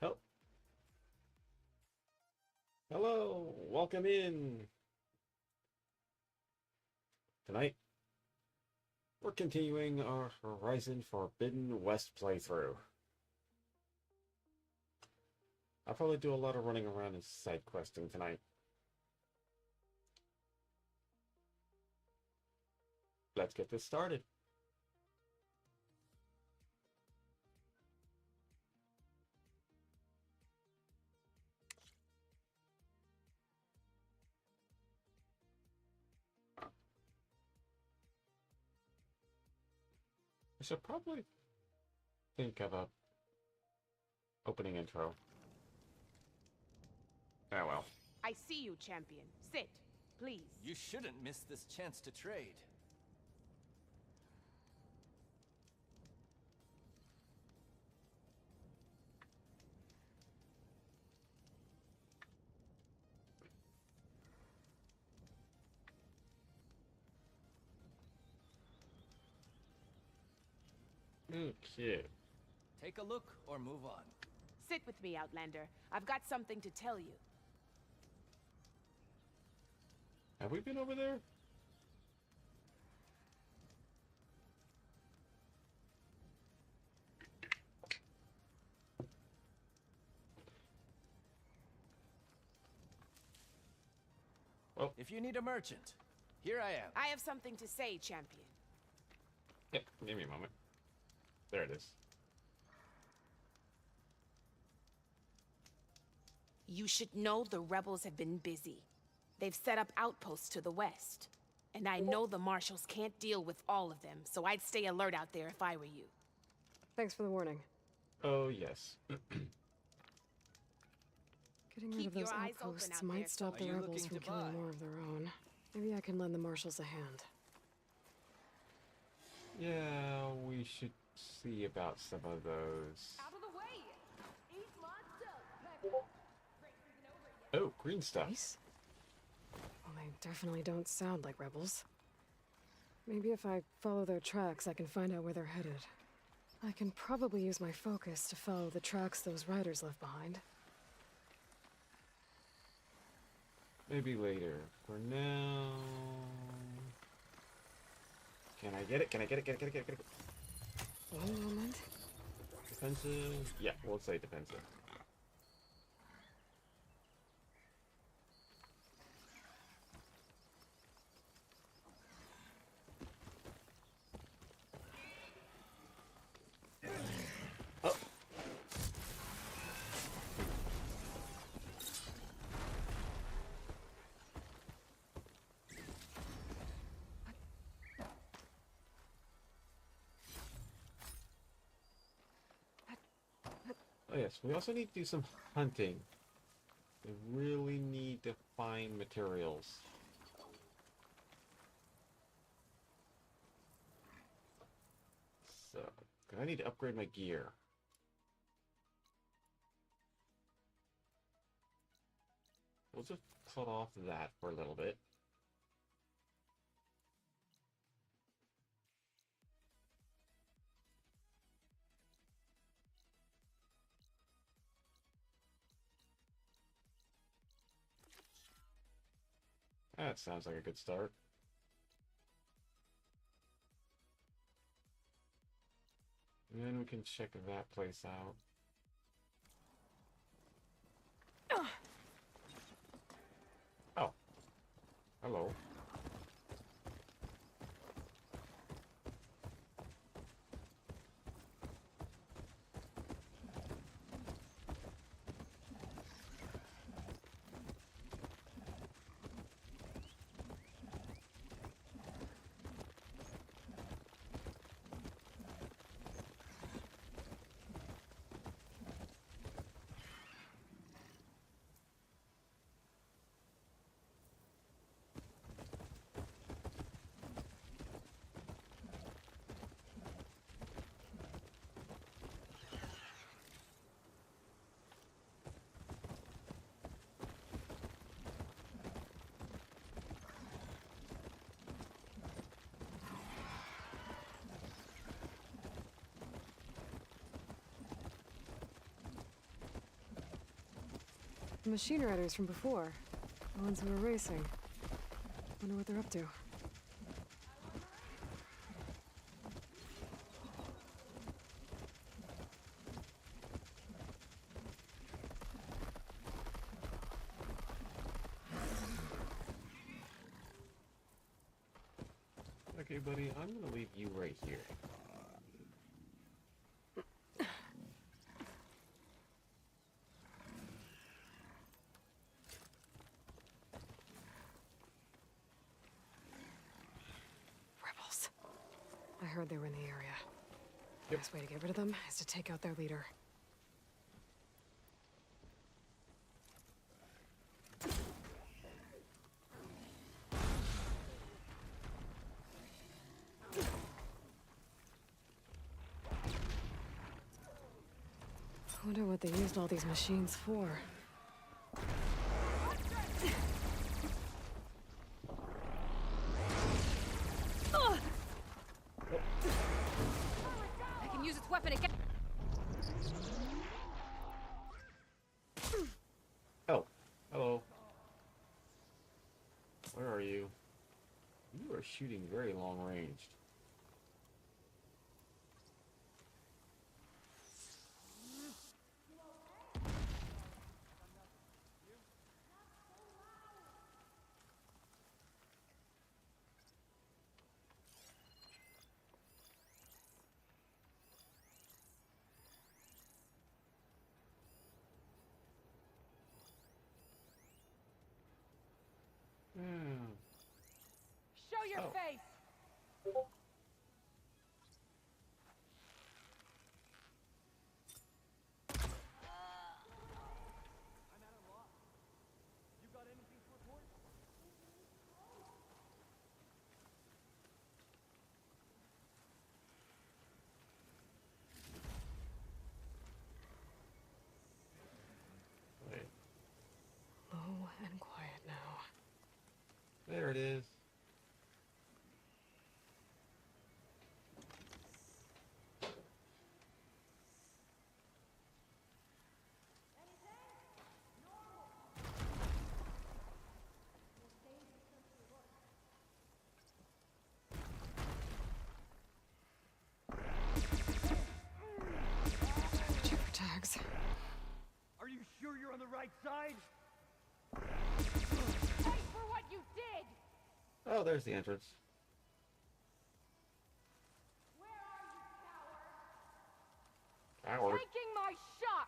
Hel- Hello, welcome in. Tonight, we're continuing our Horizon Forbidden West playthrough. I'll probably do a lot of running around and side questing tonight. Let's get this started. I should probably think of a opening intro. Oh well. I see you, champion. Sit, please. You shouldn't miss this chance to trade. Okay. Take a look or move on. Sit with me, Outlander. I've got something to tell you. Have we been over there? Well, If you need a merchant, here I am. I have something to say, champion. yeah, give me a moment. There it is. You should know the rebels have been busy. They've set up outposts to the west. And I know the marshals can't deal with all of them, so I'd stay alert out there if I were you. Thanks for the warning. Oh, yes. Getting rid Keep of those your eyes open outposts out might there, stop Are the you rebels looking from to killing buy? more of their own. Maybe I can lend the marshals a hand. Yeah, we should see about some of those. Out of the way! Eat my Oh, green stuff. Nice. Well, they definitely don't sound like rebels. Maybe if I follow their tracks, I can find out where they're headed. I can probably use my focus to follow the tracks those riders left behind. Maybe later. For now... Can I get it? Can I get it? Get it, get it, get it, get it. One moment. Defensive? Yeah, we'll say defensive. Oh! Oh yes, we also need to do some hunting. We really need to find materials. So, 'cause I need to upgrade my gear. We'll just cut off that for a little bit. That sounds like a good start. And then we can check that place out. Oh. Hello. The machine riders from before. The ones who were racing. Wonder what they're up to. Okay, buddy, I'm gonna leave you right here. Rebels. I heard they were in the area. Yep. Best way to get rid of them is to take out their leader. I wonder what they used all these machines for. I can use its weapon again. Oh, hello. Where are you? You are shooting very long ranged. Hmm. Show your Oh. face! Wait, Low and quiet now. there it is. Check for tags. Are you sure you're on the right side? Pay for what you did! Oh, there's the entrance. Where are you, coward? Coward. Taking my shot!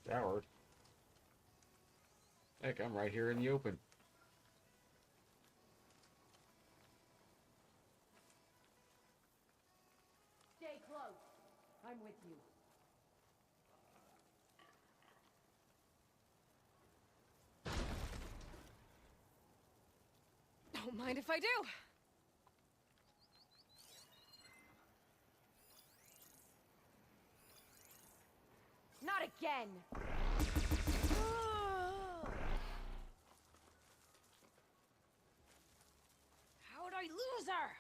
Coward. Heck, I'm right here in the open. Stay close. I'm with you. Don't mind if I do. Not again! How'd I lose her?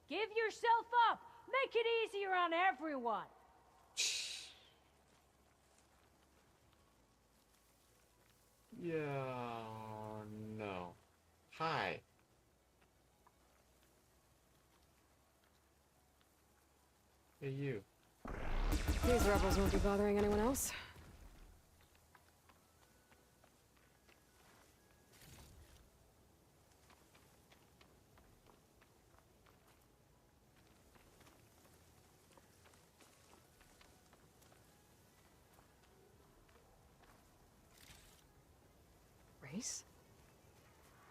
Give yourself up. Make it easier on everyone. Yeah, no. Hi. Hey, you. These rebels won't be bothering anyone else. Race?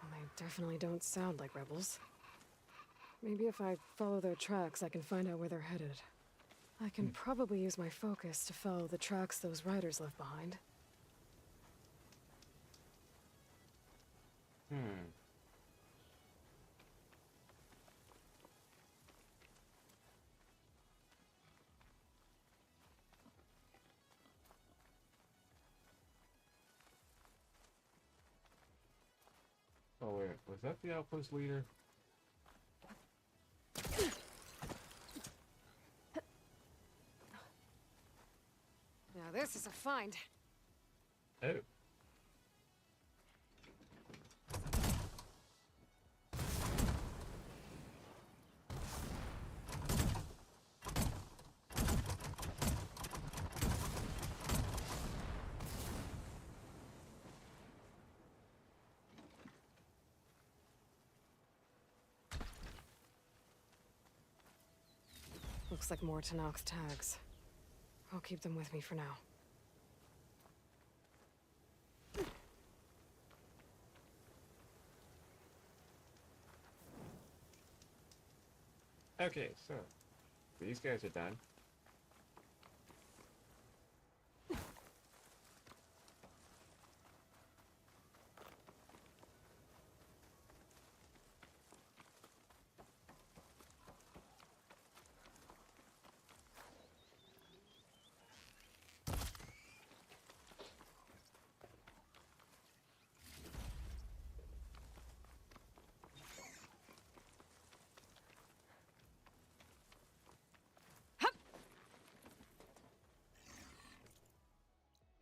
Well, they definitely don't sound like rebels. Maybe if I follow their tracks, I can find out where they're headed. I can probably use my focus to follow the tracks those riders left behind. Hmm. Oh wait, was that the outpost leader? Now this is a find. Oh. Looks like more Tanox tags. I'll keep them with me for now. Okay, so these guys are done.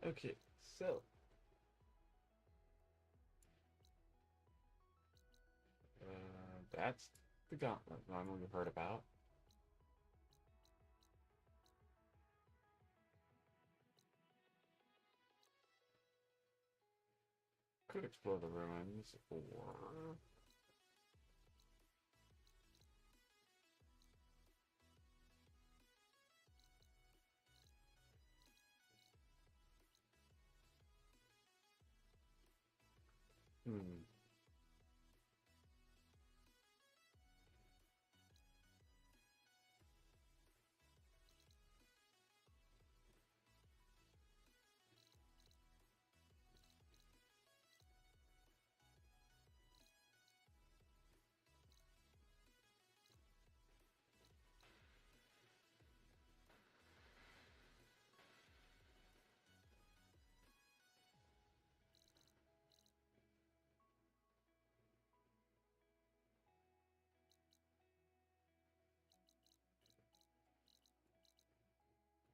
Okay, so that's the gauntlet one we've heard about. Could explore the ruins, or hmm.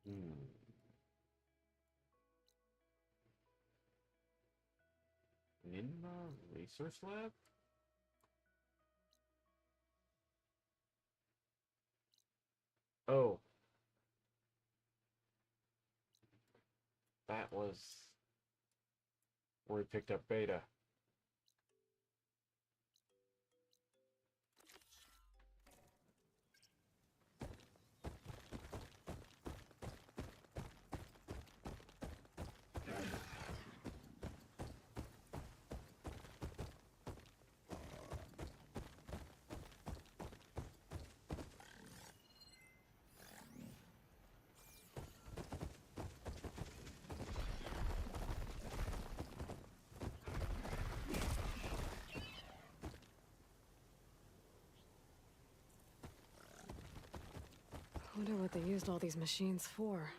Hmm. Ninma Research Lab? Oh. That was where we picked up Beta. Wonder what they used all these machines for.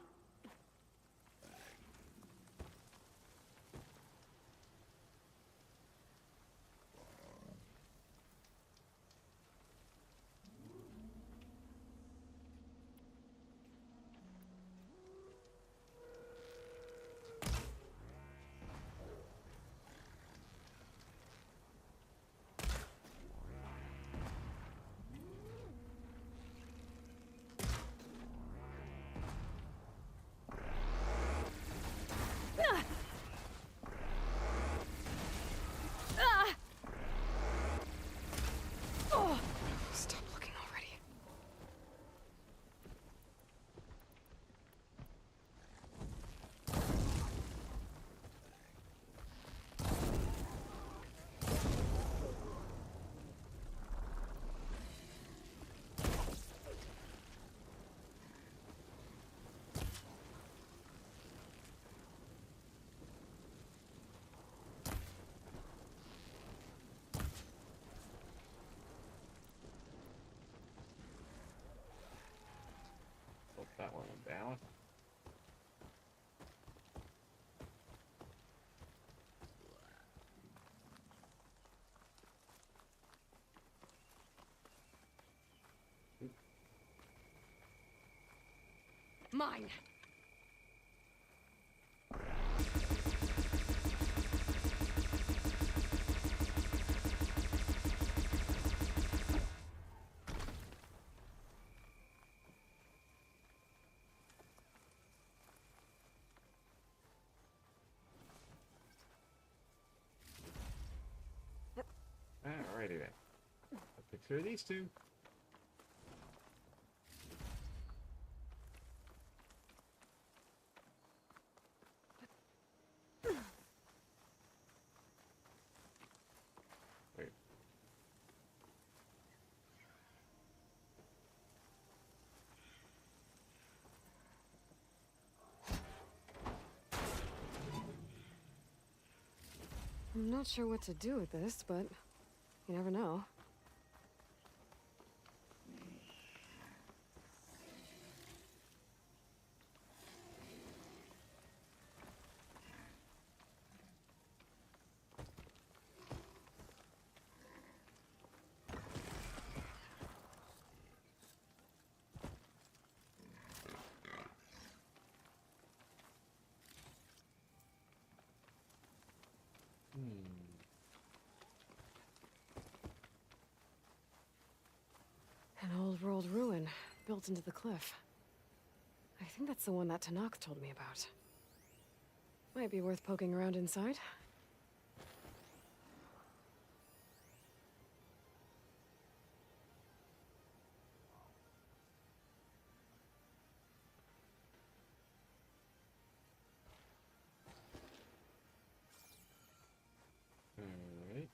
Mine. Alrighty then. I'll take care of these two. Wait. I'm not sure what to do with this, but you never know. An old world ruin built into the cliff. I think that's the one that Tanakh told me about. Might be worth poking around inside. Alright.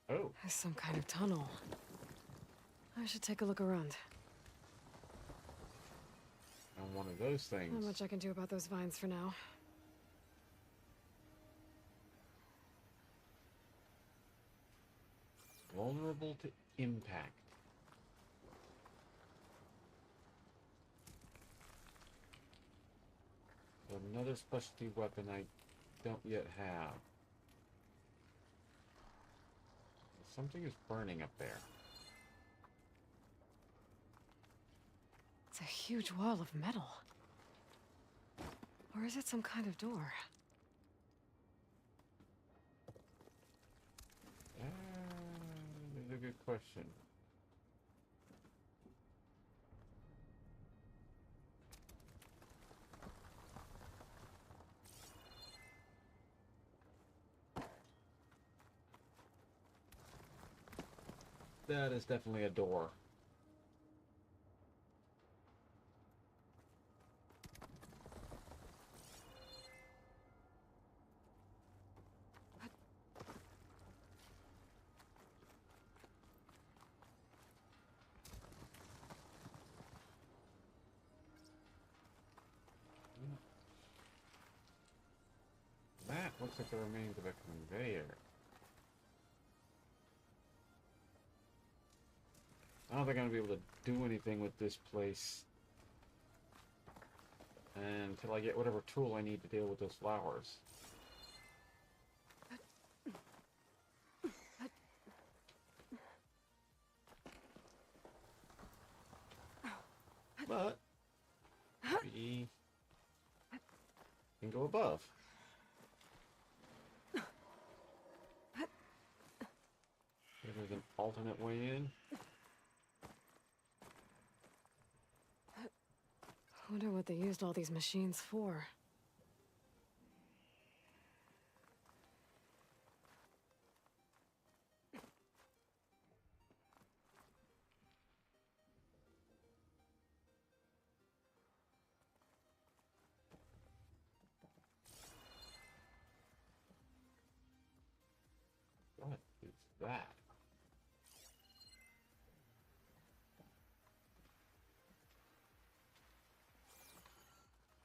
Oh, There's some kind of tunnel. I should take a look around. on one of those Not things. much I can do about those vines for now. Vulnerable to impact. Another specialty weapon I don't yet have. Something is burning up there. It's a huge wall of metal. Or is it some kind of door? That's a good question. That is definitely a door. That looks like the remains of a conveyor. I don't think I'm gonna be able to do anything with this place until I get whatever tool I need to deal with those flowers. But we can go above. There's an alternate way in. Wonder what they used all these machines for. What is that?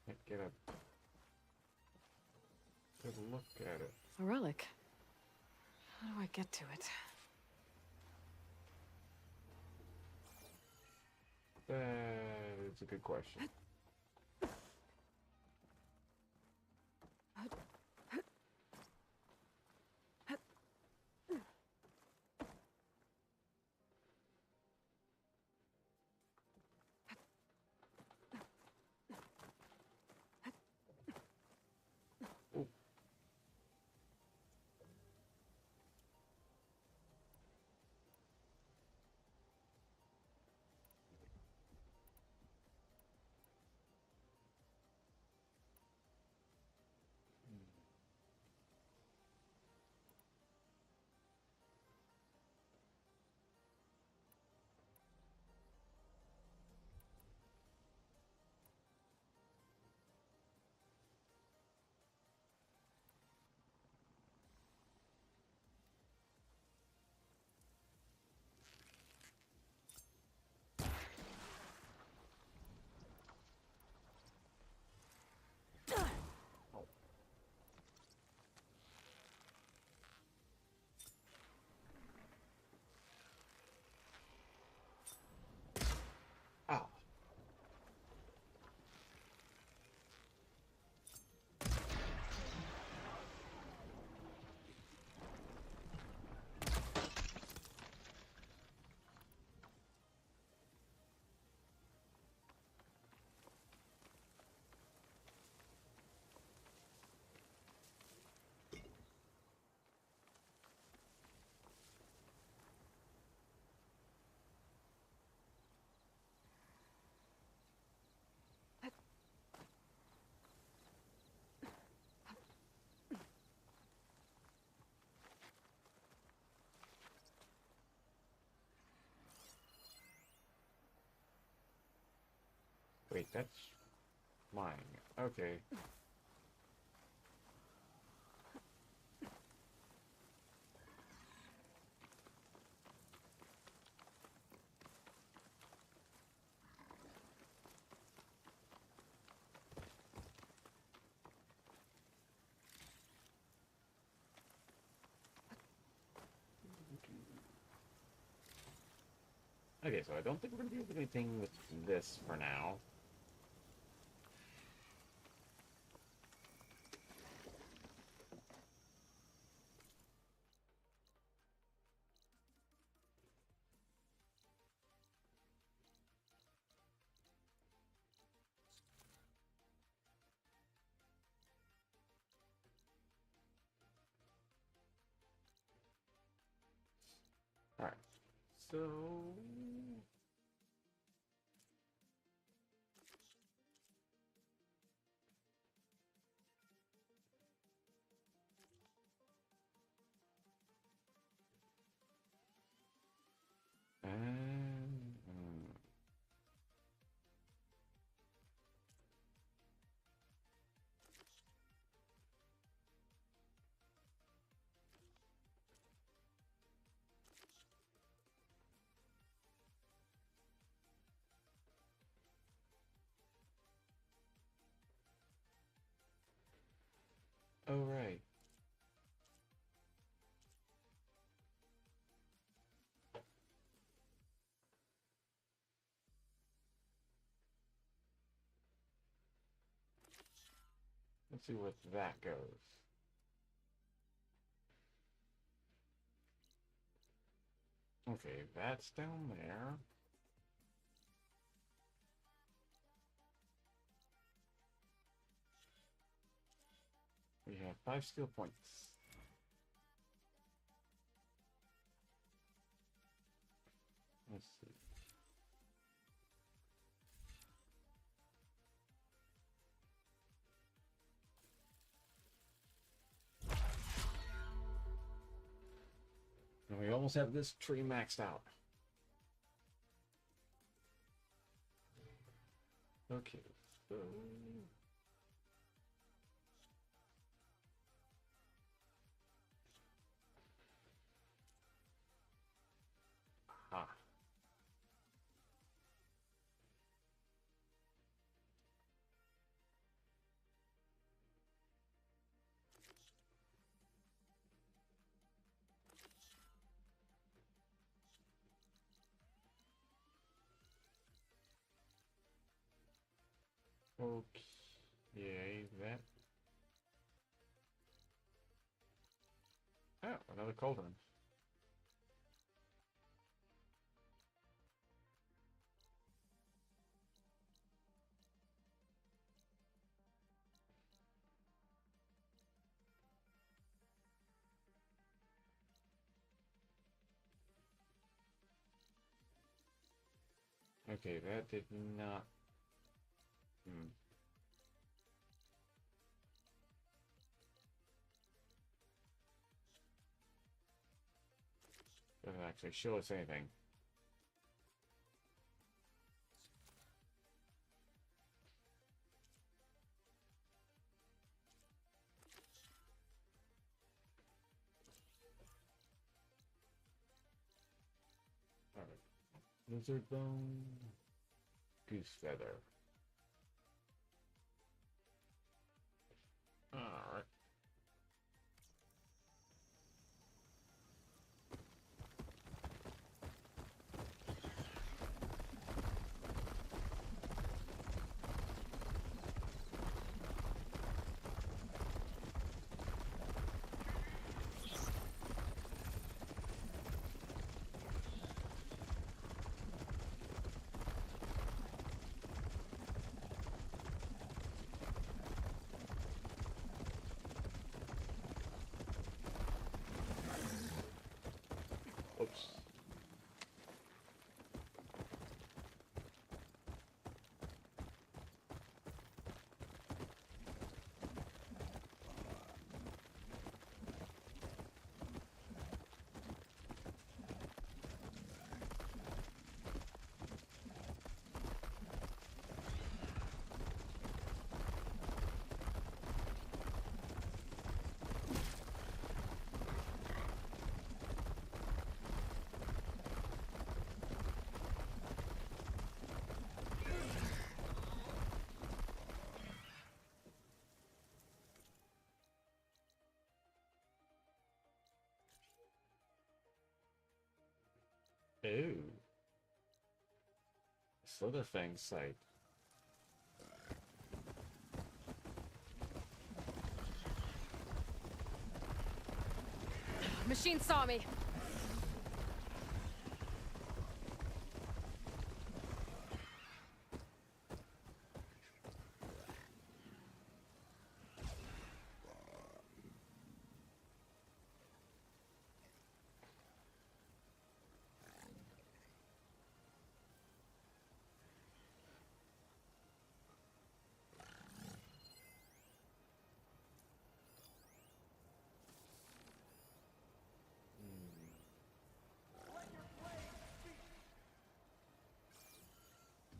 Can't get a good look at it. A relic. How do I get to it? That is a good question. Wait, that's mine. Okay. Okay, so I don't think we're gonna be able to do anything with this for now. Alright. So and oh right. Let's see where that goes. Okay, that's down there. We have 5 skill points. Let's see. And we almost have this tree maxed out. Okay, so ah. Okay, that. Oh, another cauldron. Okay, that did not. Hmm. Doesn't actually show us anything. Alright. Lizard bone. Goose feather. Alright. Ooh. Slitherfang site. Machine saw me.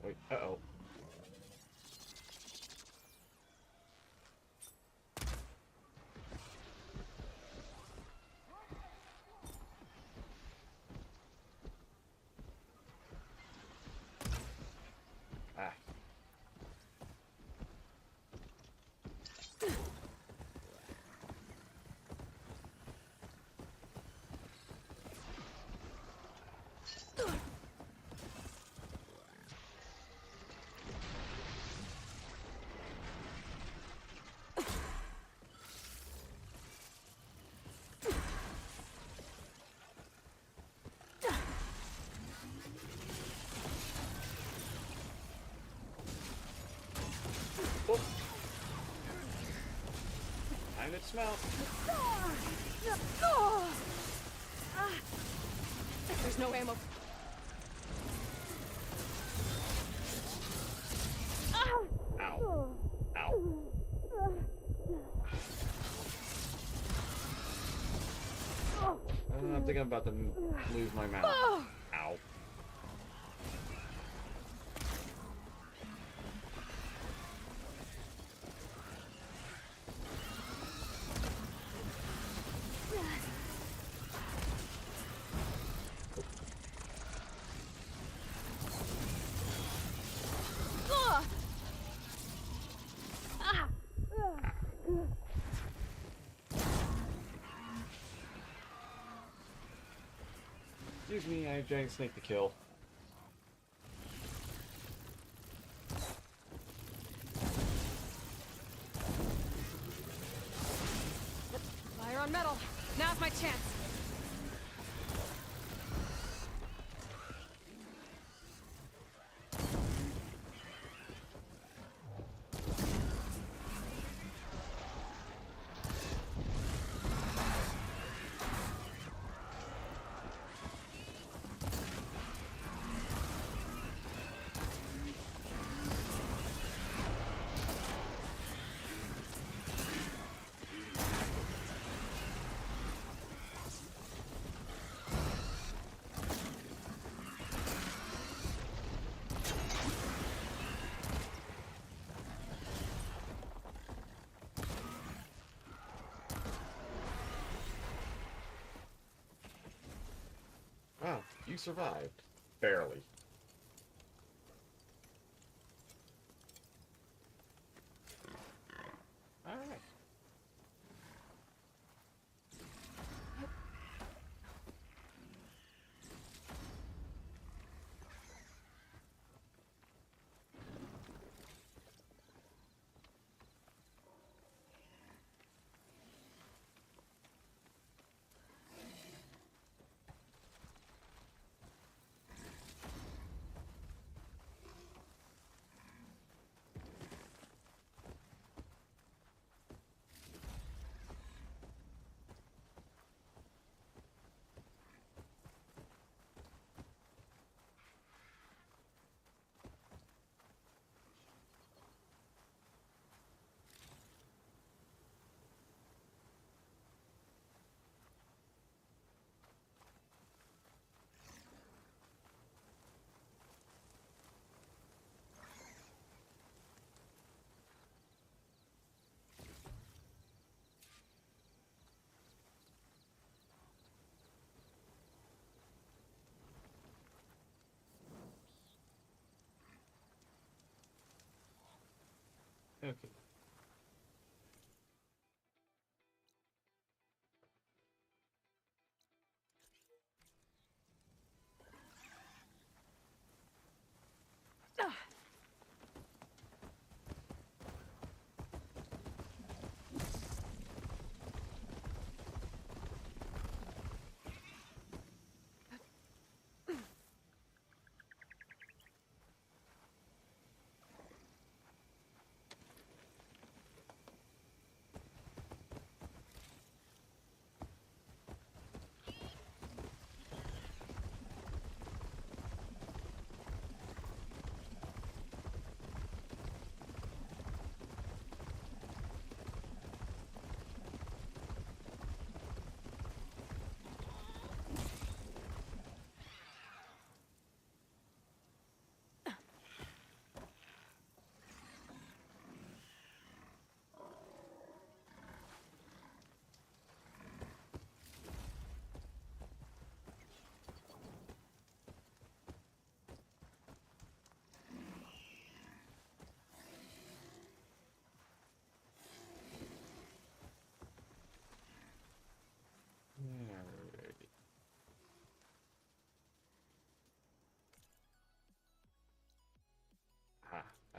Wait, uh-oh. Ah. Oh. Time to smell. There's no ammo. Ow. Ow. I'm thinking I'm about to lose my mouth. Ow. Excuse me, I have giant snake to kill. Fire on metal. Now's my chance. Wow, you survived. Barely. Alright. Okay.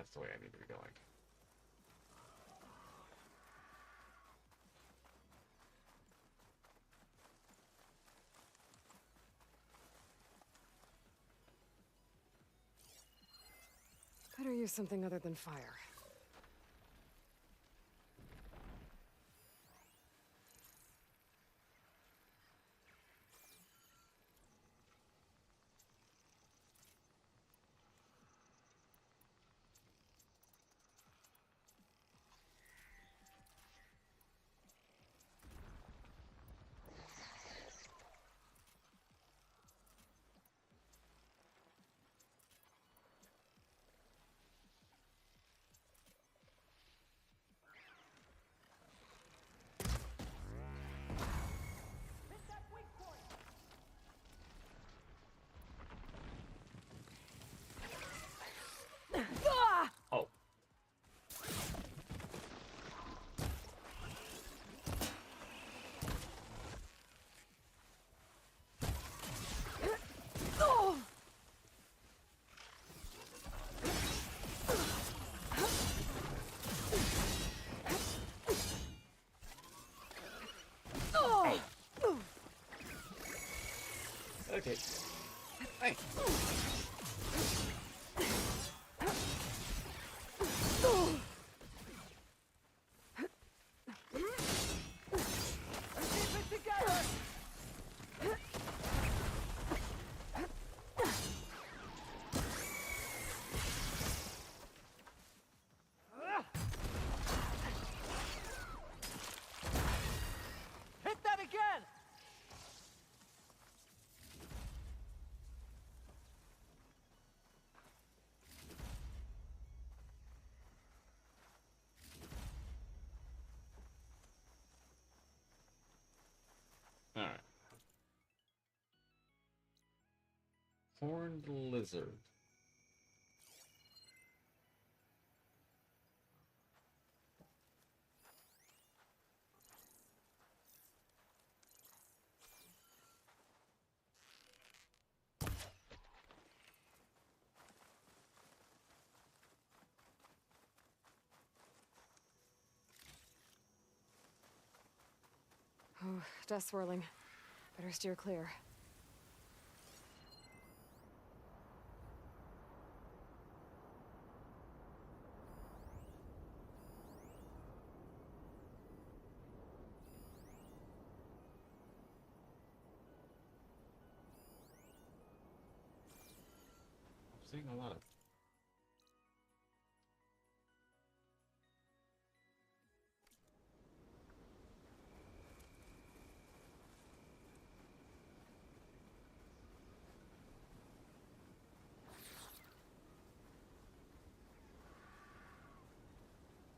That's the way I need to be going. Better use something other than fire. Oh. Okay. Hey. Hit that again! All right. Horned lizard. Oh, dust swirling. Better steer clear. I'm seeing a lot of.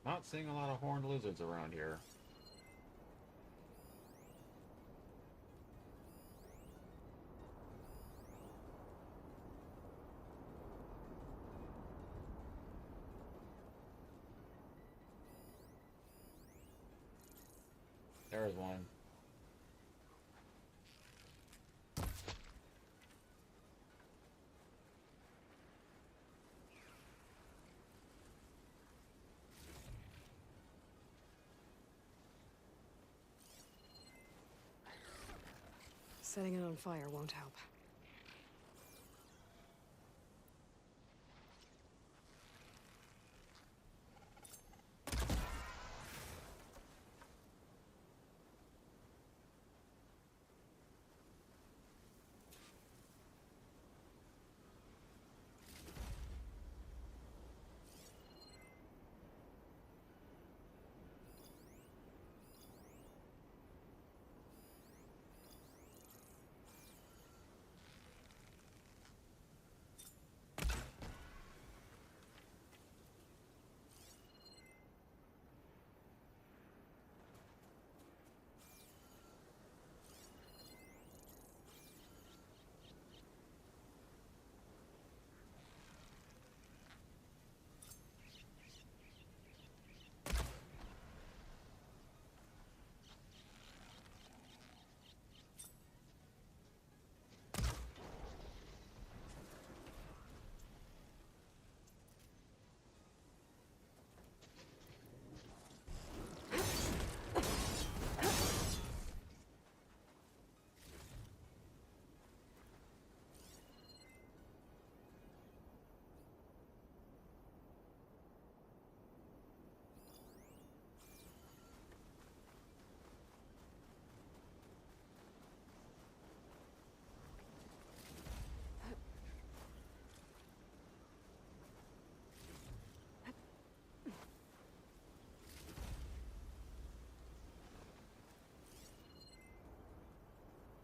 Not seeing a lot of horned lizards around here. There's one. Setting it on fire won't help.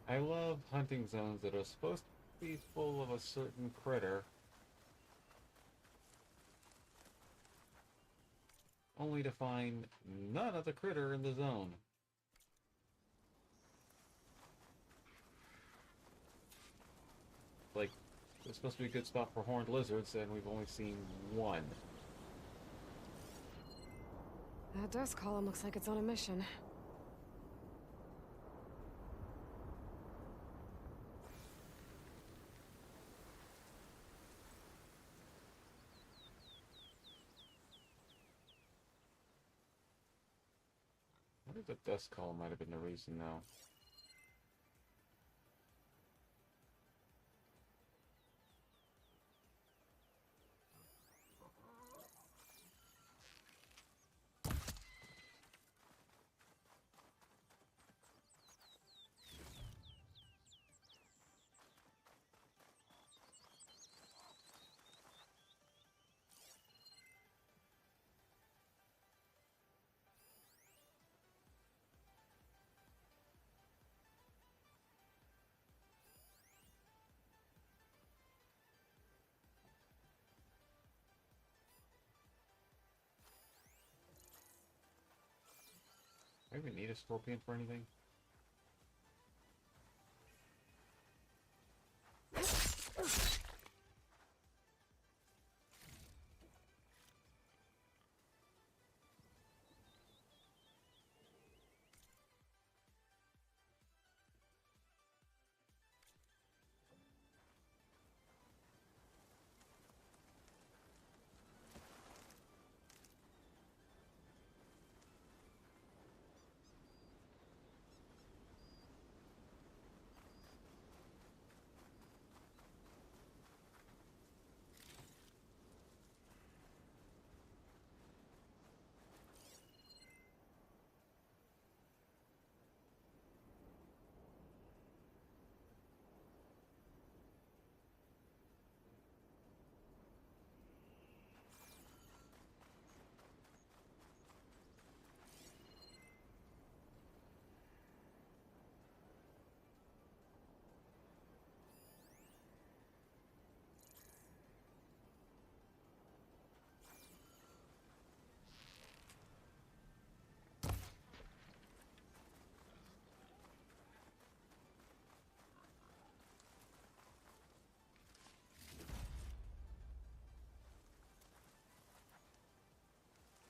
I love hunting zones that are supposed to be full of a certain critter, only to find none of the critter in the zone. Like, it's supposed to be a good spot for horned lizards, and we've only seen one. That dust column looks like it's on a mission. I think the dust column might have been the reason, though. Do I even need a scorpion for anything?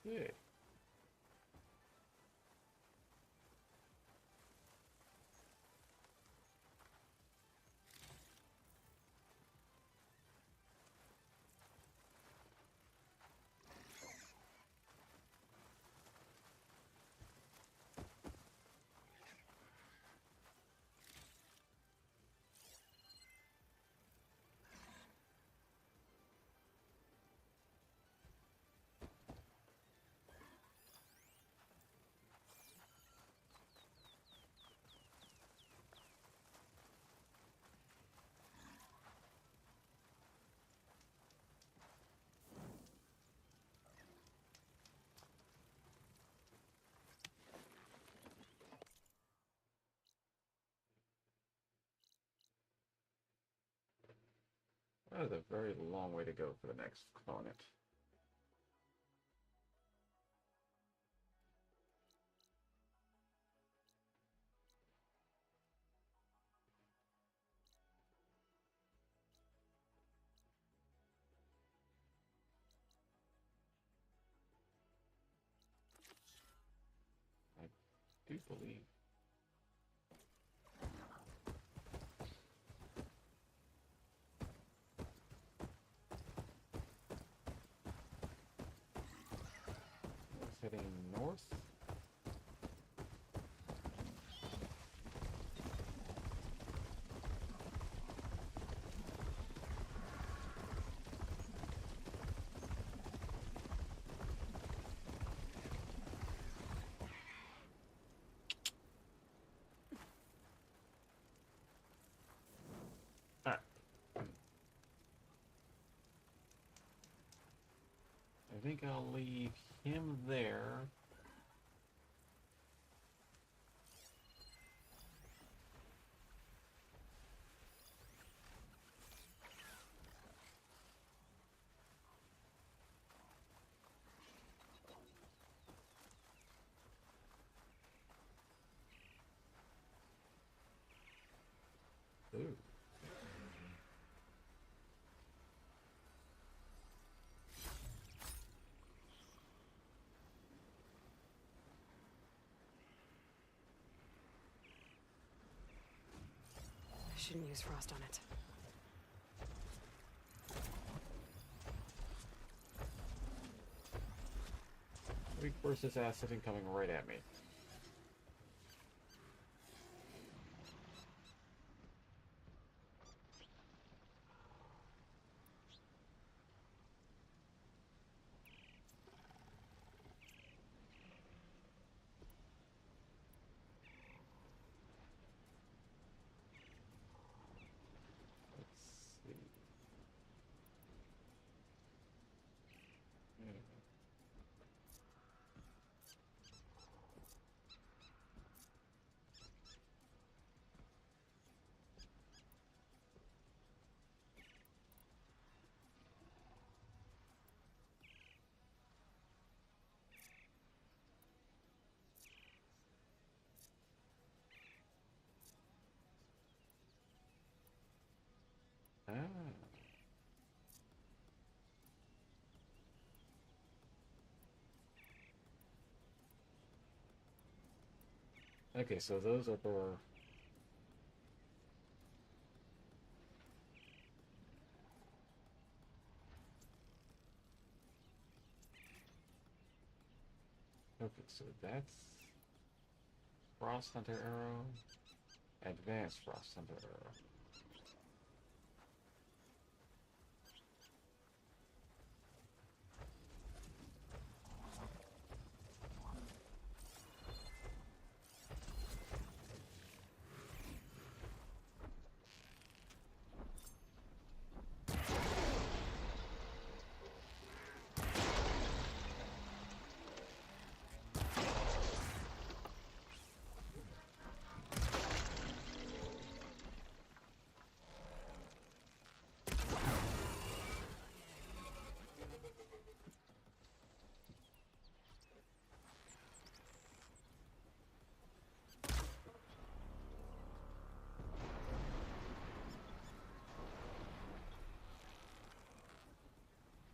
Yeah. That is a very long way to go for the next component. I do believe. It's heading north. Ah. I think I'll leave him there. shouldn't use frost on it. Weak versus acid and coming right at me. Let's see. Ah. Okay, so those are for... Okay, so that's Frost Hunter Arrow, Advanced Frost Hunter Arrow.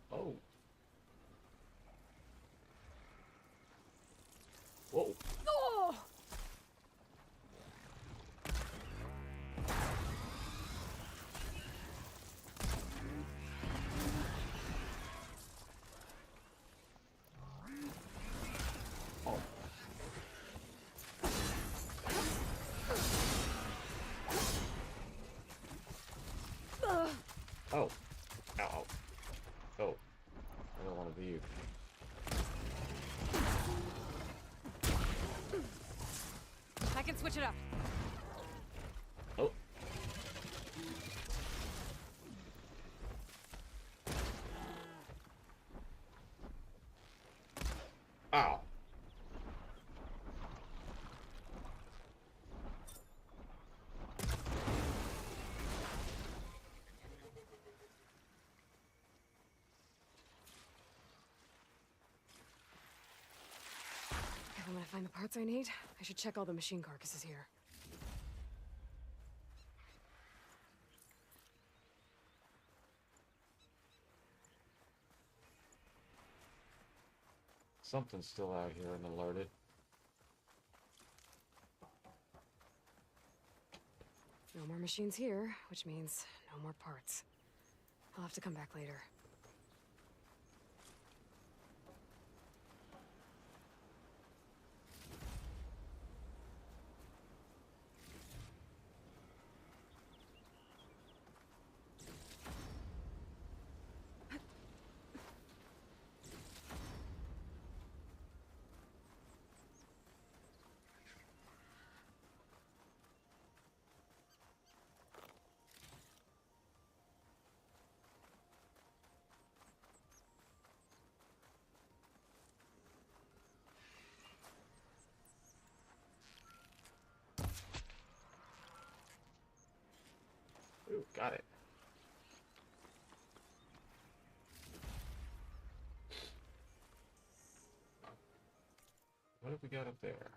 Oh. Whoa. Oh! Oh. Oh. Ow, ow. Oh. I don't want to be you. I can switch it up. Oh. Ow. If I'm gonna find the parts I need, I should check all the machine carcasses here. Something's still out here and alerted. No more machines here, which means no more parts. I'll have to come back later. Ooh, got it. What have we got up there?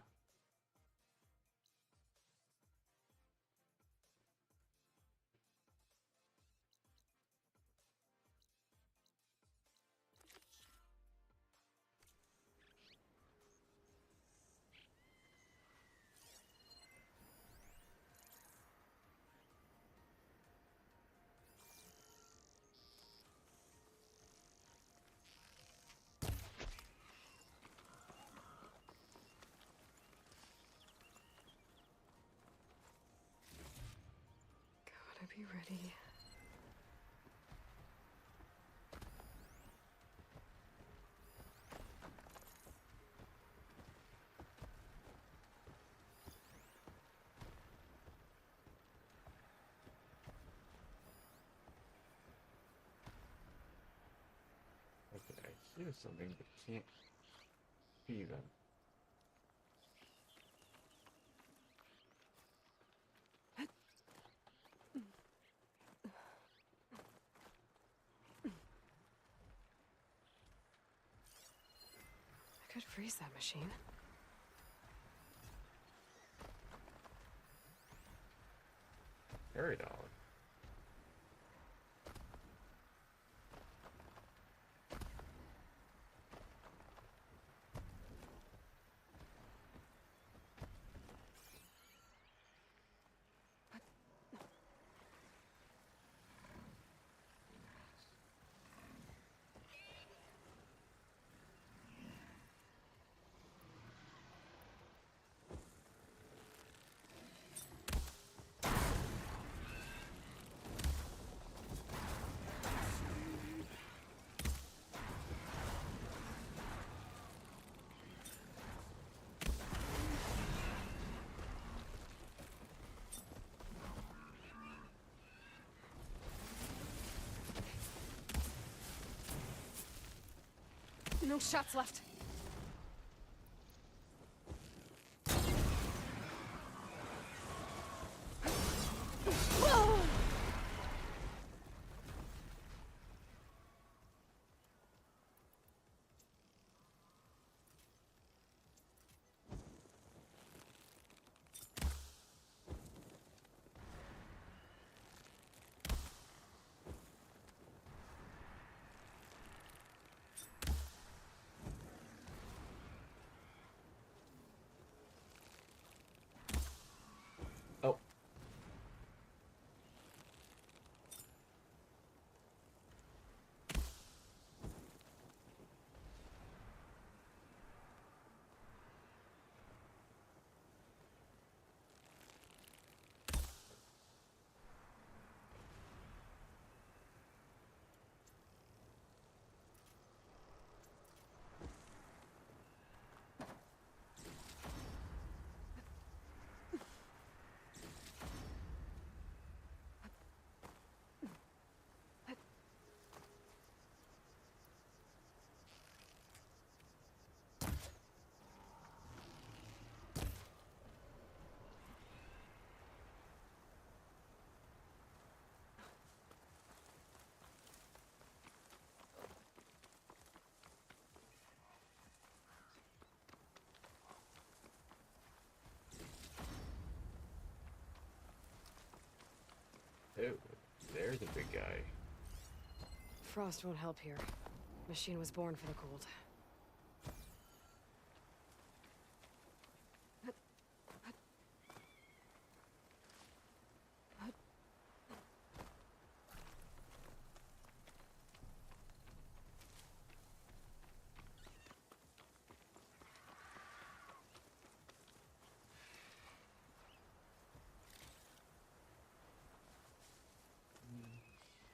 Be ready. Okay, I hear something but can't see them. I could freeze that machine. Very dog. No shots left. Oh. Oh, there's a big guy. Frost won't help here. Machine was born for the cold.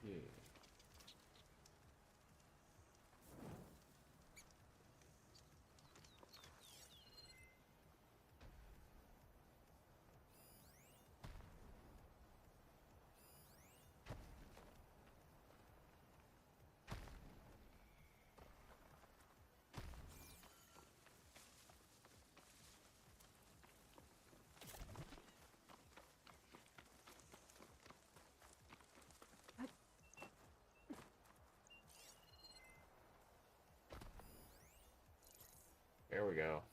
Yeah. There we go.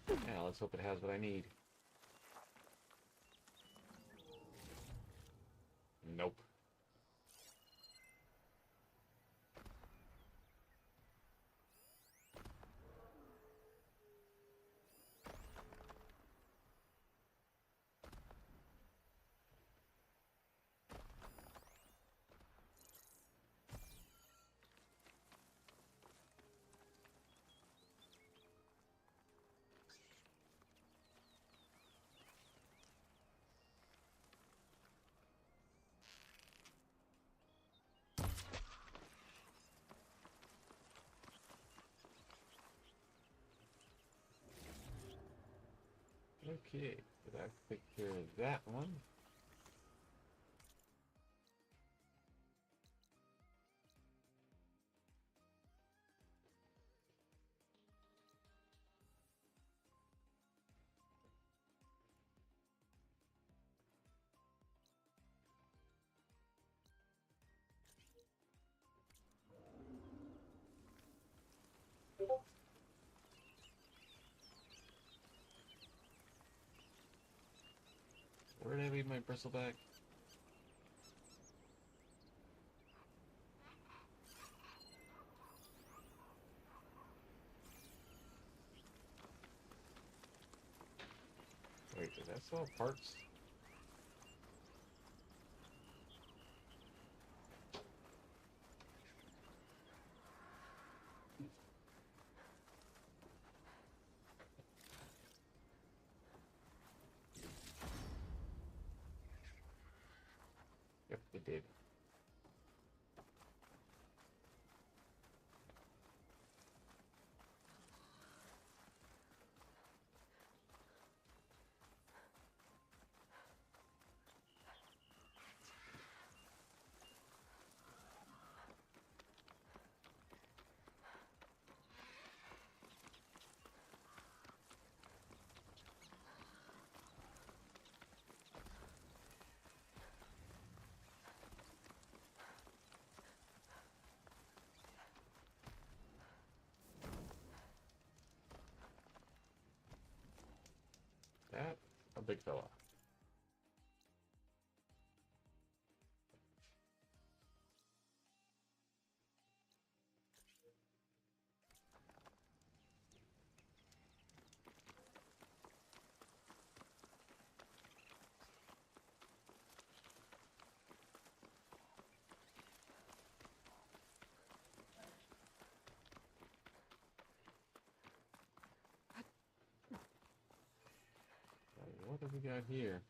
Yeah, let's hope it has what I need. Nope. Okay, did I take care of that one? Where did I leave my bristleback? Wait, did I sell parts? Yep, it did. That a big fella. What have we got here?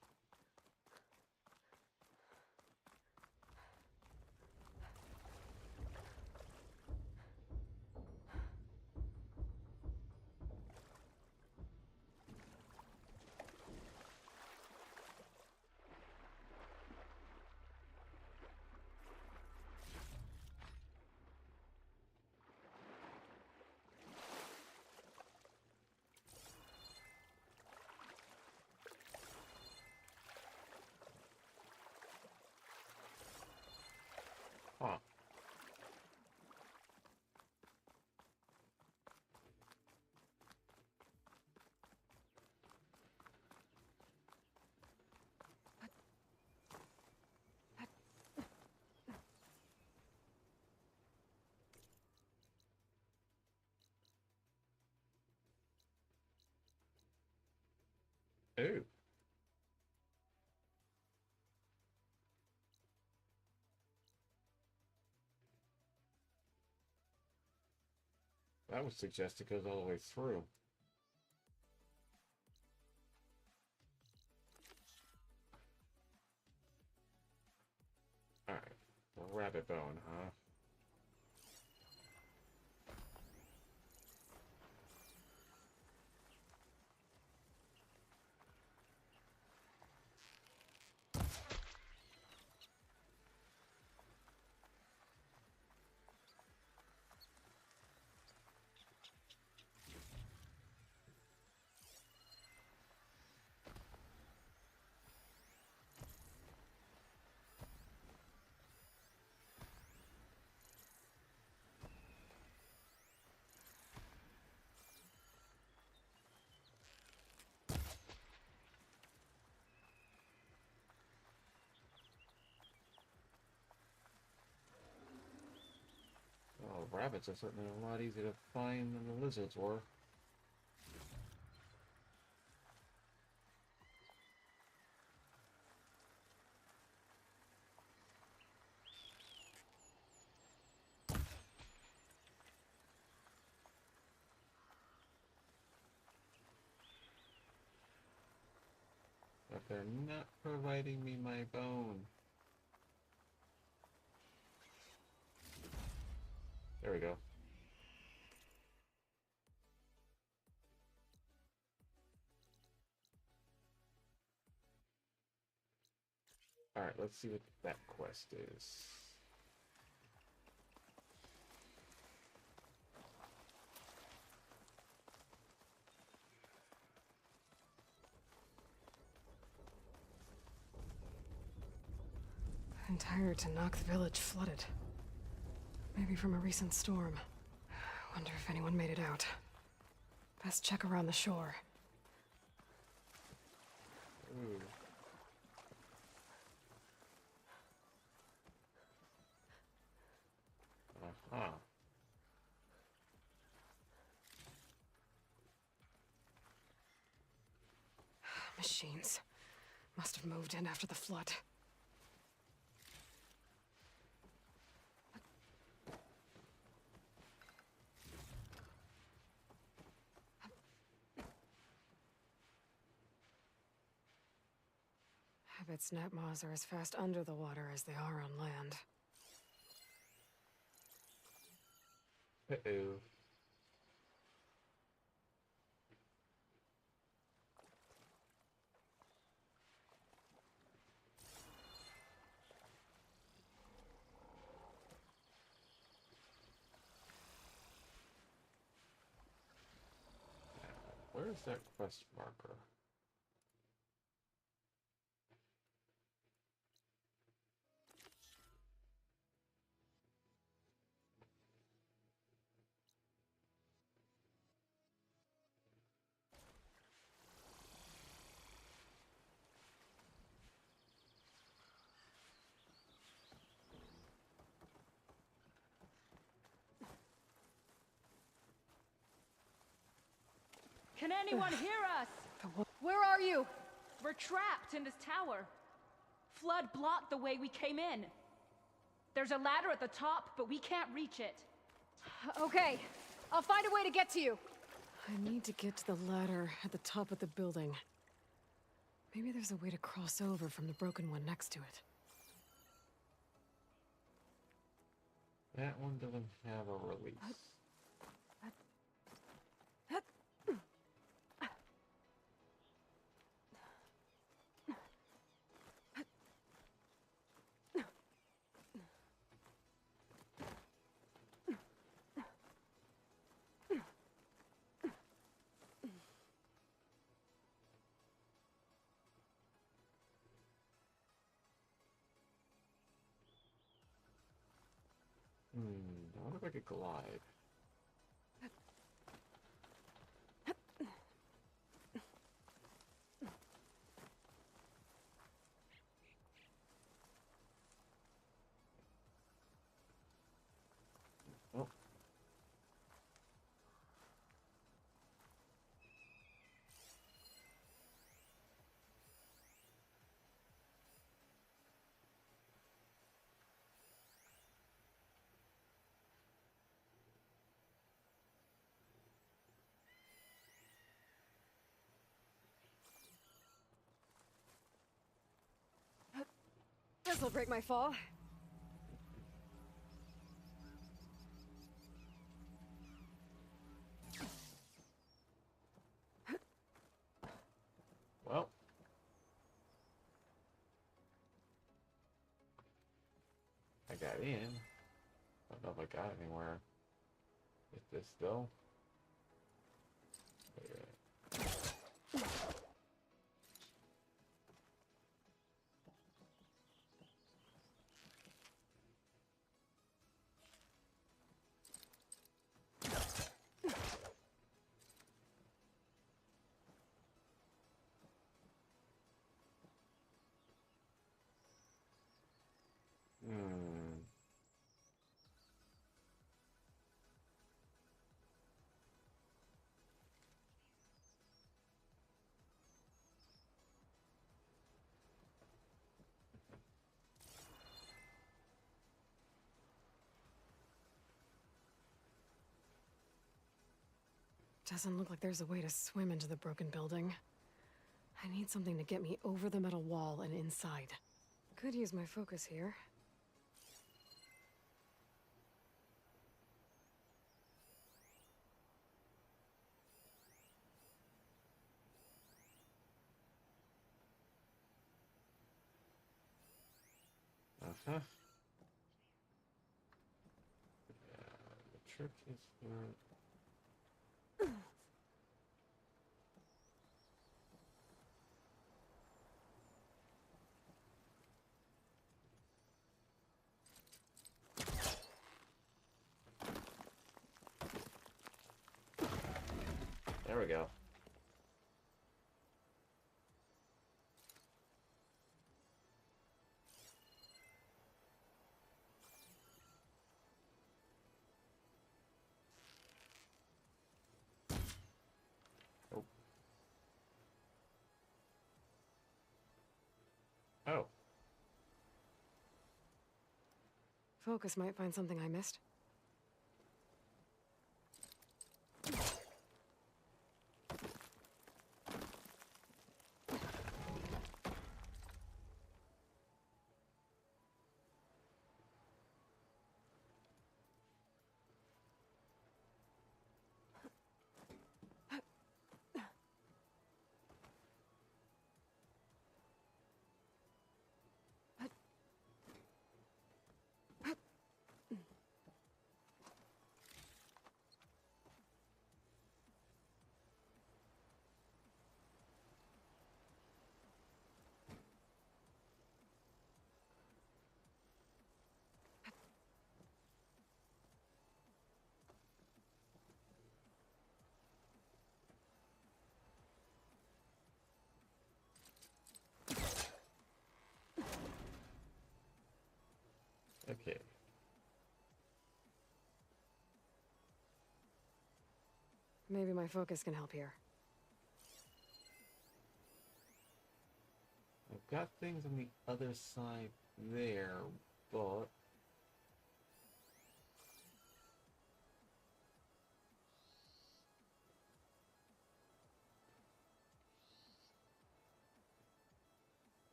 Huh. Ooh. That would suggest it goes all the way through. Alright. Rabbit bone, huh? Well, rabbits are certainly a lot easier to find than the lizards were. But they're not providing me my bone. There we go. Alright, let's see what that quest is. Entire Tanakh village flooded. Maybe from a recent storm. Wonder if anyone made it out. Best check around the shore. Ooh. Uh-huh. Machines. Must have moved in after the flood. I bet snap maws are as fast under the water as they are on land. Uh-oh. Where's that quest marker? Can anyone hear us? Where are you? We're trapped in this tower. Flood blocked the way we came in. There's a ladder at the top, but we can't reach it. Okay, I'll find a way to get to you. I need to get to the ladder at the top of the building. Maybe there's a way to cross over from the broken one next to it. That one doesn't have a release. I wonder if I could glide. Oh. This'll break my fall. Well. I got in. Don't know if I got anywhere with this though. Doesn't look like there's a way to swim into the broken building. I need something to get me over the metal wall and inside. Could use my focus here. Uh-huh. Yeah, the trick is not... There we go. Oh. Oh. Focus might find something I missed. Okay. Maybe my focus can help here. I've got things on the other side there, but...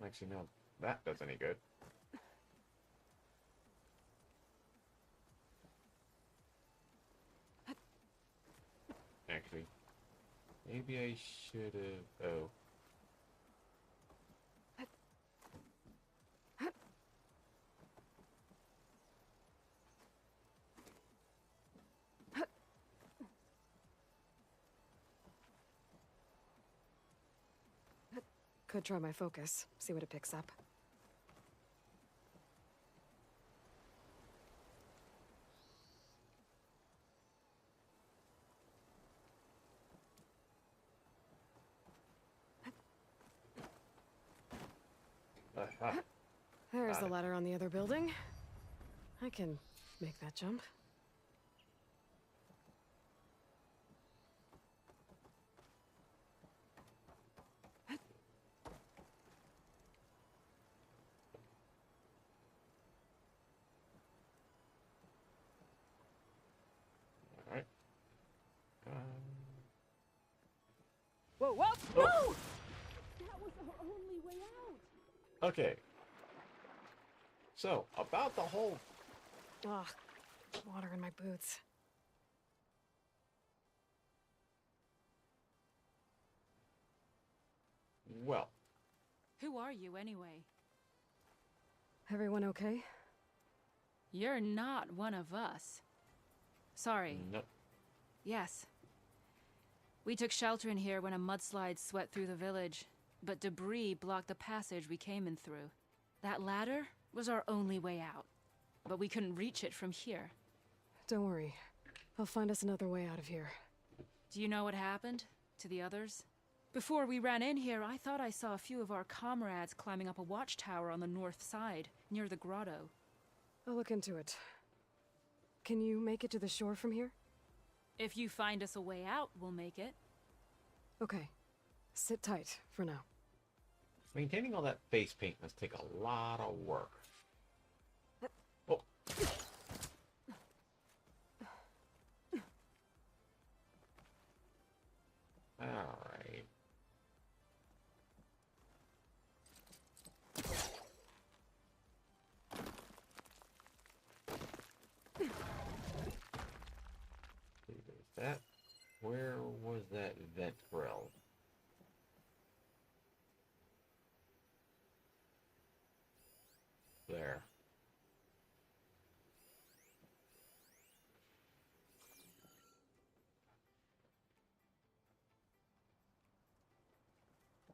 Actually, no, that does any good. Actually, maybe I should have... Oh. Could try my focus, see what it picks up. Aha. There's Got the it. ladder on the other building. I can make that jump. Alright. Whoa, whoa! Oh. No! That was our only way out. Okay. So, about the whole... Ugh, water in my boots. Well, Who are you, anyway? Everyone okay? You're not one of us. Sorry. no... Yes. We took shelter in here when a mudslide swept through the village, but debris blocked the passage we came in through. That ladder was our only way out, but we couldn't reach it from here. Don't worry. I'll find us another way out of here. Do you know what happened to the others? Before we ran in here, I thought I saw a few of our comrades climbing up a watchtower on the north side, near the grotto. I'll look into it. Can you make it to the shore from here? If you find us a way out, we'll make it. Okay. Sit tight for now. Maintaining all that face paint must take a lot of work. Oh. Alright. That, where was that vent grill? There.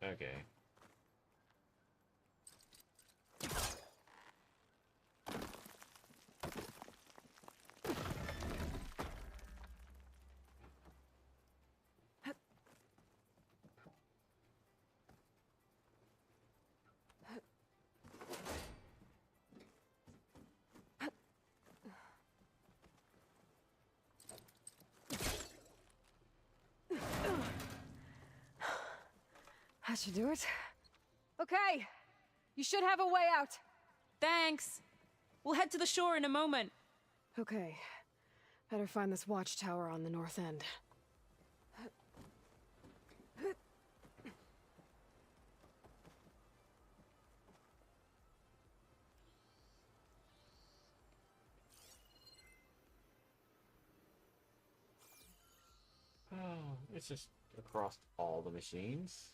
Okay. That should do it. Okay. You should have a way out. Thanks. We'll head to the shore in a moment. Okay. Better find this watchtower on the north end. Oh, it's just across all the machines.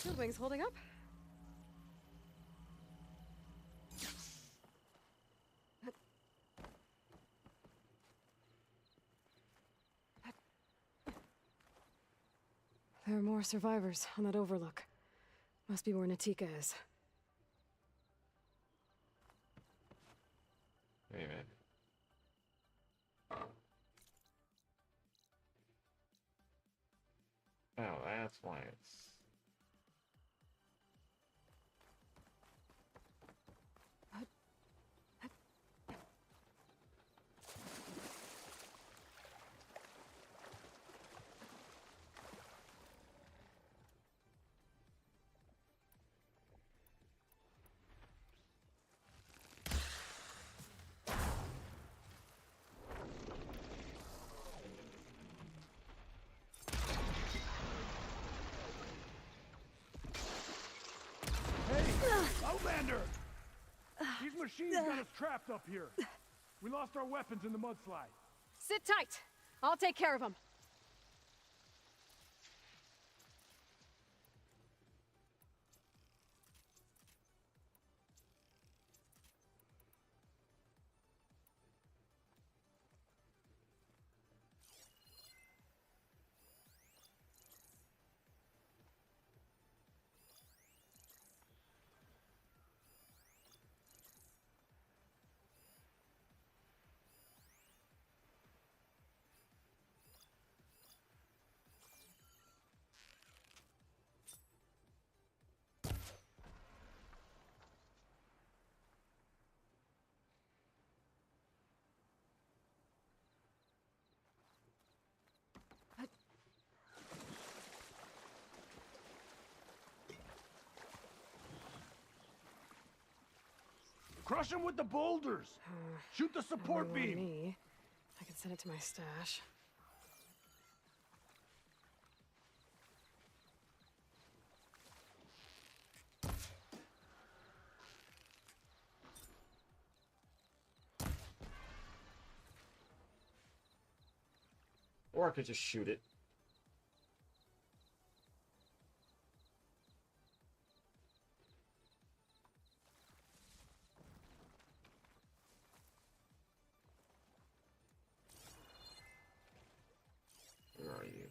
The wing's holding up. There are more survivors on that overlook. Must be where Natika is. Wait a minute. Oh, that's why it's... Outlander! These machines got us trapped up here. We lost our weapons in the mudslide. Sit tight. I'll take care of them. Crush them with the boulders! Shoot the support Only one beam! me. I can send it to my stash. Or I could just shoot it. Where are you?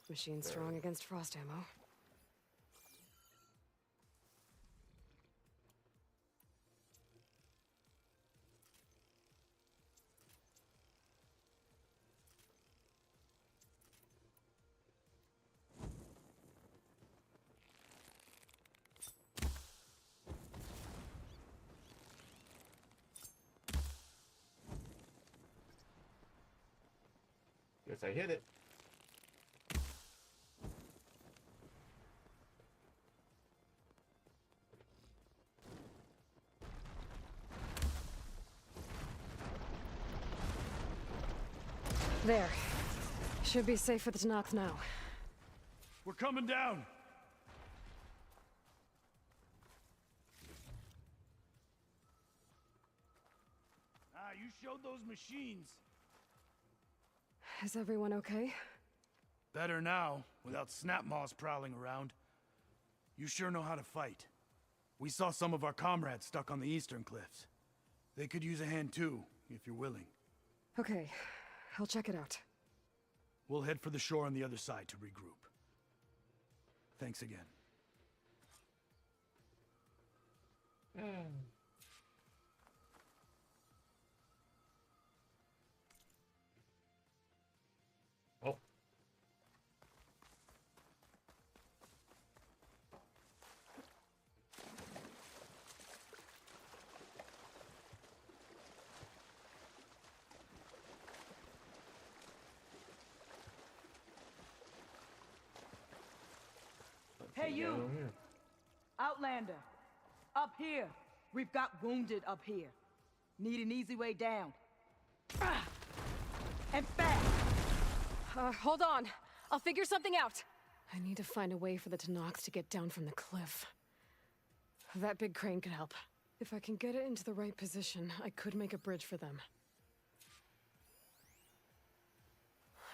Machine strong against frost ammo. Guess I hit it. There. Should be safe for the Tenakth now. We're coming down! Ah, you showed those machines. Is everyone okay? Better now, without Snapmaws prowling around. You sure know how to fight. We saw some of our comrades stuck on the eastern cliffs. They could use a hand too, if you're willing. Okay, I'll check it out. We'll head for the shore on the other side to regroup. Thanks again. Oh. Hey, you! Down here. Outlander! Up here! We've got wounded up here. Need an easy way down. Ah! And fast! Hold on. I'll figure something out. I need to find a way for the Tenakth to get down from the cliff. That big crane could help. If I can get it into the right position, I could make a bridge for them.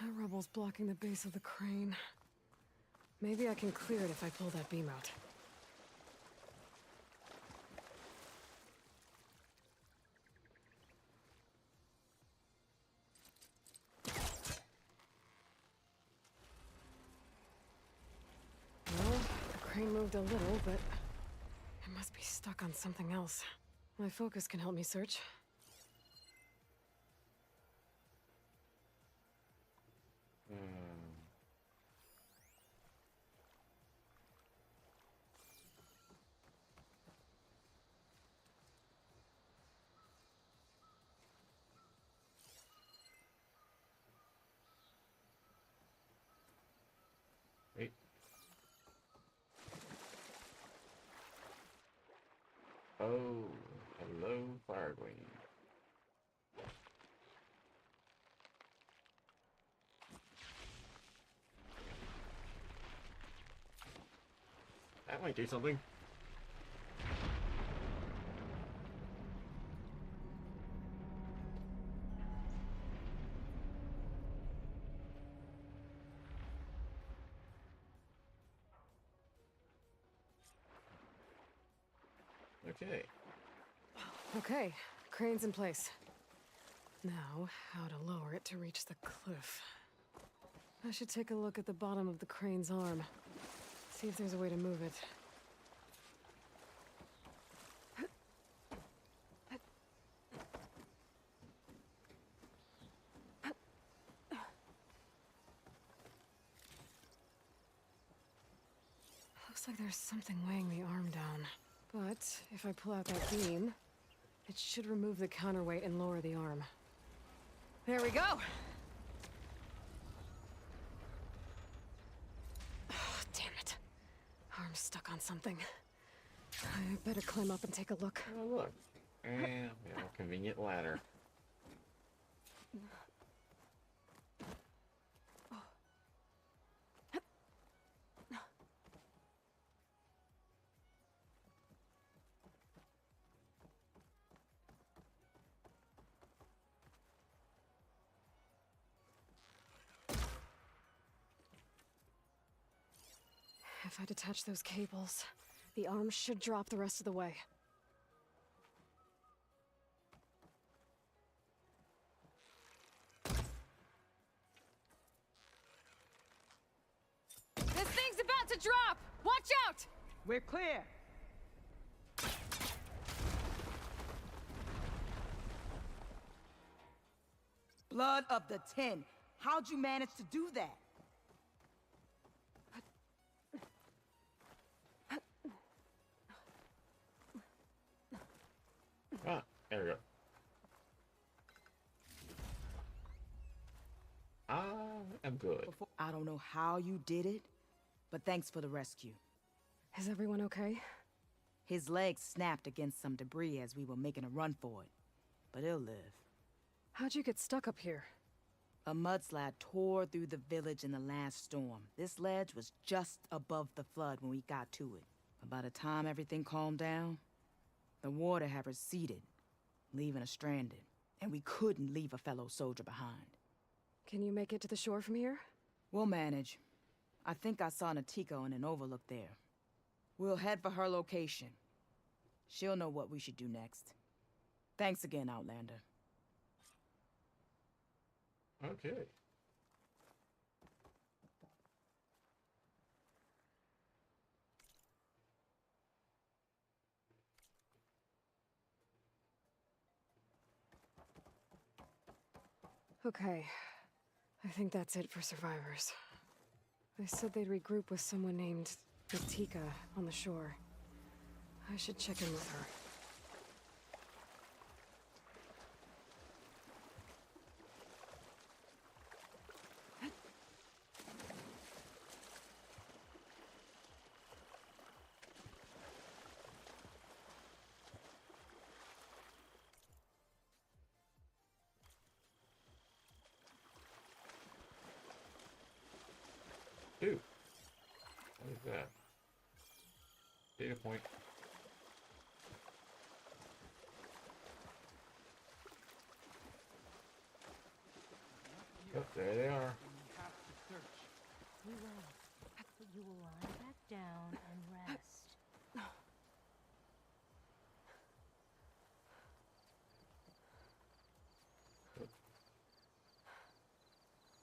That rubble's blocking the base of the crane. Maybe I can clear it if I pull that beam out. Well, the crane moved a little, but it must be stuck on something else. My focus can help me search. Wait. Oh, hello, Firequeen. That might do something. Okay. Okay, crane's in place. Now, how to lower it to reach the cliff. I should take a look at the bottom of the crane's arm. See if there's a way to move it. Looks like there's something weighing the arm down. But if I pull out that beam, it should remove the counterweight and lower the arm. There we go! Oh, damn it. Arm's stuck on something. I better climb up and take a look. Oh, look. And we have a convenient ladder. If I detach those cables, the arm should drop the rest of the way. This thing's about to drop! Watch out! We're clear! Blood of the Ten. How'd you manage to do that? Ah, there we go. Ah. before. I don't know how you did it, but thanks for the rescue. Is everyone okay? His legs snapped against some debris as we were making a run for it, but he'll live. How'd you get stuck up here? A mudslide tore through the village in the last storm. This ledge was just above the flood when we got to it. But by the time everything calmed down, the water had receded, leaving us stranded. And we couldn't leave a fellow soldier behind. Can you make it to the shore from here? We'll manage. I think I saw Natika in an overlook there. We'll head for her location. She'll know what we should do next. Thanks again, Outlander. Okay. Okay. I think that's it for survivors. They said they'd regroup with someone named Natika on the shore. I should check in with her. Dude. What is that? Data point. Oh, there they are. We will. But you will lie back down and rest.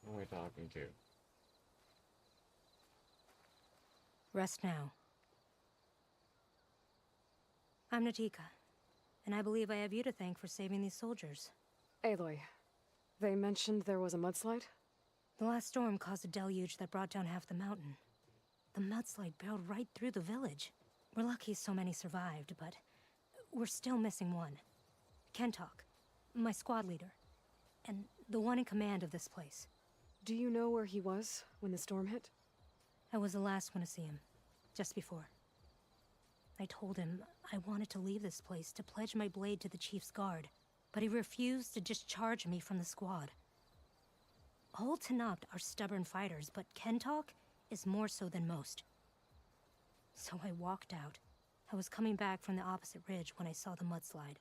Who am I talking to? Rest now. I'm Natika, and I believe I have you to thank for saving these soldiers. Aloy, they mentioned there was a mudslide? The last storm caused a deluge that brought down half the mountain. The mudslide barreled right through the village. We're lucky so many survived, but we're still missing one. Kentok, my squad leader, and the one in command of this place. Do you know where he was when the storm hit? I was the last one to see him, just before. I told him I wanted to leave this place to pledge my blade to the Chief's guard, but he refused to discharge me from the squad. All Tenakth are stubborn fighters, but Kentok is more so than most. So I walked out. I was coming back from the opposite ridge when I saw the mudslide.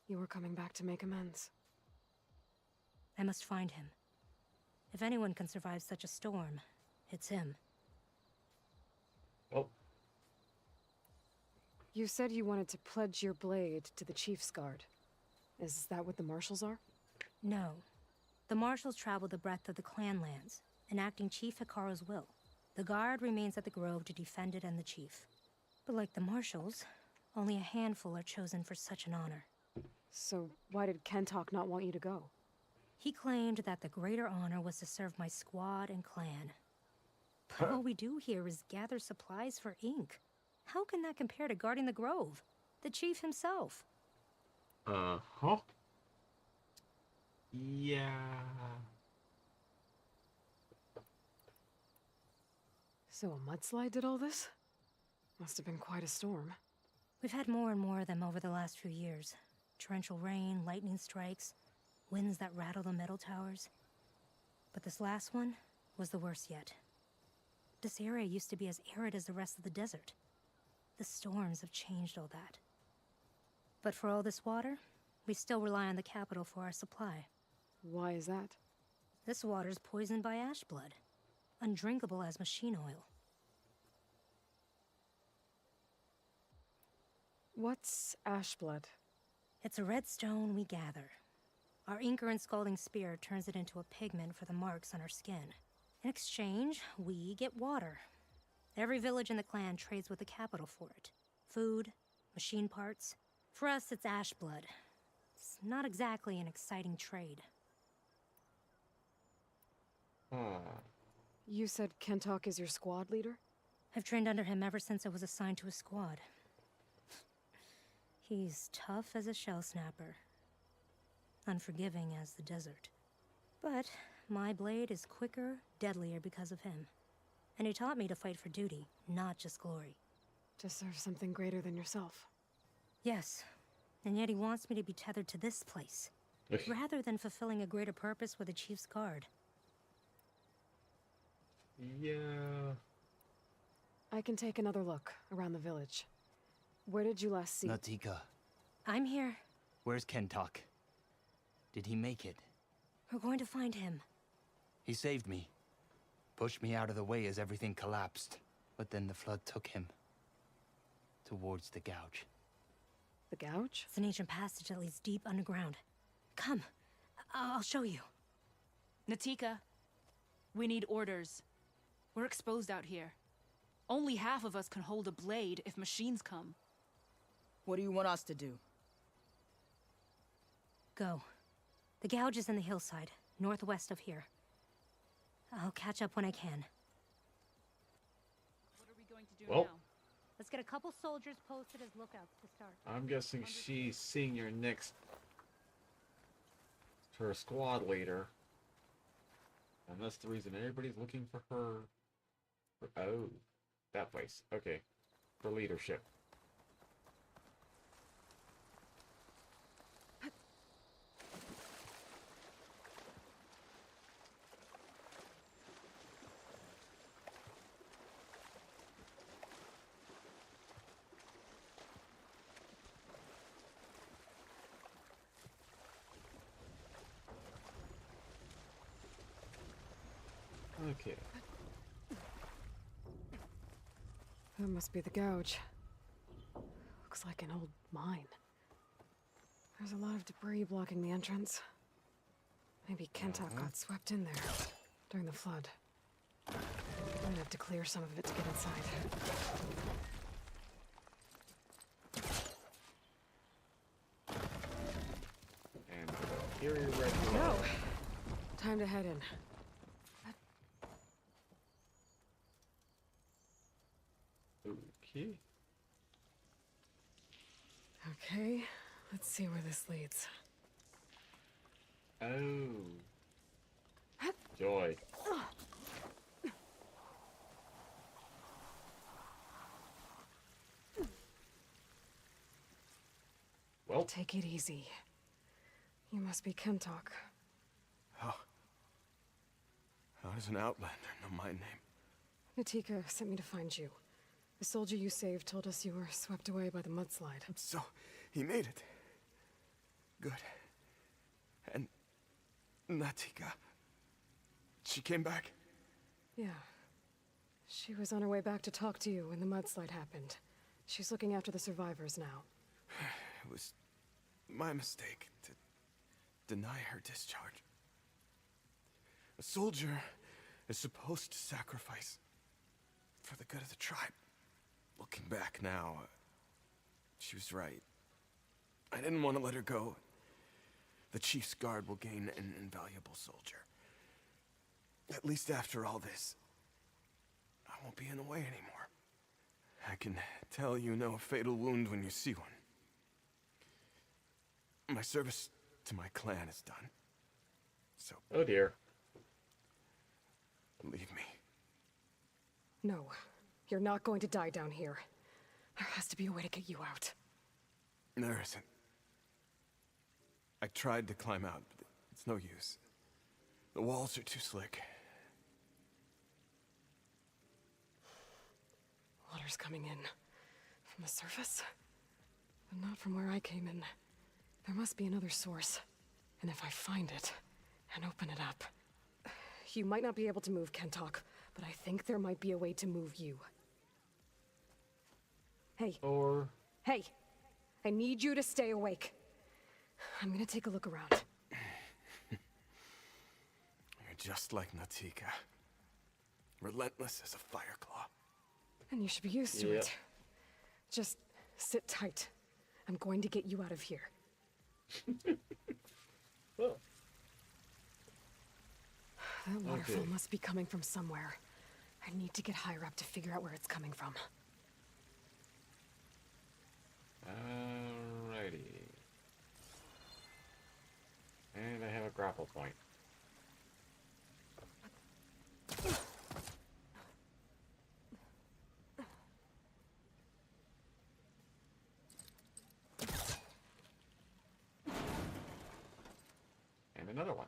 You were coming back to make amends. I must find him. If anyone can survive such a storm, it's him. Oh, You said you wanted to pledge your blade to the Chief's guard. Is that what the Marshals are? No. The Marshals travel the breadth of the clan lands, enacting Chief Hekarro's will. The guard remains at the Grove to defend it and the Chief. But like the Marshals, only a handful are chosen for such an honor. So why did Kentok not want you to go? He claimed that the greater honor was to serve my squad and clan. But all we do here is gather supplies for ink. How can that compare to guarding the Grove? The Chief himself. huh? Yeah. So a mudslide did all this? Must have been quite a storm. We've had more and more of them over the last few years. Torrential rain, lightning strikes, winds that rattle the metal towers. But this last one was the worst yet. This area used to be as arid as the rest of the desert. The storms have changed all that. But for all this water, we still rely on the capital for our supply. Why is that? This water's poisoned by ash blood, undrinkable as machine oil. What's ash blood? It's a red stone we gather. Our Inker and Scalding Spear turns it into a pigment for the marks on our skin. In exchange, we get water. Every village in the clan trades with the capital for it. Food, machine parts. For us, it's ash blood. It's not exactly an exciting trade. You said Kentok is your squad leader? I've trained under him ever since I was assigned to a squad. He's tough as a shell snapper. Unforgiving as the desert. But my blade is quicker, deadlier because of him. And he taught me to fight for duty, not just glory. To serve something greater than yourself. Yes, and yet he wants me to be tethered to this place, rather than fulfilling a greater purpose with the Chief's Guard. Yeah. I can take another look around the village. Where did you last see? Natika, I'm here. where's Kentok? Did he make it? We're going to find him. He saved me. Pushed me out of the way as everything collapsed. But then the flood took him. Towards the gouge. The gouge? It's an ancient passage that leads deep underground. Come, I'll show you. Natika, we need orders. We're exposed out here. Only half of us can hold a blade if machines come. What do you want us to do? Go. The gouge is in the hillside, northwest of here. I'll catch up when I can. What are we going to do Well. now? Let's get a couple soldiers posted as lookouts to start. I'm guessing she's senior next to her squad leader. And that's the reason everybody's looking for her. Oh, that place. Okay. For leadership. Okay. That must be the gouge. Looks like an old mine. There's a lot of debris blocking the entrance. Maybe Kentok got swept in there during the flood. Might have to clear some of it to get inside. And here you're ready. No! Time to head in. Okay. Okay, let's see where this leads. Oh. Joy. Well, Take it easy. You must be Kentok. How does an outlander know my name? Natika sent me to find you. The soldier you saved told us you were swept away by the mudslide. So, he made it. Good. And Natika, she came back? Yeah. She was on her way back to talk to you when the mudslide happened. She's looking after the survivors now. It was my mistake to deny her discharge. A soldier is supposed to sacrifice for the good of the tribe. Looking back now, she was right. I didn't want to let her go. The Chief's Guard will gain an invaluable soldier. At least after all this, I won't be in the way anymore. I can tell you know a fatal wound when you see one. My service to my clan is done. So, oh dear. leave me. No, you're not going to die down here. There has to be a way to get you out. There isn't. I tried to climb out, but it's no use. The walls are too slick. Water's coming in. From the surface? But not from where I came in. There must be another source. And if I find it, and open it up... You might not be able to move Kentok, but I think there might be a way to move you. Hey. Or Hey! I need you to stay awake. I'm gonna take a look around. You're just like Natika. Relentless as a fireclaw. And you should be used to Yep. it. Just sit tight. I'm going to get you out of here. well, That waterfall Okay. must be coming from somewhere. I need to get higher up to figure out where it's coming from. alrighty. And I have a grapple point. another one.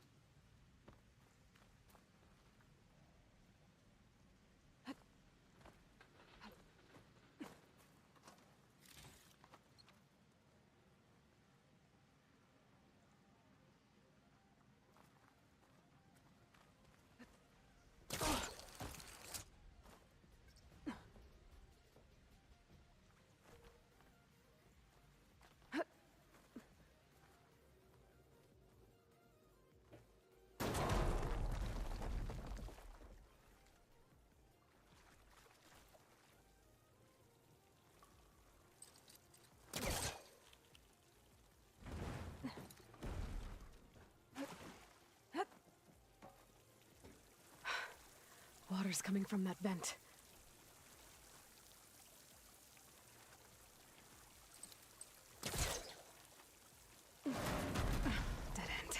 Water's coming from that vent. Dead end.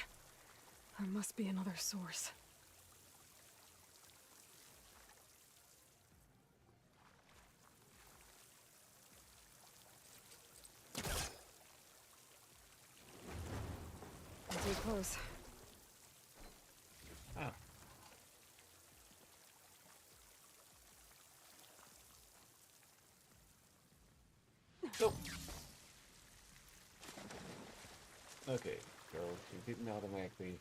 There must be another source. Too close. Ah. Go. Okay, so she didn't automatically.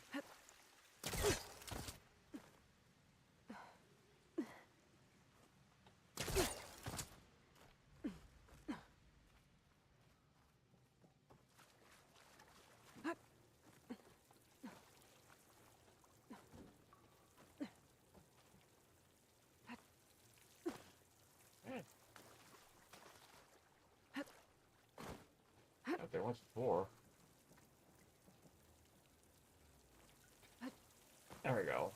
Out there once before. There we go.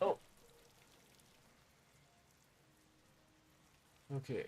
Oh. Okay.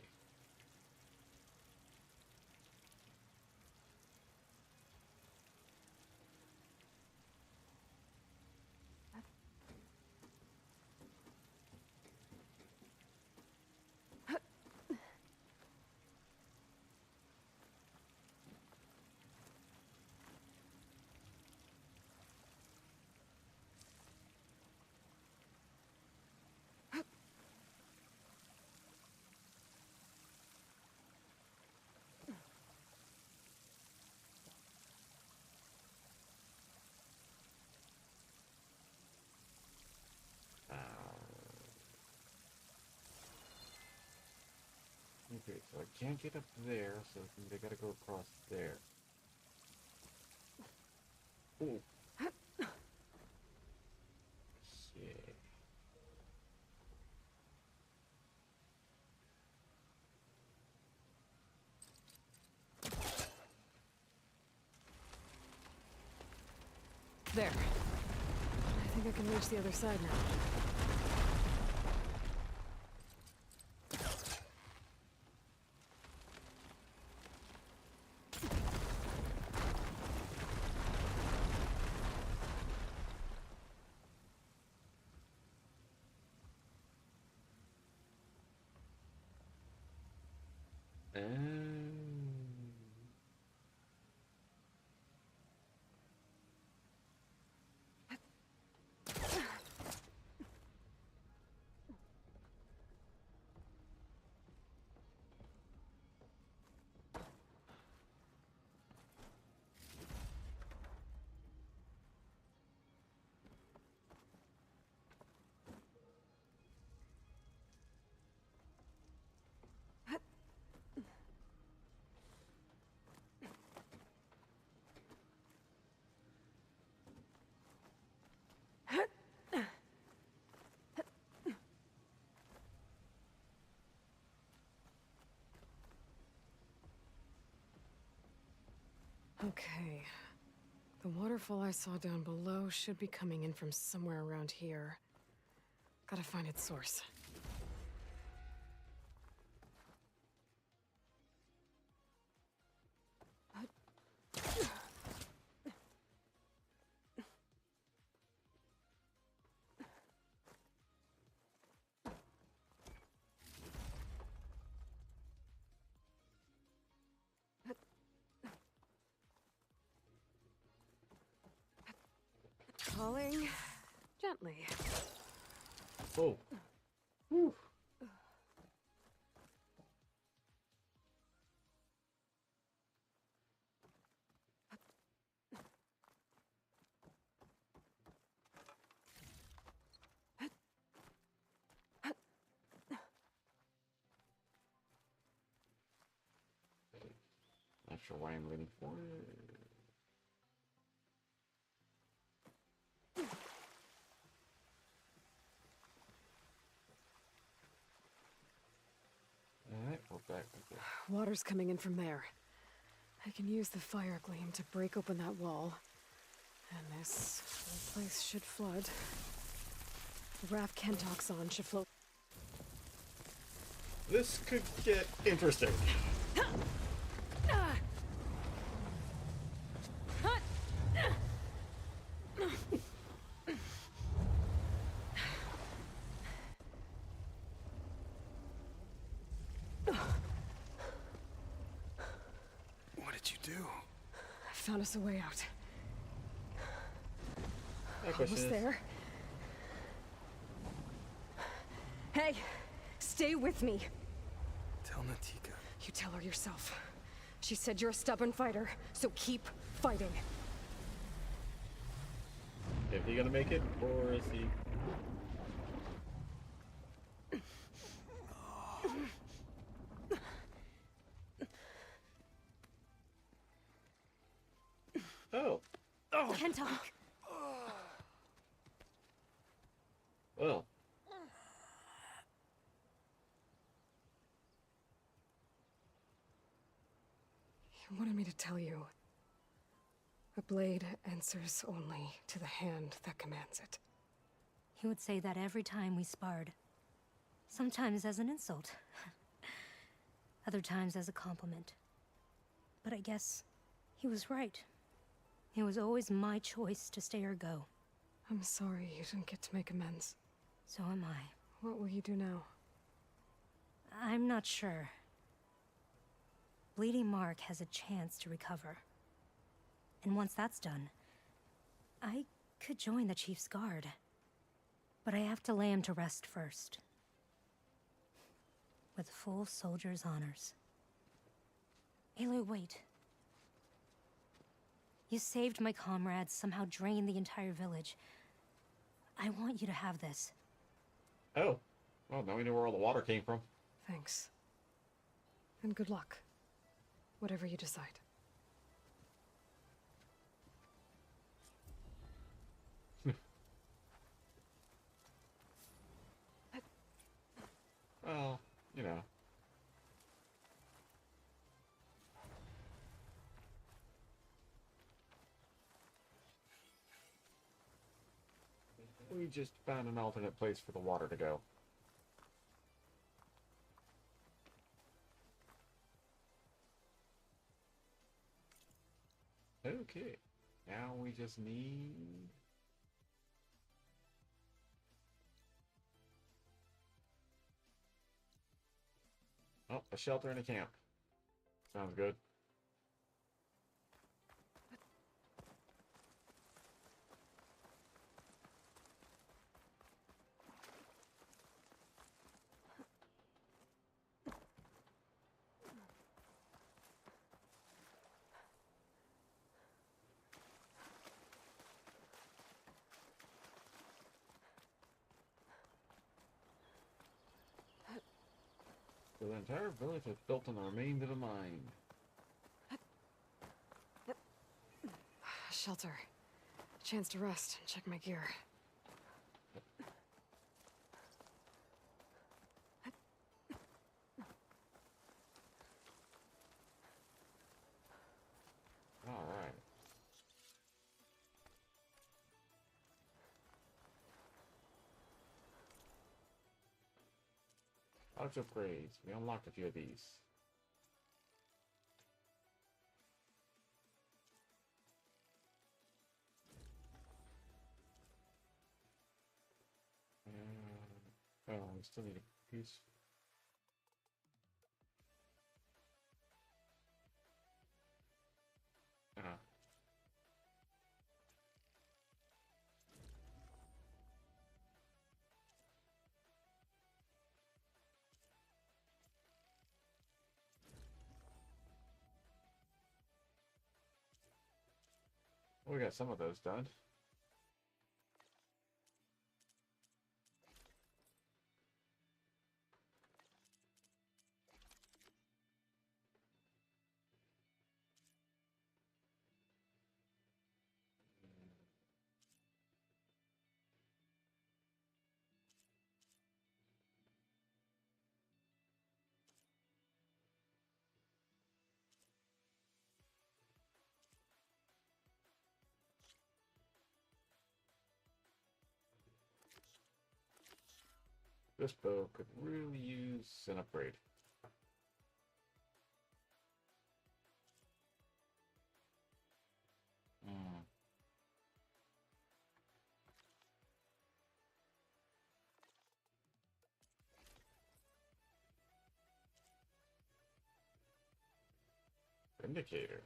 Okay, so I can't get up there, so they gotta go across there. Ooh. Shit. There. I think I can reach the other side now. Okay. The waterfall I saw down below should be coming in from somewhere around here. Gotta find its source. Falling gently. Oh. Whew. Not sure why I'm waiting for it. Alright, we're back. Okay. Water's coming in from there. I can use the fire gleam to break open that wall. And this whole place should flood. The raft Kentock's on should float. This could get interesting. What did you do? I found us a way out. My question Almost is, there. Hey, stay with me. Tell Natika. You tell her yourself. She said you're a stubborn fighter, so keep fighting. is he gonna make it, or is he? Oh, Kentock! well. You wanted me to tell you. A blade answers only to the hand that commands it. He would say that every time we sparred. Sometimes as an insult. Other times as a compliment. But I guess he was right. It was always my choice to stay or go. I'm sorry you didn't get to make amends. So am I. What will you do now? I'm not sure. Bleeding Mark has a chance to recover. And once that's done, I could join the Chief's Guard. But I have to lay him to rest first. With full soldier's honors. Aloy, wait. You saved my comrades, somehow drained the entire village. I want you to have this. Oh, well, now we know where all the water came from. Thanks. And good luck. Whatever you decide. Well, you know. We just found an alternate place for the water to go. Okay. Now we just need... Oh, a shelter and a camp. Sounds good. So the entire village was built on the remains of a mine. Shelter. A chance to rest and check my gear. Alright. Pouch upgrades. We unlocked a few of these. Oh, we still need a piece. We got some of those done. This bow could really use an upgrade. Hmm. Indicator.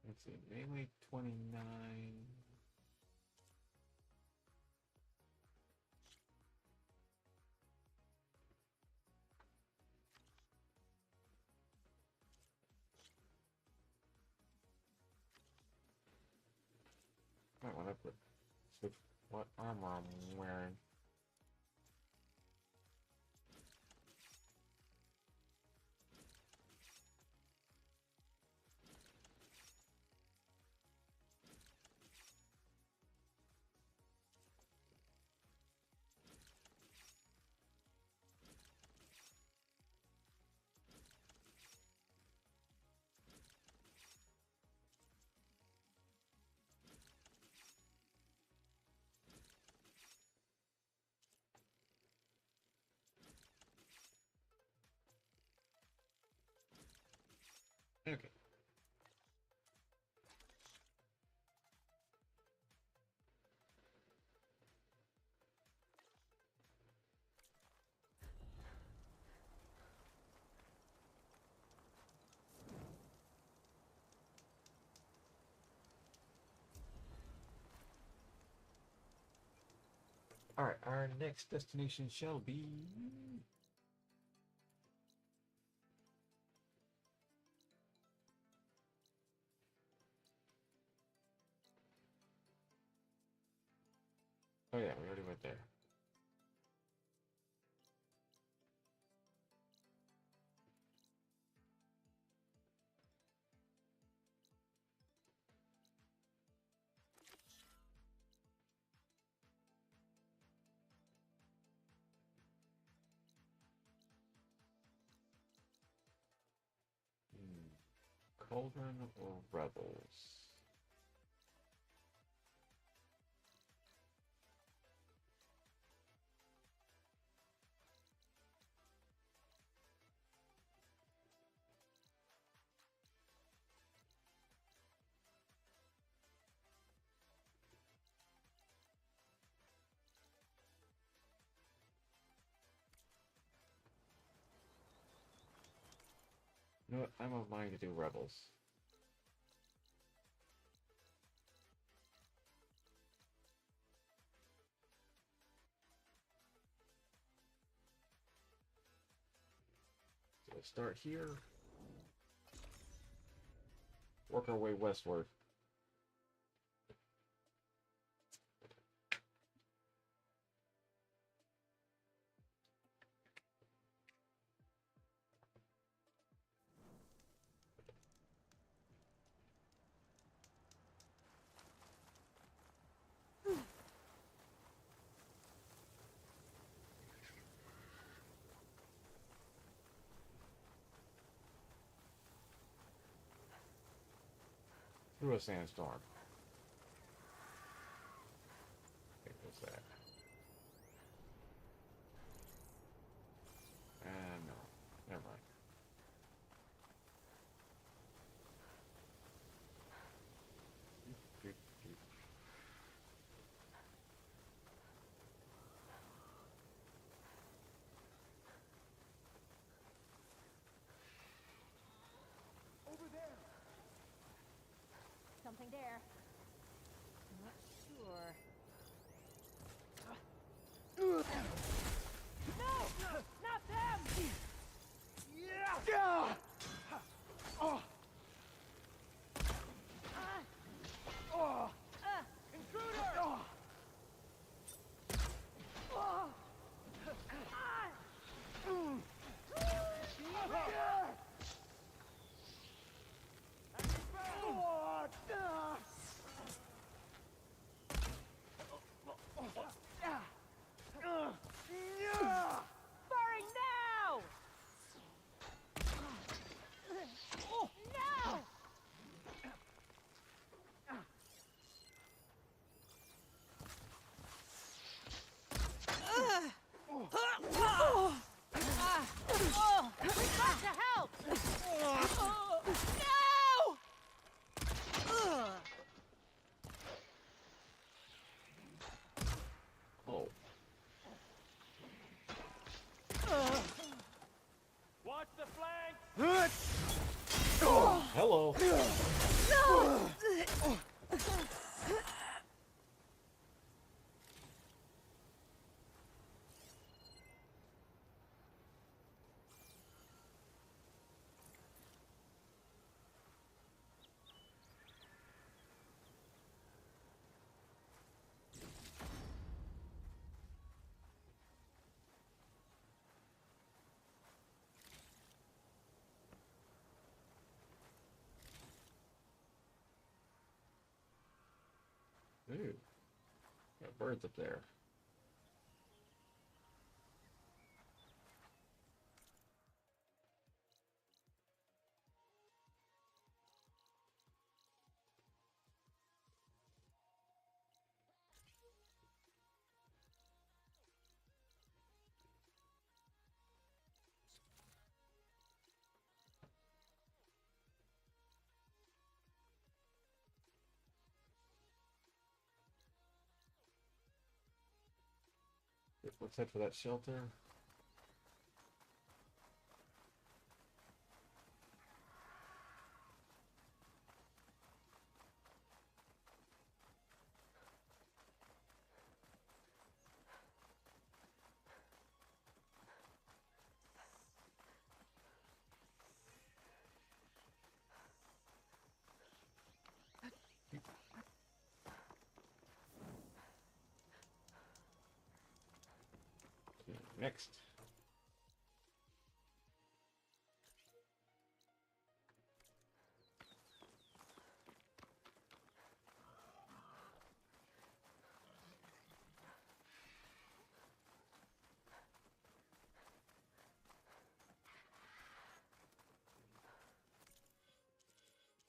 Let's see, mainly 29. Might want to switch what armor I'm wearing. Okay. Alright, our next destination shall be... Oh yeah, we already went there. Cauldron or Rebels? You know what? I'm of mind to do Rebels. So we'll start here. Work our way westward. Through a sandstorm. I think that's that. nothing there. Not sure. No! Not them! Intruder! Firing now! No! We've got to help! No! Oh. Watch the flanks! Hello. Ooh. Got birds up there. Let's head for that shelter. Okay, next.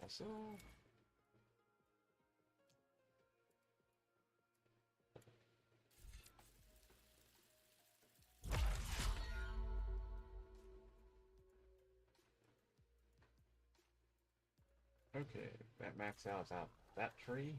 Also, okay, that max out that tree.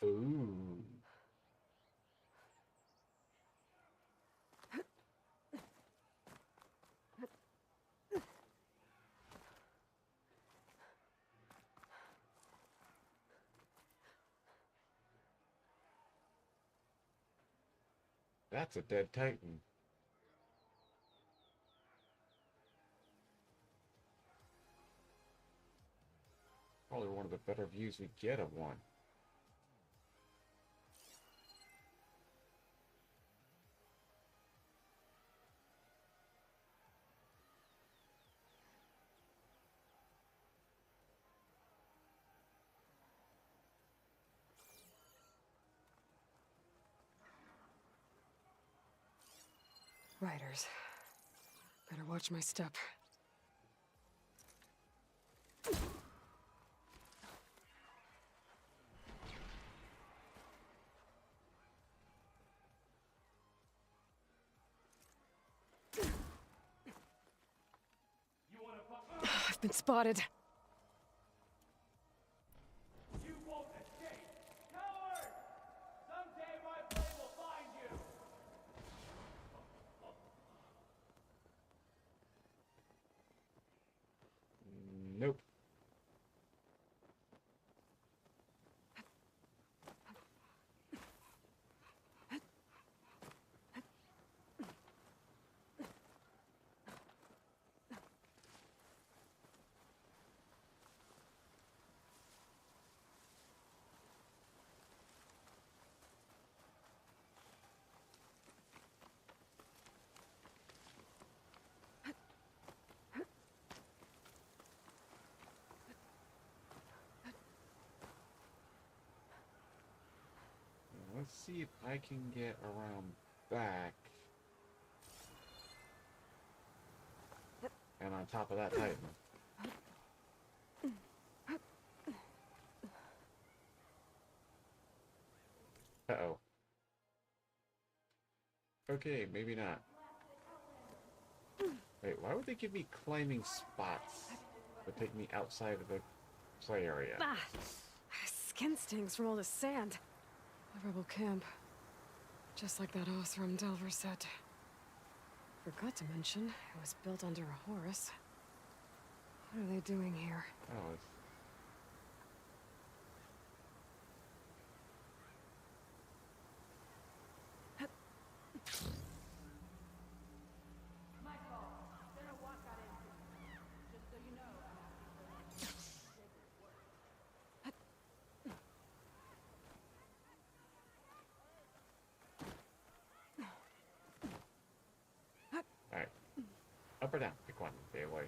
Ooh. That's a dead Titan. Probably one of the better views we get of one. Riders. Better watch my step. I've been spotted. You won't escape! Coward! Someday my blade will find you! Nope. Let's see if I can get around back. And on top of that Titan. Uh-oh. Okay, maybe not. Wait, why would they give me climbing spots that take me outside of the play area? Bah! Skin stings from all the sand. A rebel camp. Just like that Osram Delver said. Forgot to mention, it was built under a Horus. What are they doing here? Oh, it's... Alright. Up or down? Pick one. Stay away.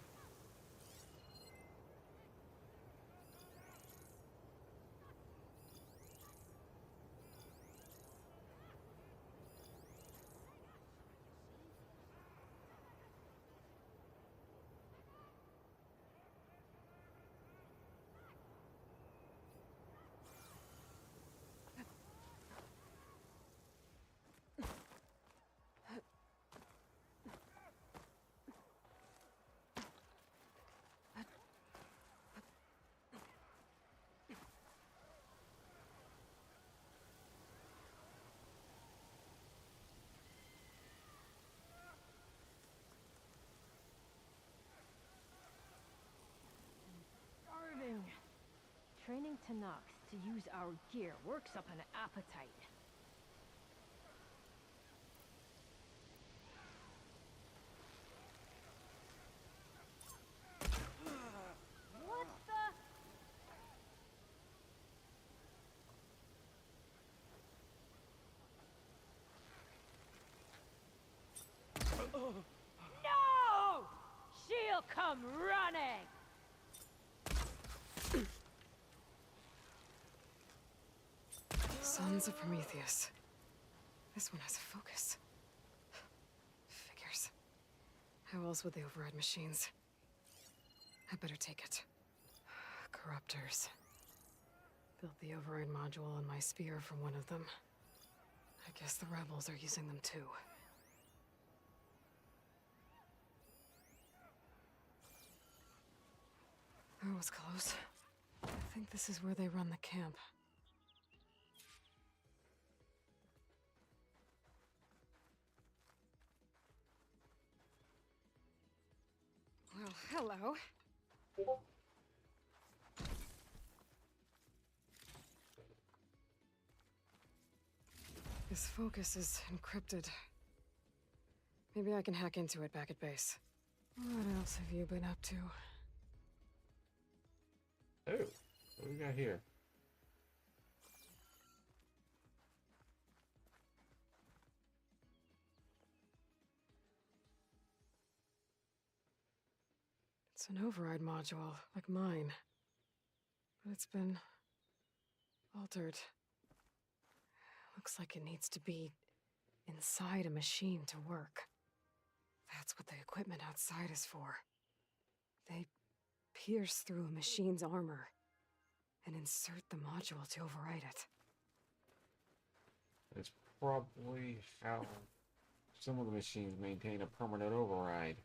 Starving. Training Tanox to use our gear works up an appetite. What the? No! She'll come running! Sons of Prometheus. This one has a focus. Figures. How else would they override machines? I better take it. Corruptors. Built the override module on my spear from one of them. I guess the rebels are using them too. That was close. I think this is where they run the camp. Hello. This focus is encrypted. Maybe I can hack into it back at base. What else have you been up to? Oh, what do we got here? It's an override module, like mine. But it's been altered. Looks like it needs to be inside a machine to work. That's what the equipment outside is for. They pierce through a machine's armor and insert the module to override it. It's probably how some of the machines maintain a permanent override.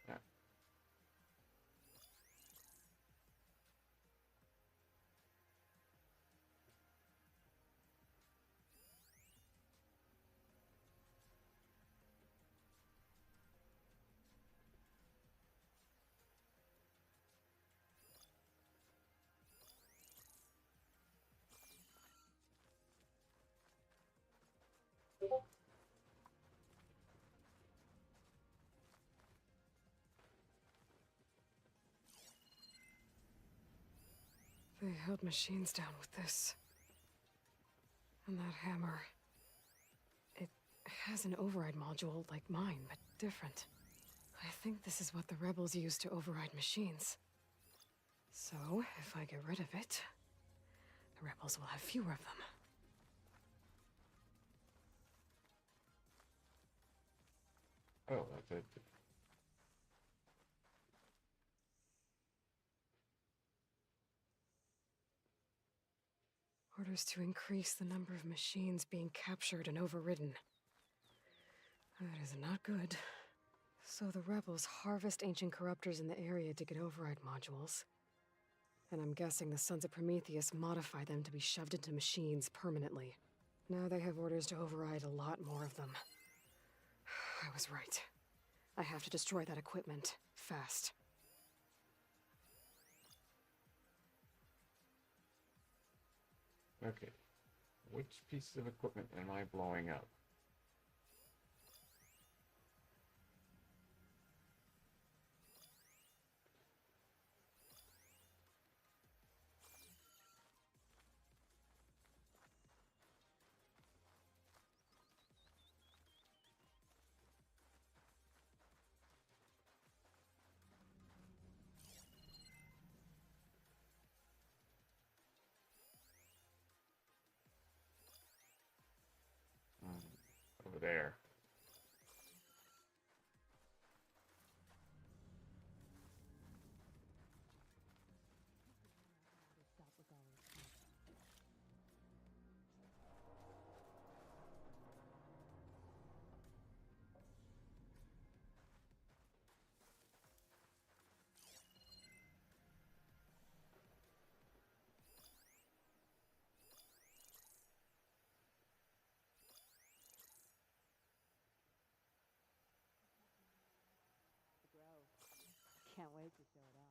Yeah. They held machines down with this. And that hammer. It has an override module like mine, but different. I think this is what the rebels use to override machines. So, if I get rid of it, the rebels will have fewer of them. Oh, that's it. Orders to increase the number of machines being captured and overridden. That is not good. So the rebels harvest ancient corruptors in the area to get override modules. And I'm guessing the Sons of Prometheus modify them to be shoved into machines permanently. Now they have orders to override a lot more of them. I was right. I have to destroy that equipment, fast. Okay. Which pieces of equipment am I blowing up? Over there. Can't wait to show it off.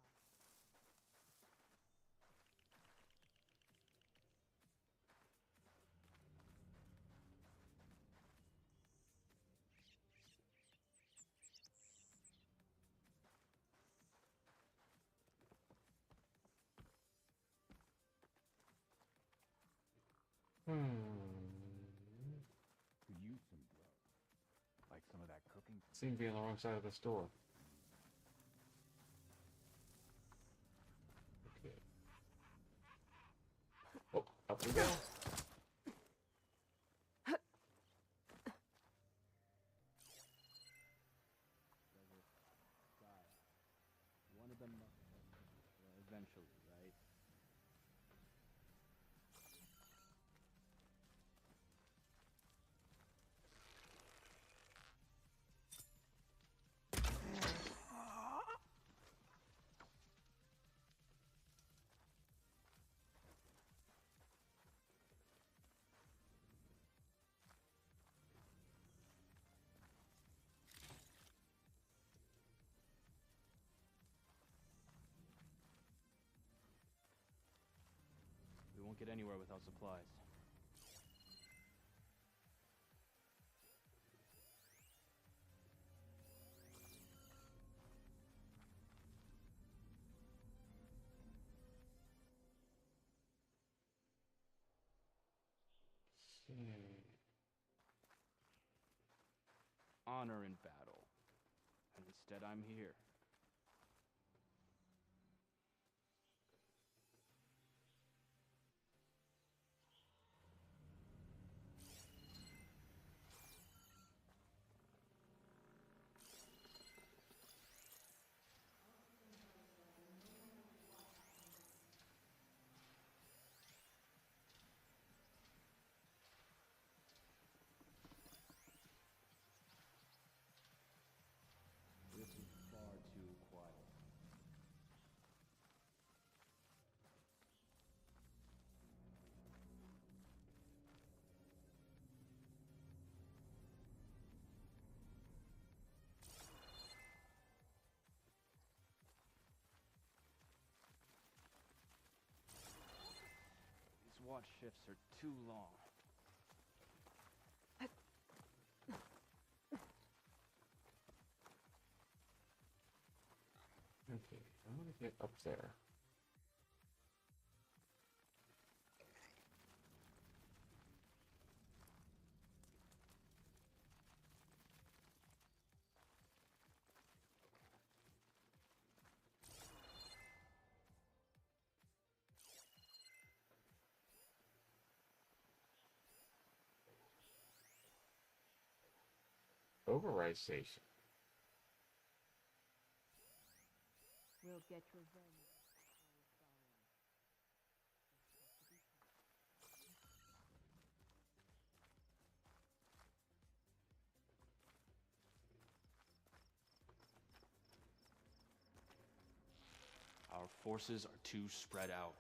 Could use some gloves. Like some of that cooking. Seem to be on the wrong side of the store. Okay. Oh, up we go. One of them eventually, right? Won't get anywhere without supplies. Honor in battle. And instead I'm here. This is far too quiet. These watch shifts are too long. Okay, I want to get up there. Override station. We'll get revenge. Our forces are too spread out.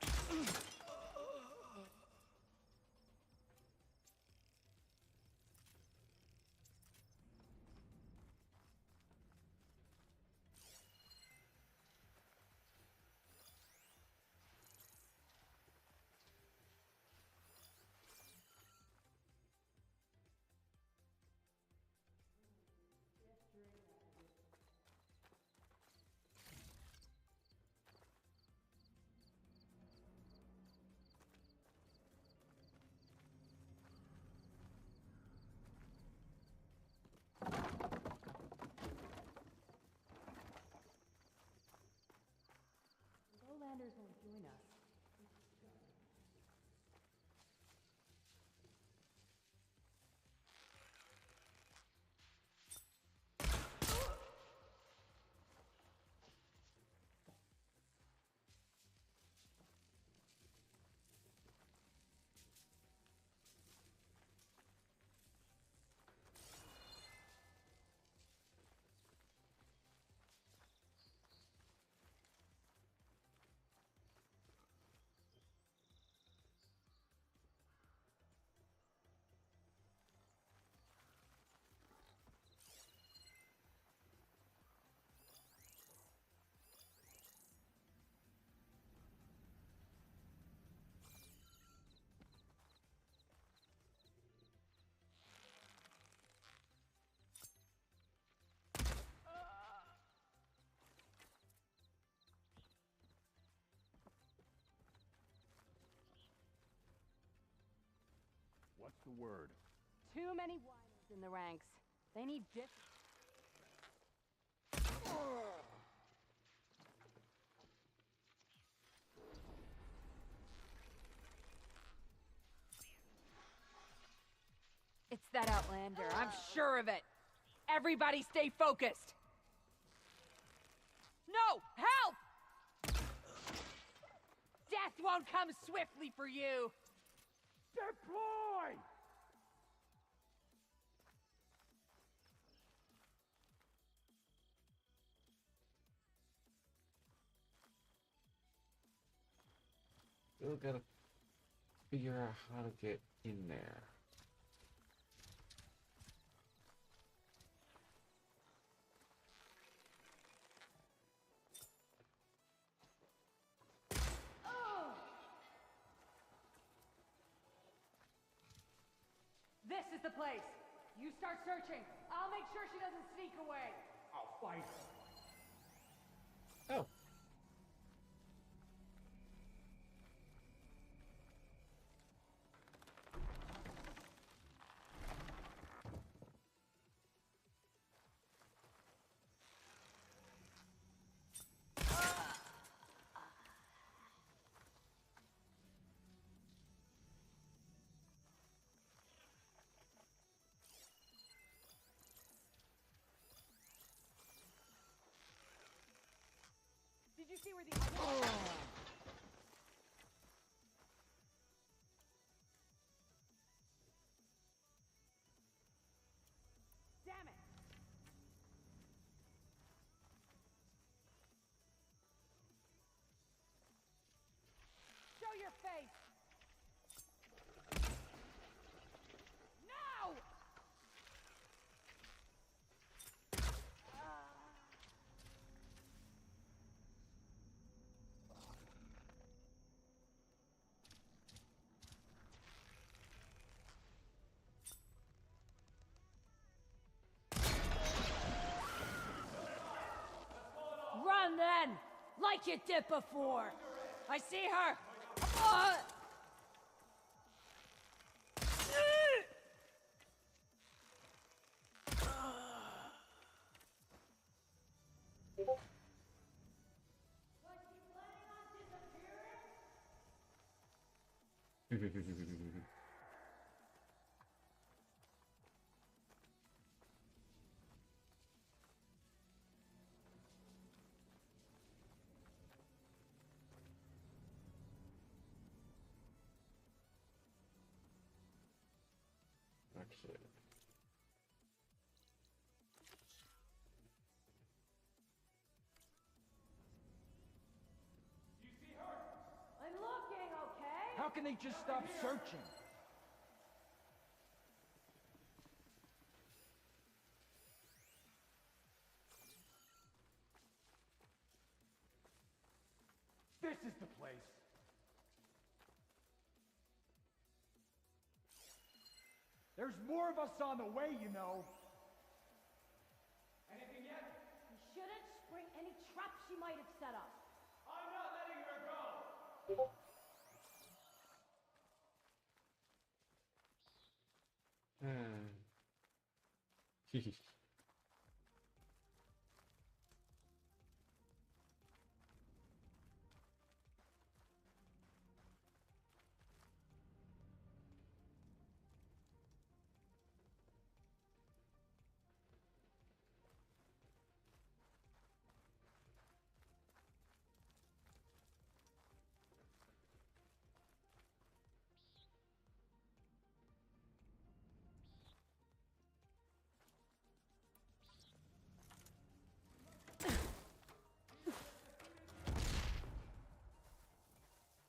Lowlanders won't join us. What's the word? Too many whiners in the ranks. They need It's that Outlander. I'm sure of it. Everybody stay focused. No! Help! Death won't come swiftly for you. Deploy! Still gotta figure out how to get in there. is the place. You start searching. I'll make sure she doesn't sneak away. I'll fight her. Oh. Did you see where the other Damn it! Show your face! No! Run then! Like you did before! I see her! Actually. I'm looking, okay? How can they just stop searching? This is the place. There's more of us on the way, you know. Anything yet? You shouldn't spring any traps she might have set up. I'm not letting her go.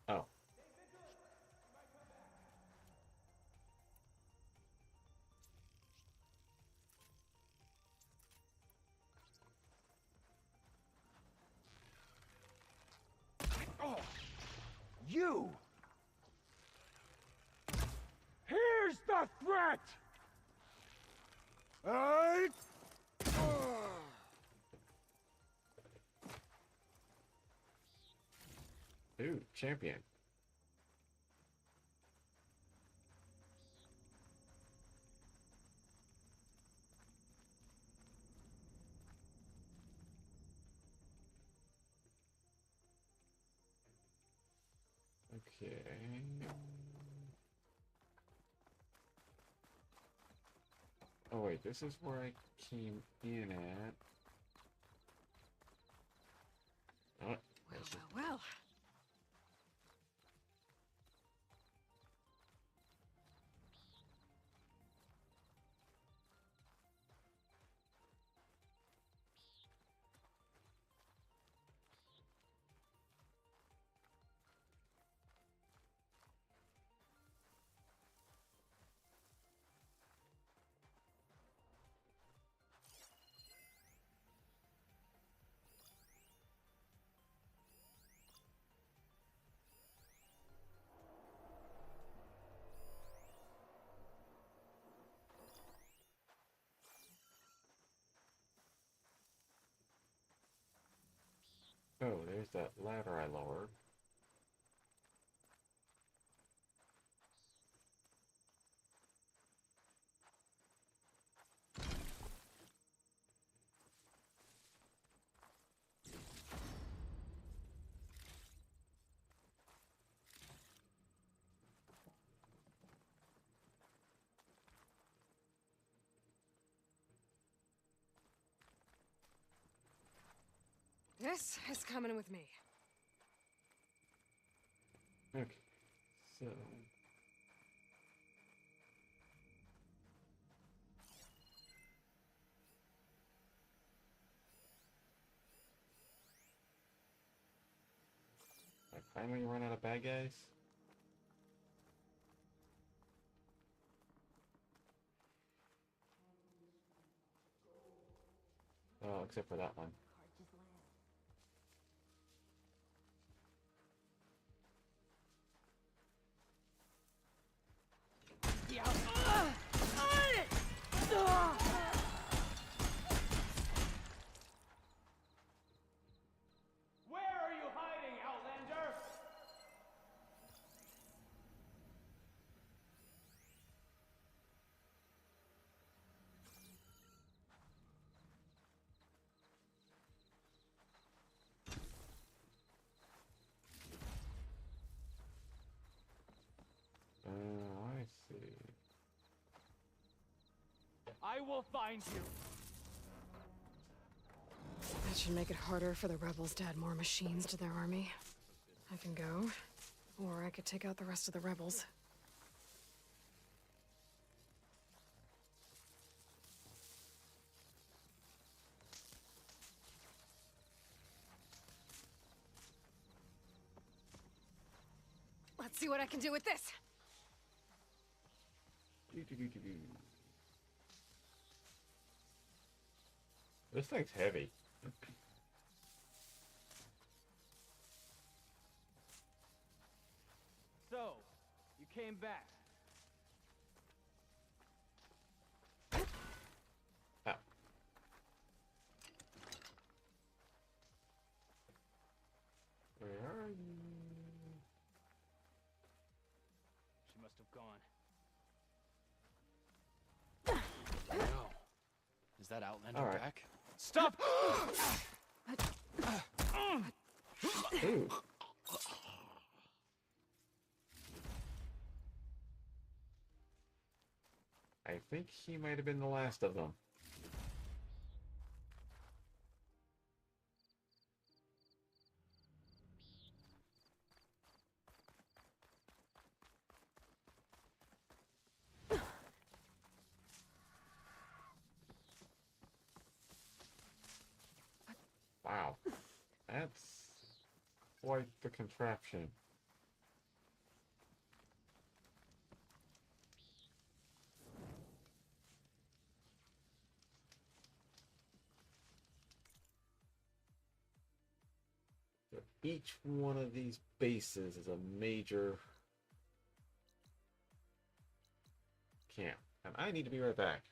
Oh. Oh, you! Here's the threat! I... Ooh, champion. Okay. Oh wait, this is where I came in at. Oh, Well. Oh, there's that ladder I lowered. This is coming with me. Okay, so... I finally run out of bad guys? Oh, except for that one. Where are you hiding, Outlander? I see. I will find you. That should make it harder for the rebels to add more machines to their army. I can go, or I could take out the rest of the rebels. Let's see what I can do with this. This thing's heavy. So, you came back. Ow. Where are you? She must have gone. No. Is that Outlander All right. back? Stop! Ooh. I think he might have been the last of them. Wow. That's quite the contraption. So each one of these bases is a major camp. And I need to be right back.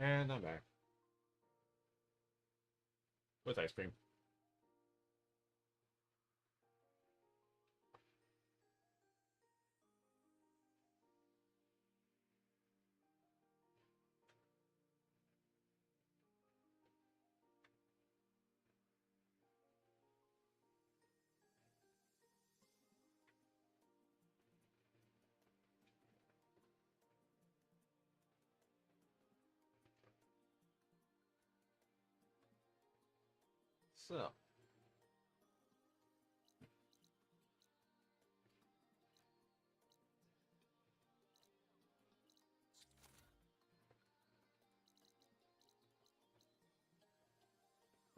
And I'm back. With ice cream. So.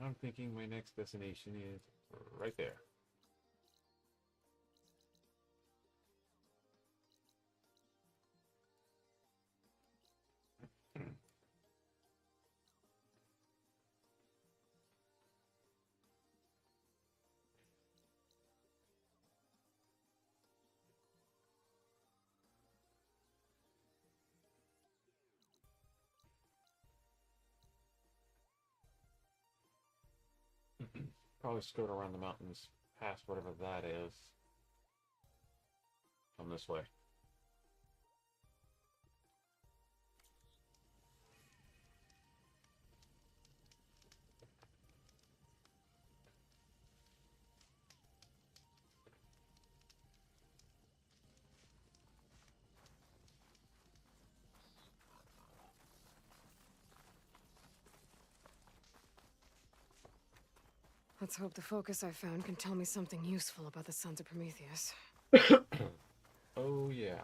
I'm thinking my next destination is right there. Probably skirt around the mountains past whatever that is. Come this way. Let's hope the focus I found can tell me something useful about the Sons of Prometheus. Oh, yeah.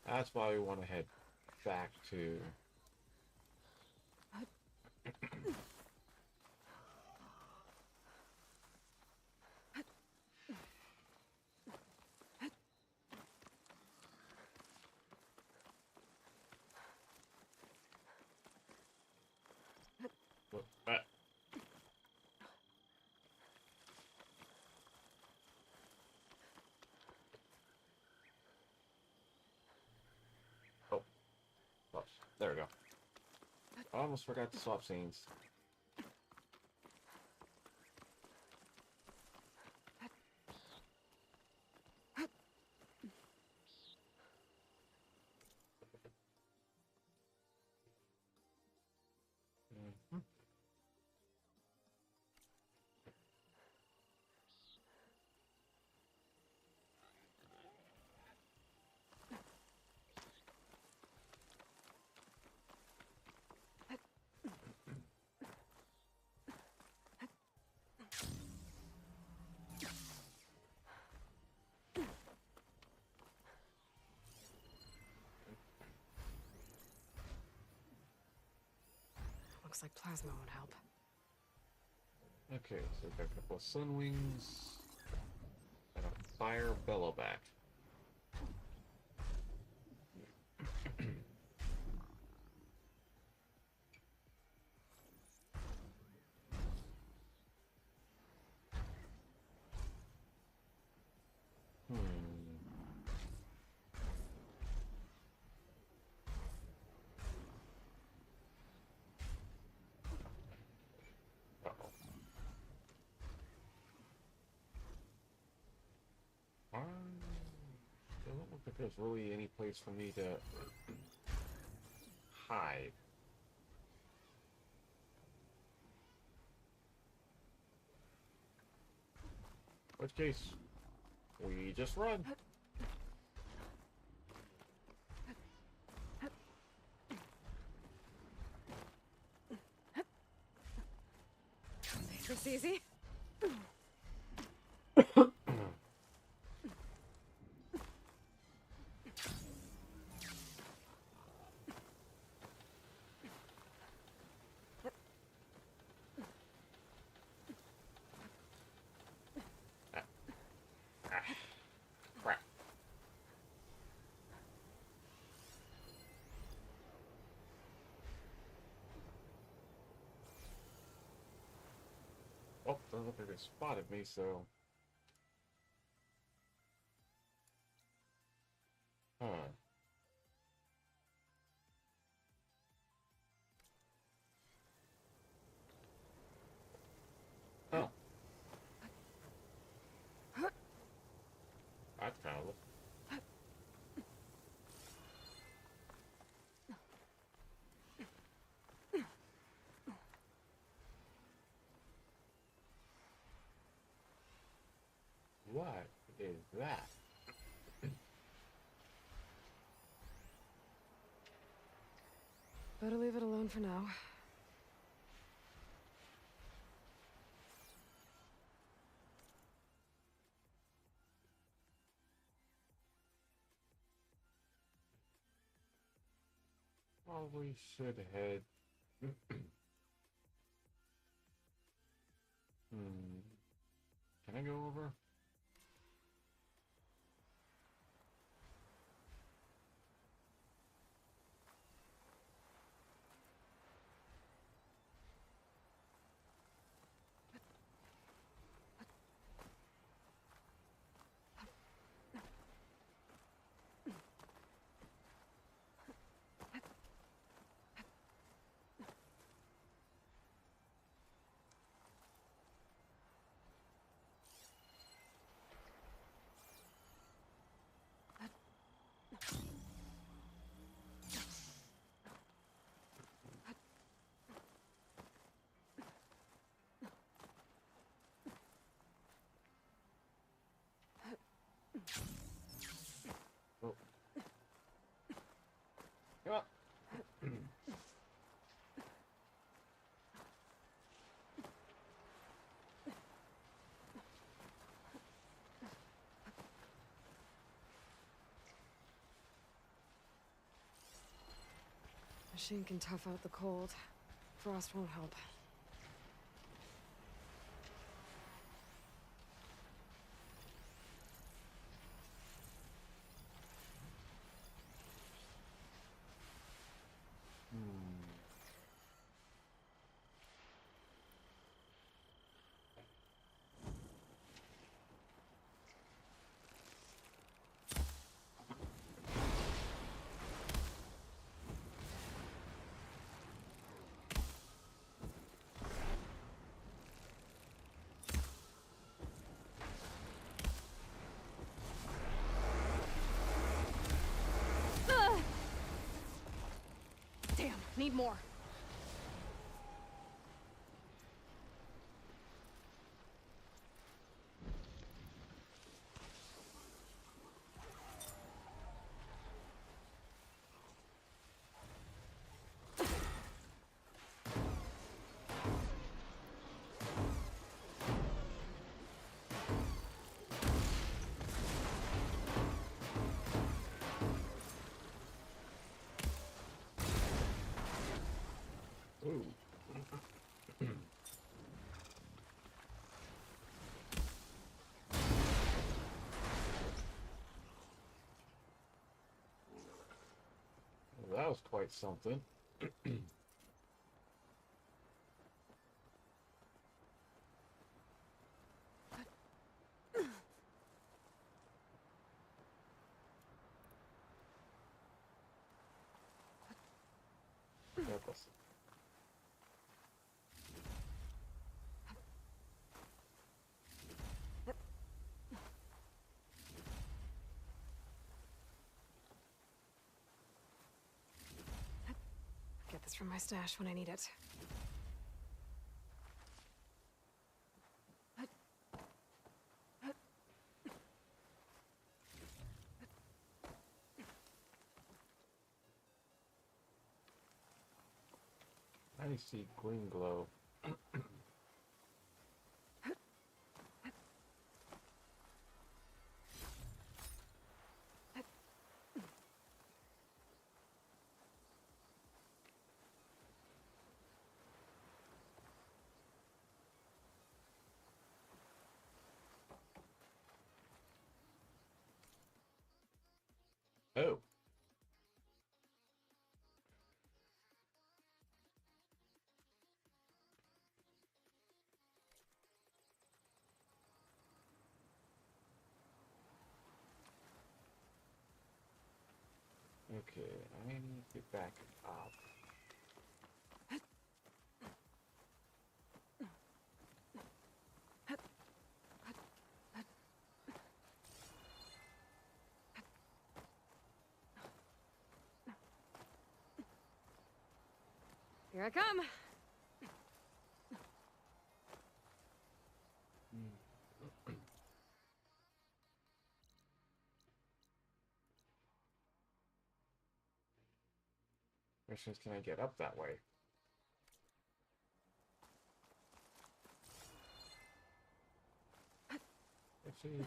That's why we want to head back to... Oh. Oops. There we go. I almost forgot to swap scenes. Mhm. Looks like plasma would help. Okay, so we've got a couple of sun wings and a fire bellowback. Uh-oh. Doesn't look like there's really any place for me to hide. In which case, we just run. This easy? Crap. Oh, doesn't look like they spotted me, so... Huh. That's powerful. What is that? Better leave it alone for now. Probably should head. Can I go over? Oh. Come on. Machine can tough out the cold. Frost won't help. Damn, need more. Ooh. Well, that was quite something. Help us. Get this from my stash when I need it. I see green glow. Oh. Okay, I need to get back up. Here I come. Question is, can I get up that way? Actually,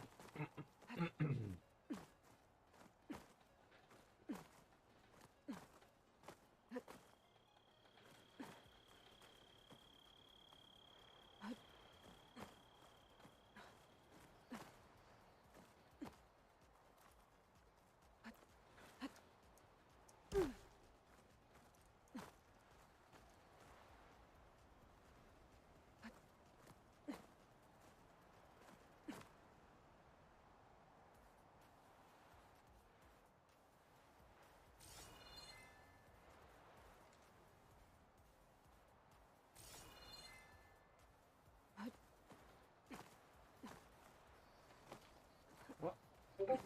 what?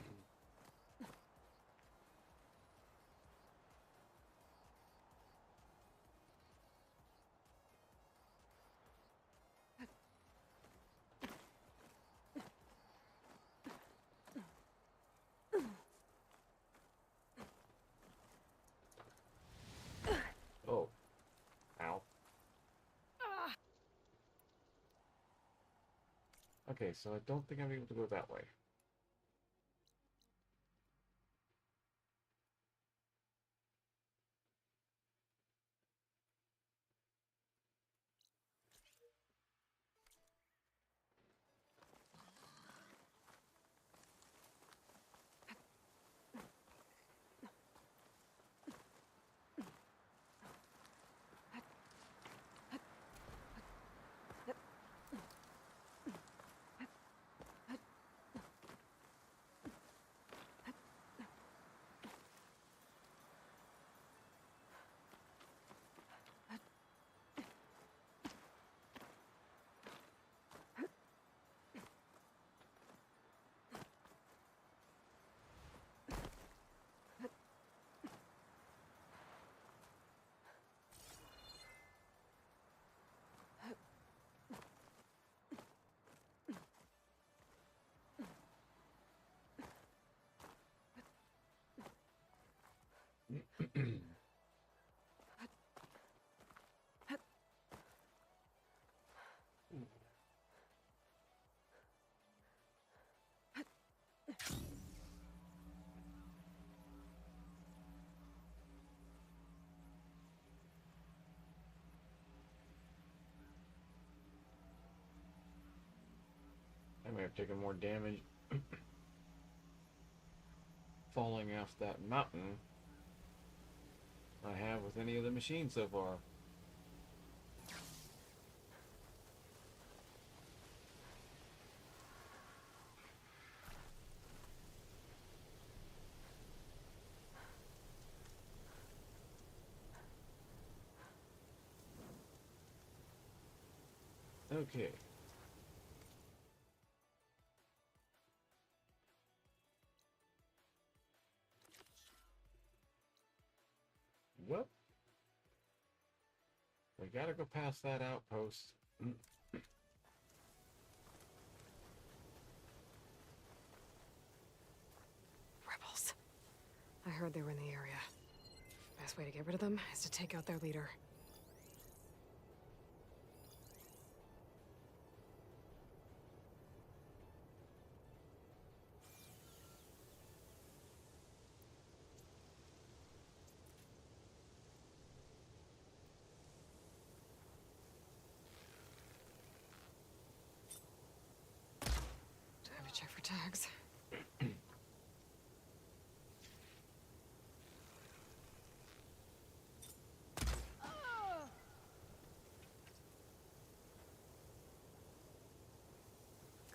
Oh. Ow. Okay, so I don't think I'm able to go that way. I may have taken more damage falling off that mountain than I have with any of the machines so far. Okay. Well, we gotta go past that outpost. Rebels. I heard they were in the area. Best way to get rid of them is to take out their leader. Time to check for tags.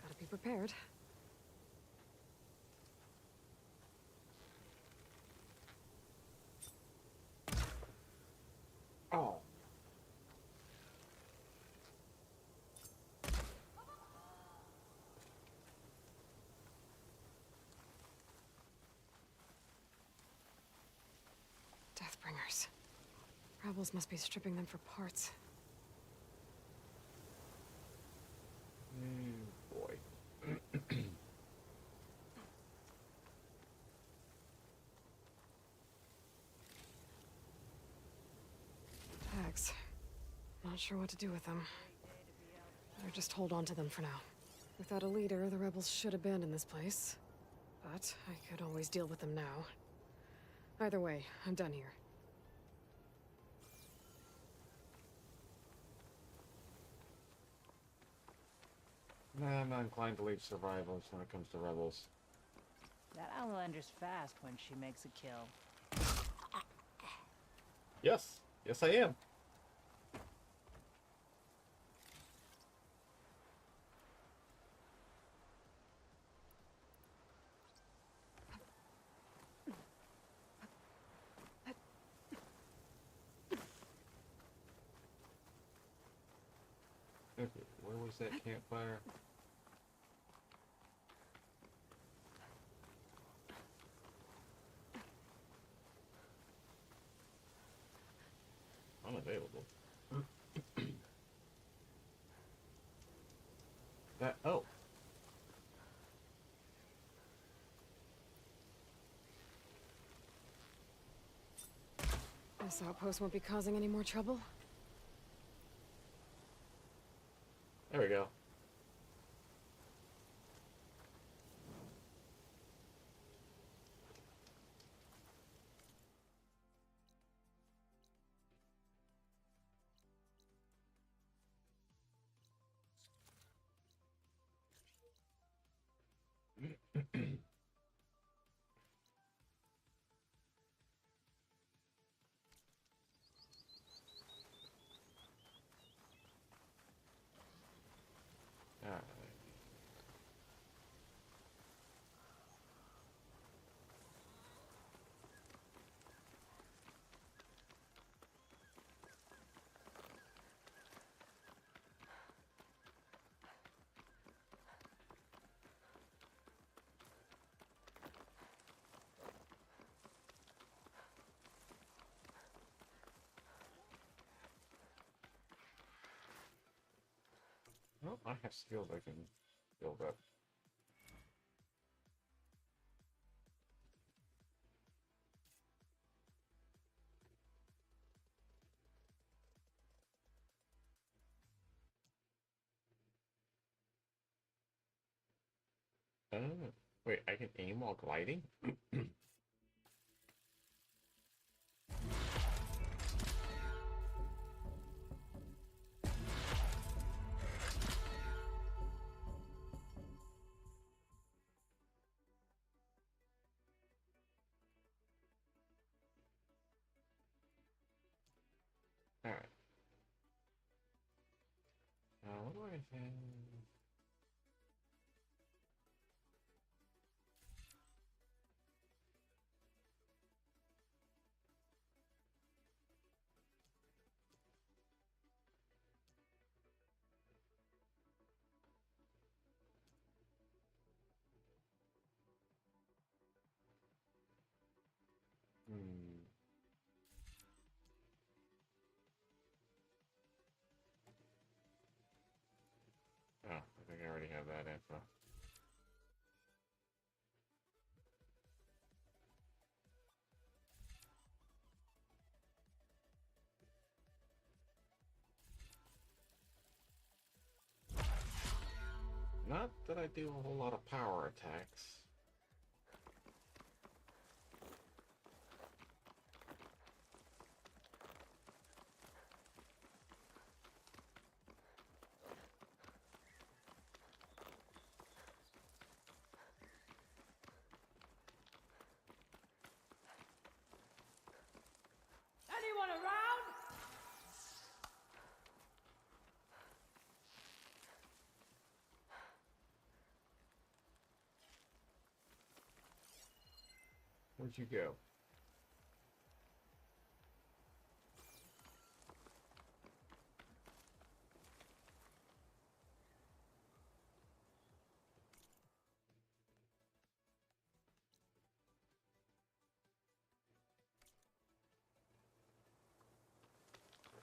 Gotta be prepared. Oh. Deathbringers. Rebels rebels must be stripping them for parts. Boy. Tags. Not sure what to do with them. Better just hold on to them for now. Without a leader, the rebels should abandon this place. But I could always deal with them now. Either way, I'm done here. Nah, I'm not inclined to leave survivors when it comes to rebels. That Outlander's fast when she makes a kill. Yes. Yes, I am. Okay, where was that campfire? Unavailable. That, oh. This outpost won't be causing any more trouble? There we go. Alright. Well, I have skills I can build up. Wait, I can aim while gliding? Alright. Now, what do I have? Oh, I think I already have that info. Not that I do a whole lot of power attacks. Anyone around? Where'd you go?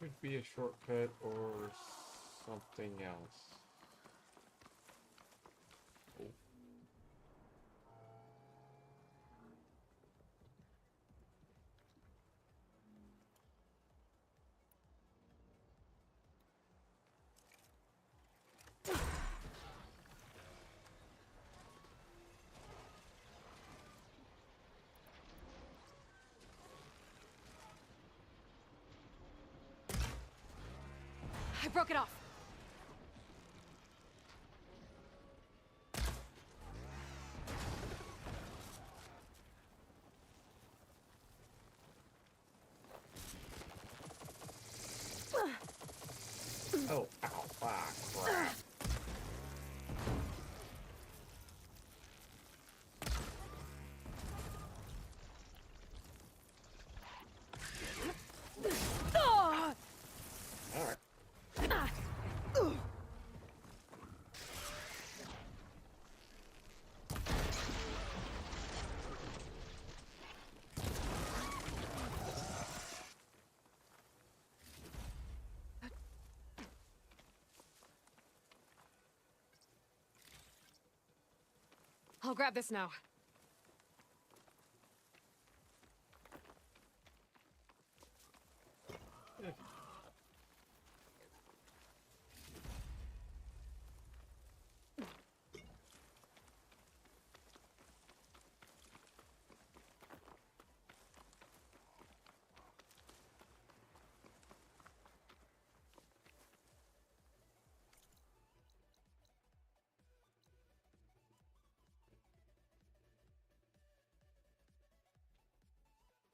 could be a shortcut or something else. Oh. I broke it off. Oh, ow, ah, crap. Alright. I'll grab this now.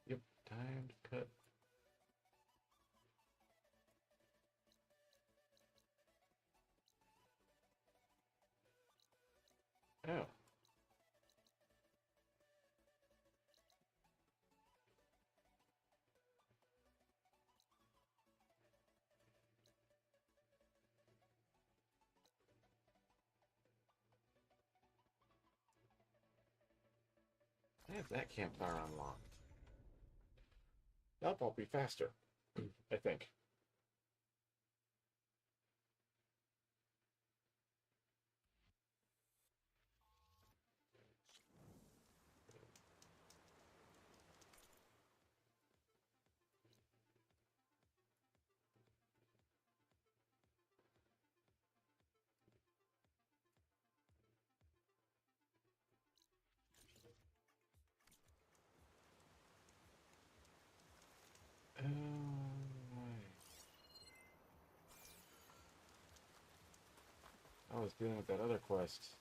Yep, time to cut. Oh. I have that campfire unlocked. That'll probably be faster, I think. I was dealing with that other quest.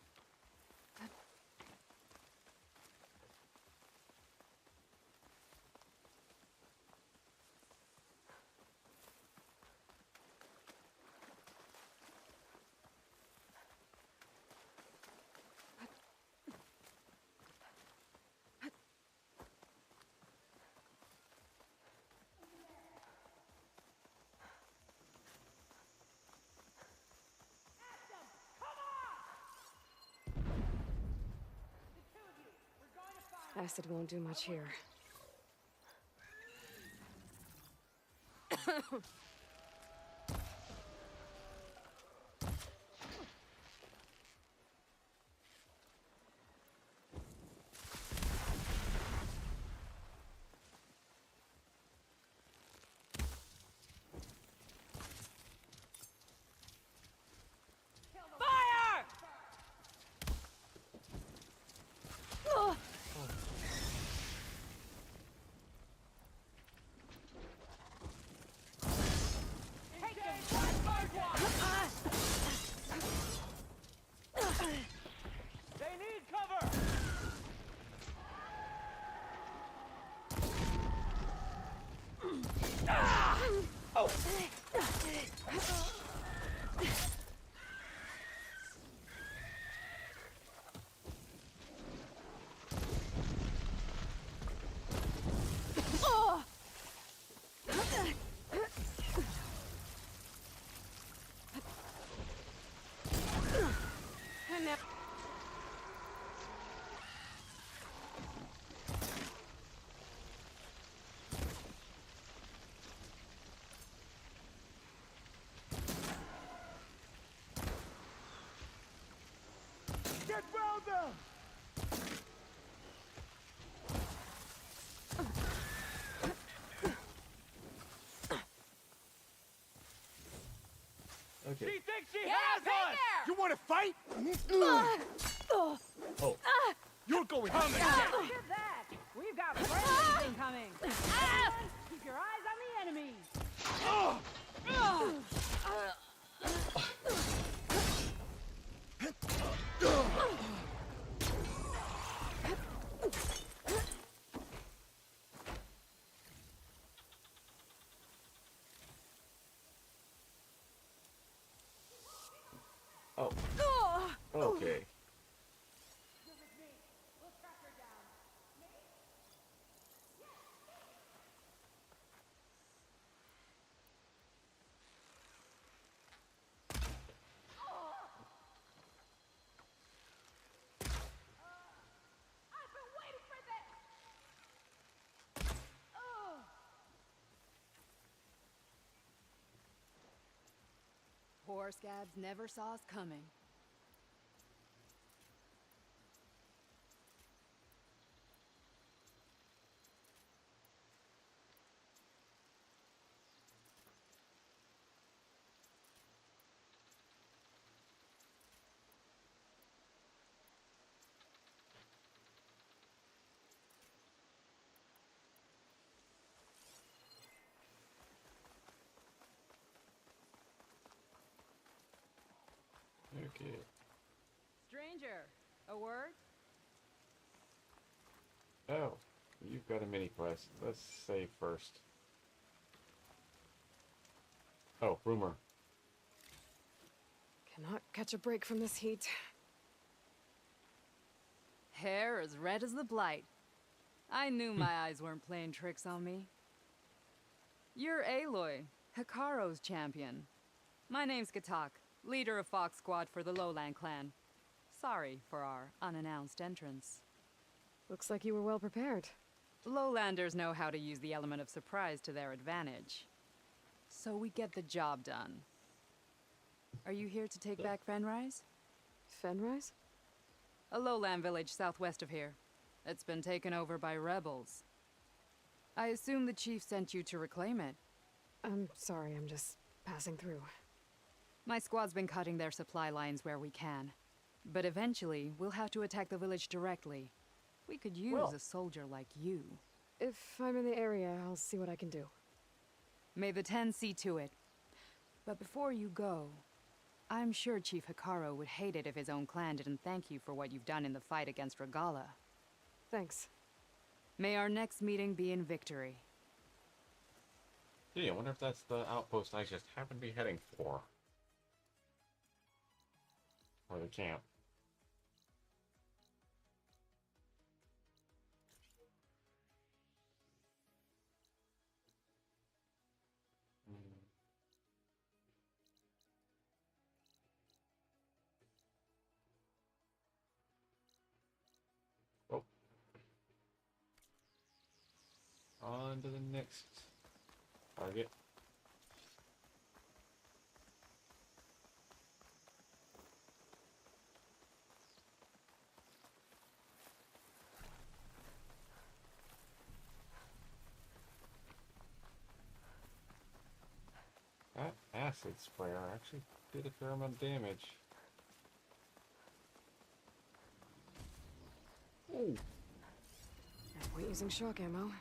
Acid won't do much here. Fire! They need cover! Oh! Okay. She thinks she Get has up in us! there! You want to fight? Oh. You're going home. Look at that! We've got friendlies incoming! Keep your eyes on the enemy! Oh. Okay. I've been waiting for this! Poor Scabs never saw us coming. Okay. Stranger, a word? Oh, you've got a mini quest. Let's save first. Oh, rumor. Cannot catch a break from this heat. Hair as red as the blight. I knew my eyes weren't playing tricks on me. You're Aloy, Hikaro's champion. My name's Gatak, leader of Fox Squad for the Lowland clan. Sorry for our unannounced entrance. Looks like you were well prepared. Lowlanders know how to use the element of surprise to their advantage. So we get the job done. Are you here to take back Fenrise? Fenrise? A lowland village southwest of here. It's been taken over by rebels. I assume the chief sent you to reclaim it. I'm sorry, I'm just passing through. My squad's been cutting their supply lines where we can. But eventually, we'll have to attack the village directly. We could use a soldier like you. If I'm in the area, I'll see what I can do. May the Ten see to it. But before you go, I'm sure Chief Hikaro would hate it if his own clan didn't thank you for what you've done in the fight against Regala. Thanks. May our next meeting be in victory. Gee, I wonder if that's the outpost I just happen to be heading for. Or the camp. Oh. On to the next target. That acid sprayer actually did a fair amount of damage. Ooh. No point using shock ammo.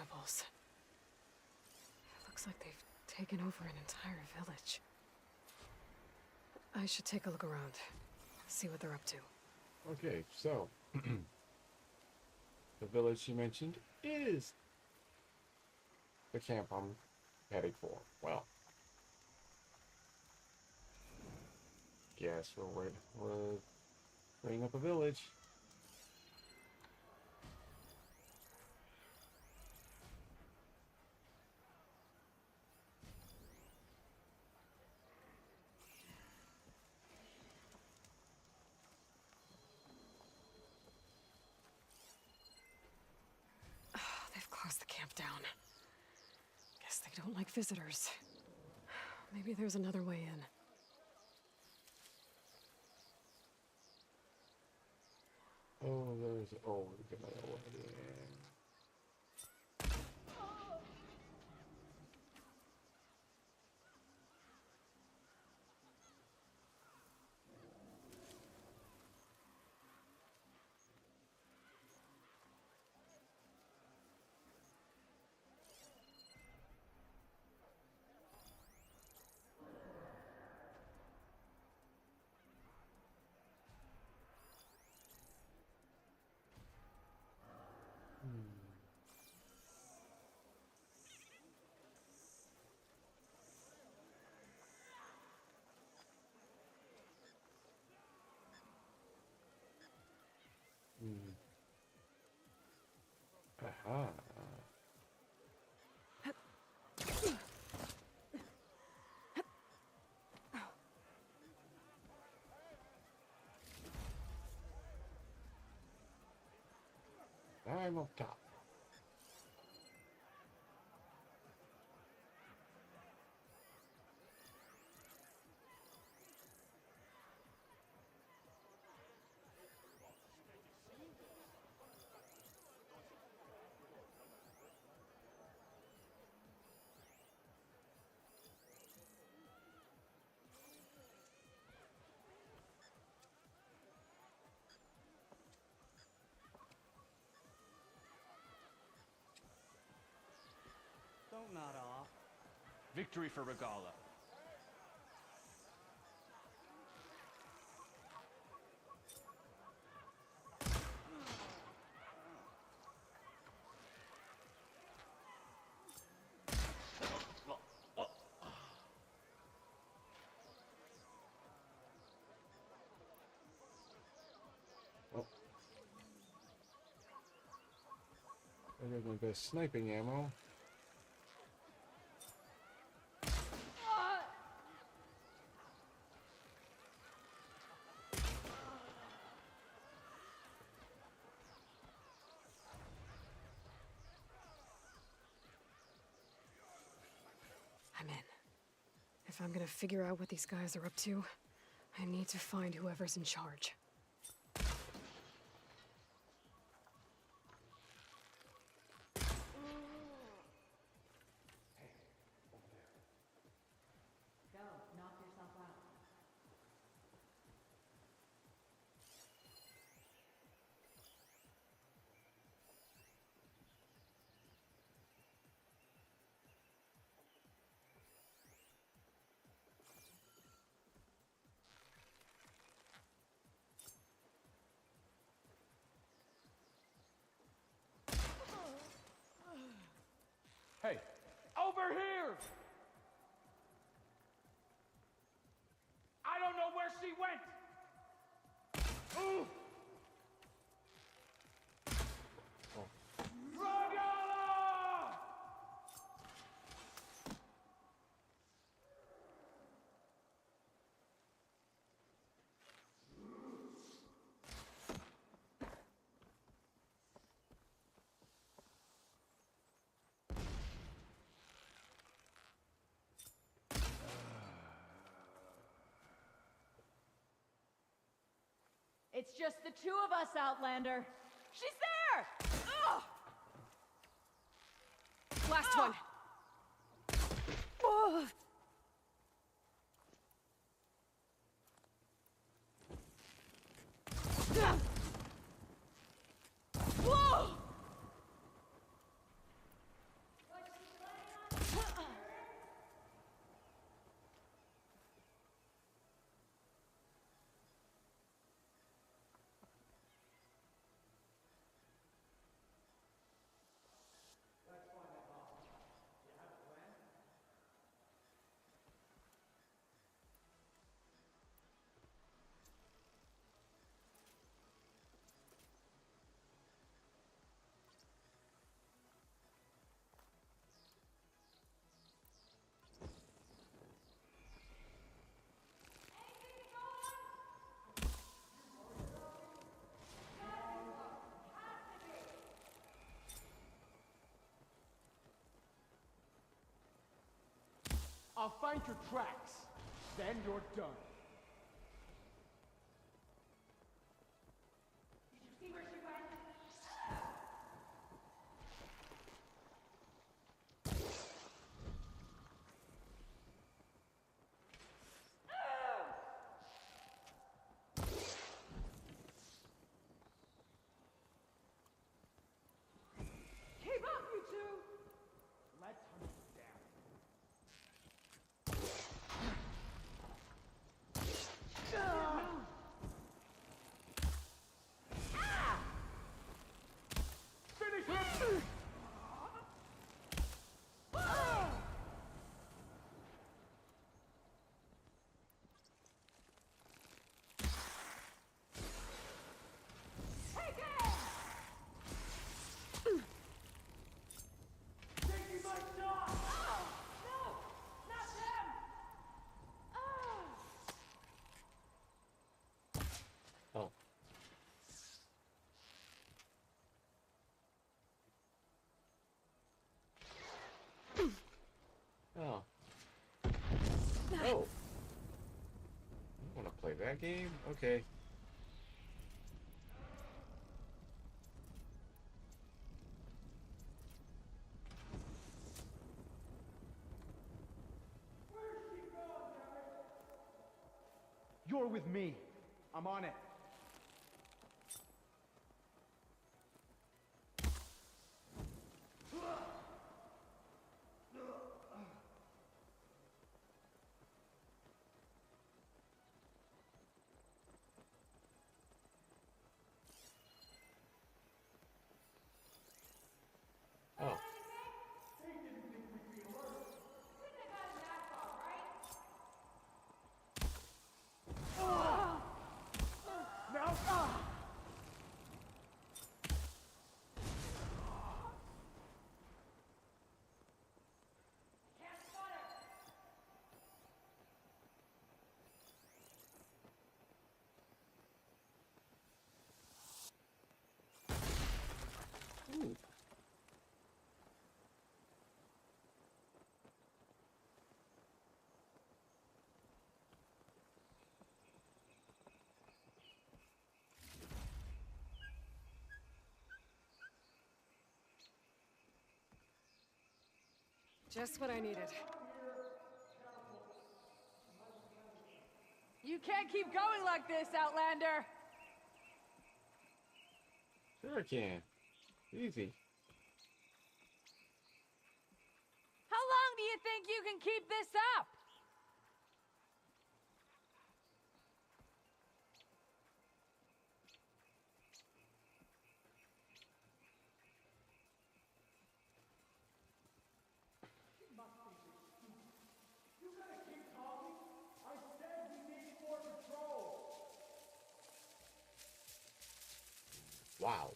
Rebels. It looks like they've taken over an entire village. I I should take a look around. See what they're up to. Okay, so the village she mentioned is the camp I'm heading for. Well, guess we're bringing up a village. They've closed the camp down. Guess they don't like visitors. Maybe there's another way in. Oh, there's another way in. Aha. I'm up top. Don't nod off. Victory for Regala. There goes my best sniping ammo. I'm in. If I'm gonna figure out what these guys are up to, I need to find whoever's in charge. Hey, over here! I don't know where she went! Ooh! Regala! It's just the two of us, Outlander. She's there! Ugh! Last one! Ugh. Whoa! I'll find your tracks. Then you're done. Did you see where she went? Keep up, you two! Let's hunt them down. Finish him! Taking my shot! No! Not them! Oh. Oh. Oh. You want to play that game? Okay. You're with me. I'm on it. Oh. Now, Ooh. Just what I needed. You can't keep going like this, Outlander! Sure I can. Easy. How long do you think you can keep this up? you gotta keep talking. I said we need more patrol. Wow.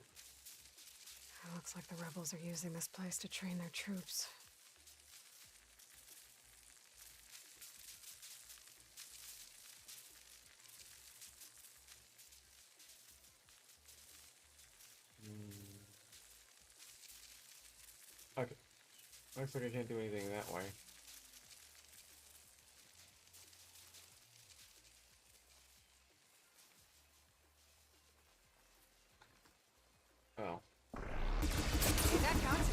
It looks like the rebels are using this place to train their troops. Okay. Looks like I can't do anything that way. Oh. Hey, that counts.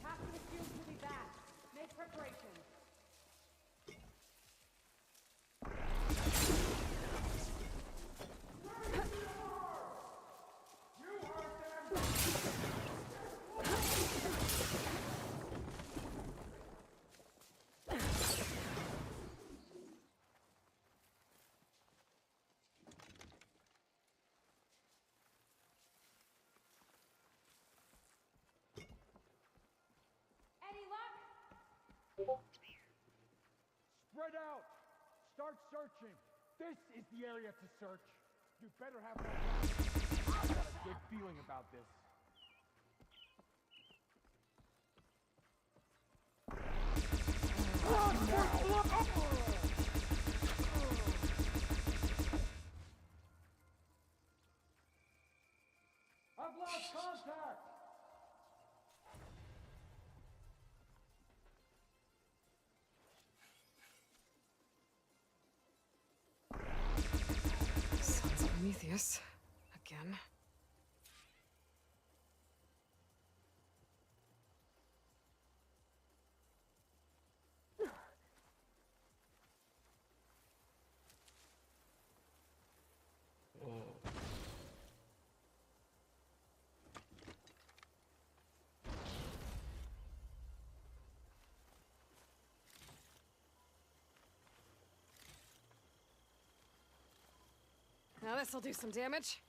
Half of the shields will be back. Make preparations. Any luck? Spread out. Start searching. This is the area to search. You better have more. I've got a good feeling about this. I've lost contact. Sons of Prometheus. Again. Now this'll do some damage.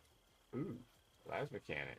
Ooh, plasma cannon.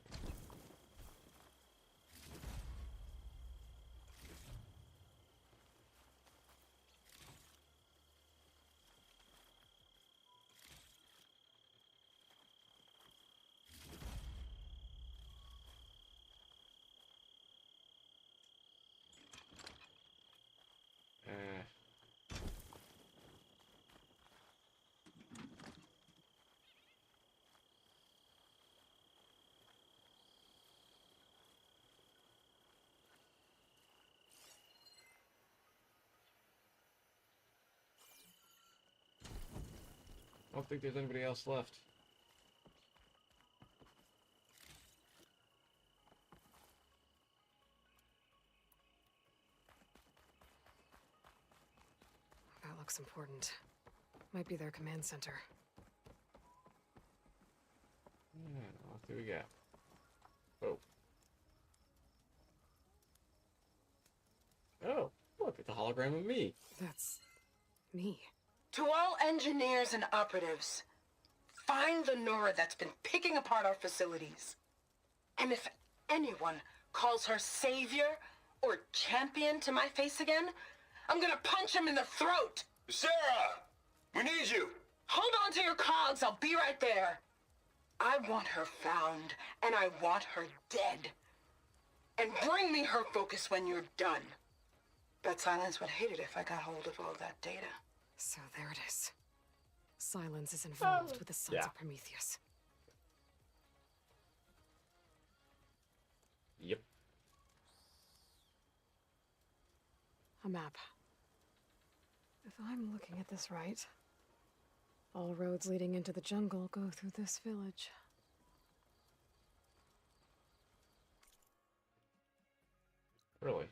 I don't think there's anybody else left. That looks important. Might be their command center. Yeah, what do we got? Oh. Oh, look, it's a hologram of me. That's me. To all engineers and operatives, find the Nora that's been picking apart our facilities. And if anyone calls her savior or champion to my face again, I'm gonna punch him in the throat! Sarah! We need you! Hold on to your cogs, I'll be right there. I want her found, and I want her dead. And bring me her focus when you're done. Bet Silence would hate it if I got hold of all that data. So there it is. Silence is involved with the Sons yeah. of Prometheus. Yep. A map. If I'm looking at this right, all roads leading into the jungle go through this village. Really?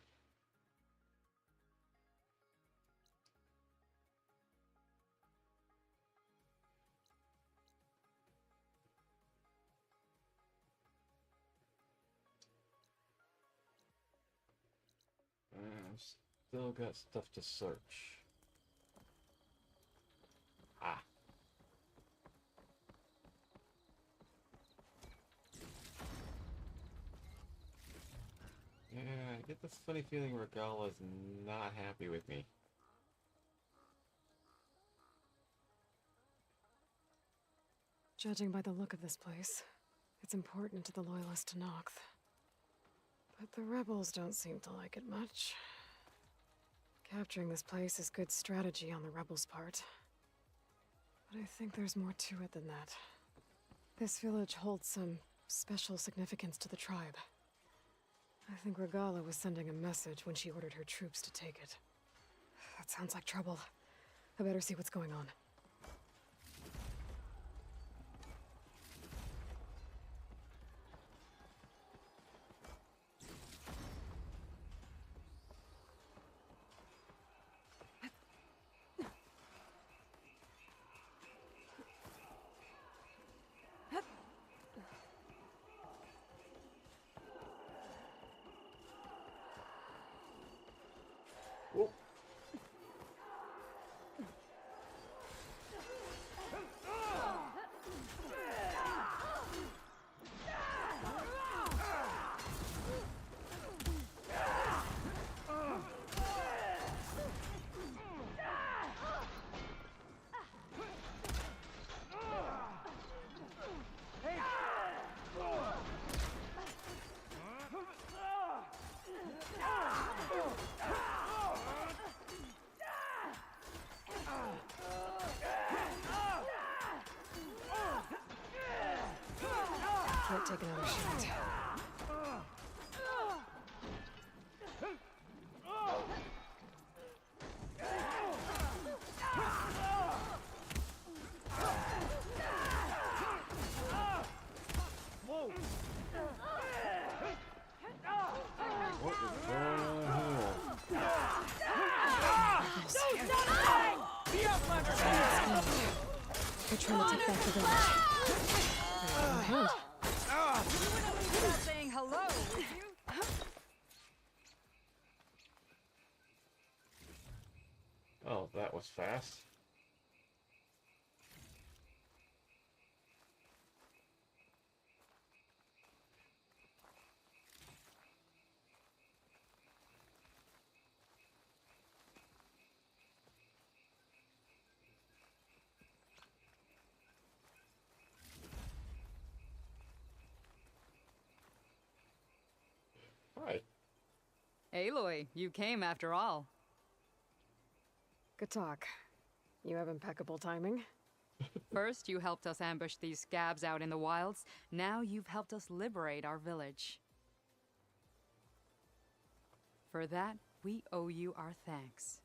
I've still got stuff to search. Ah. Yeah, I get this funny feeling Regala's not happy with me. Judging by the look of this place, it's important to the loyalists to Noct. But the rebels don't seem to like it much. Capturing this place is good strategy on the rebels' part. But I think there's more to it than that. This village holds some special significance to the tribe. I think Regala was sending a message when she ordered her troops to take it. That sounds like trouble. I better see what's going on. Can't take another shot. They're trying to take back the village. Hand. You wouldn't leave without saying hello, would you? Oh, that was fast. Hi. Aloy, you came after all. Good talk. You have impeccable timing. First, you helped us ambush these scabs out in the wilds. Now you've helped us liberate our village. For that, we owe you our thanks.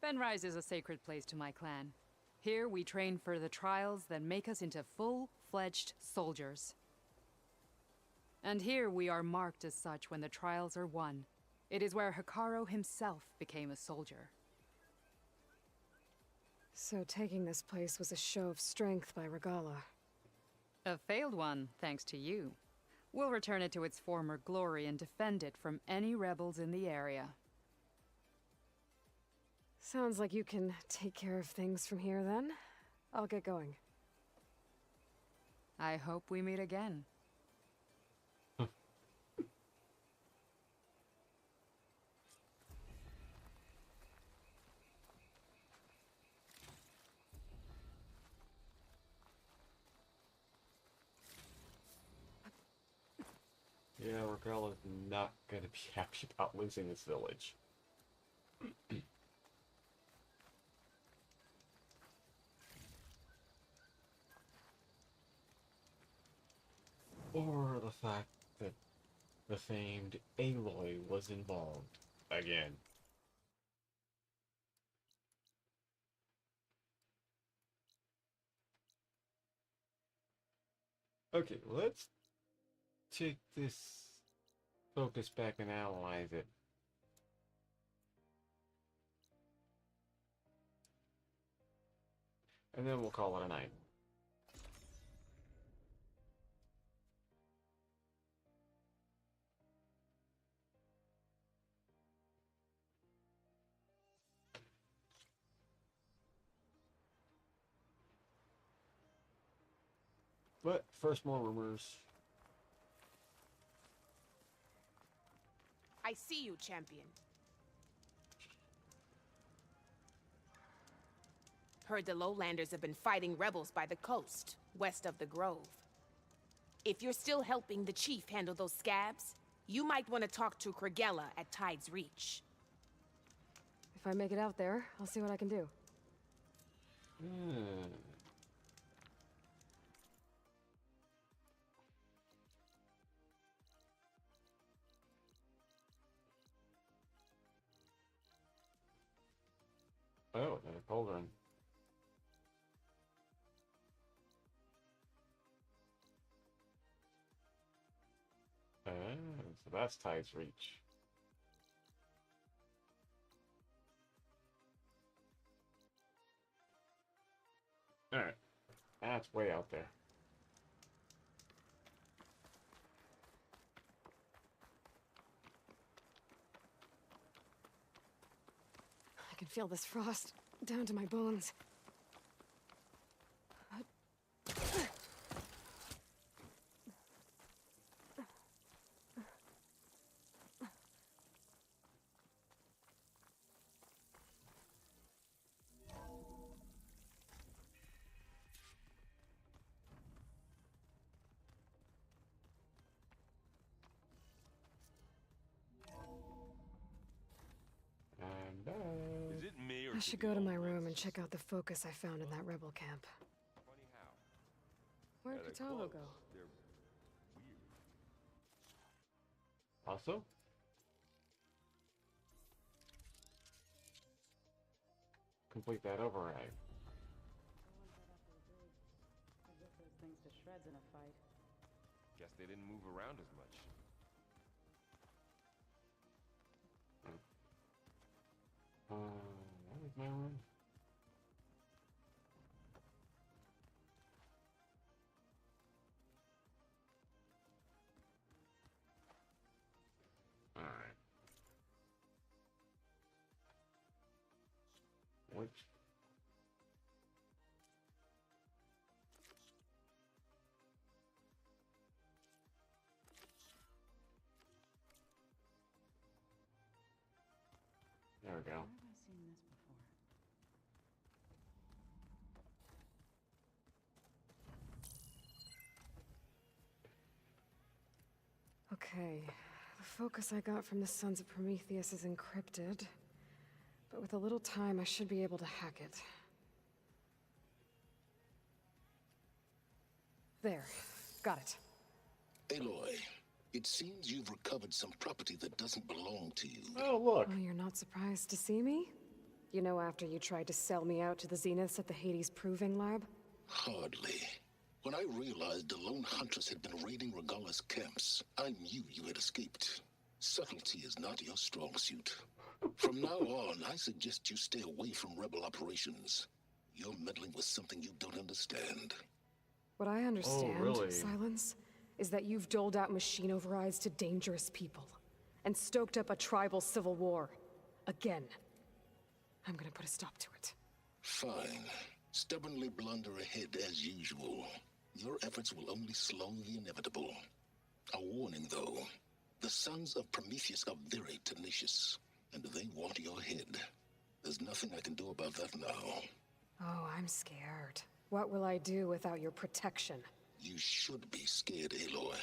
Fenrise is a sacred place to my clan. Here we train for the trials that make us into full-fledged soldiers. And here we are marked as such when the trials are won. It is where Hekarro himself became a soldier. So taking this place was a show of strength by Regalla. A failed one, thanks to you. We'll return it to its former glory and defend it from any rebels in the area. Sounds like you can take care of things from here then. I'll get going. I hope we meet again. Yeah, Regalla's not gonna be happy about losing this village. Or the fact that the famed Aloy was involved again. Okay, let's take this focus back and analyze it. And then we'll call it a night. But first, more rumors. I see you, champion. Heard the Lowlanders have been fighting rebels by the coast, west of the Grove. If you're still helping the chief handle those scabs, you might want to talk to Kragella at Tide's Reach. If I make it out there, I'll see what I can do. Oh, another cauldron. So that's Tide's Reach. Alright. That's way out there. I can feel this frost down to my bones. Is it me or I should go to my room and check out the focus I found in that rebel camp. Funny how? Where'd Yeah, they're Katalo go? close. They're weird. Also? Complete that override. Those things to shreds in a fight. Guess they didn't move around as much. What is my room? Which? There we go. Where have I seen this before? Okay, the focus I got from the Sons of Prometheus is encrypted. But with a little time, I should be able to hack it. There. Got it. Aloy, it seems you've recovered some property that doesn't belong to you. Oh, look. Oh, you're not surprised to see me? You know, after you tried to sell me out to the Zeniths at the Hades Proving Lab? Hardly. When I realized the lone hunters had been raiding Regalla's camps, I knew you had escaped. Subtlety is not your strong suit. From now on, I suggest you stay away from rebel operations. You're meddling with something you don't understand. What I understand, really? Silence, is that you've doled out machine overrides to dangerous people, and stoked up a tribal civil war. Again. I'm gonna put a stop to it. Fine. Stubbornly blunder ahead as usual. Your efforts will only slow the inevitable. A warning, though. The Sons of Prometheus are very tenacious, and they want your head. There's nothing I can do about that now. Oh, I'm scared. What will I do without your protection? You should be scared, Aloy.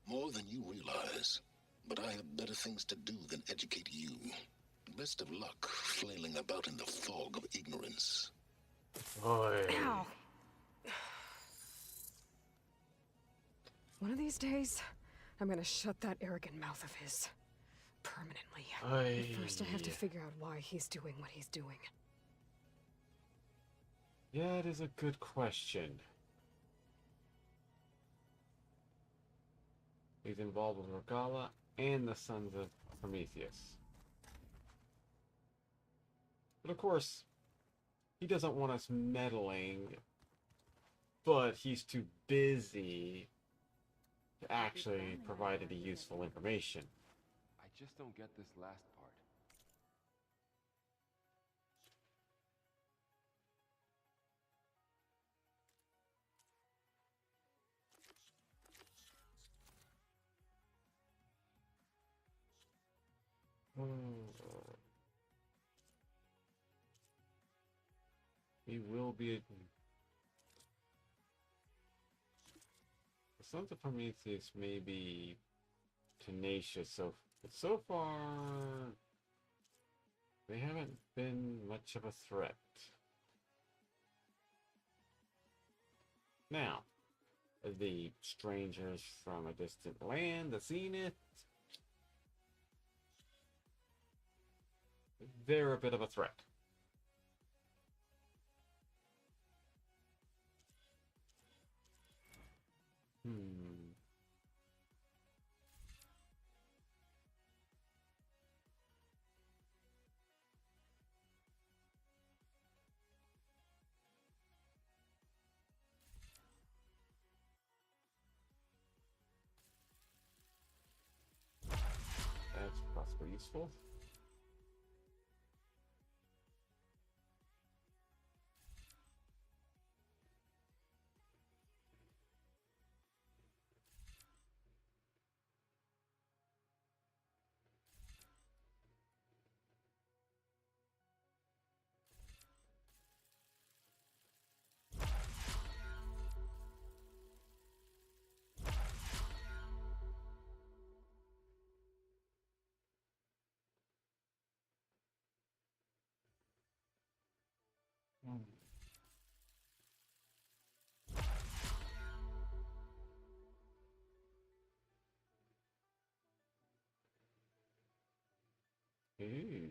More than you realize. But I have better things to do than educate you. Best of luck flailing about in the fog of ignorance. Oy. Ow! One of these days, I'm gonna shut that arrogant mouth of his. Permanently. But first I have to figure out why he's doing what he's doing. Yeah, it is a good question. He's involved with Regalla and the Sons of Prometheus. But of course, he doesn't want us meddling, but he's too busy to actually provide any useful information. I just don't get this last part. He will be. The Sons of Prometheus may be tenacious, but so far they haven't been much of a threat. Now, the strangers from a distant land, the Zenith, they're a bit of a threat. That's possibly useful. Ooh,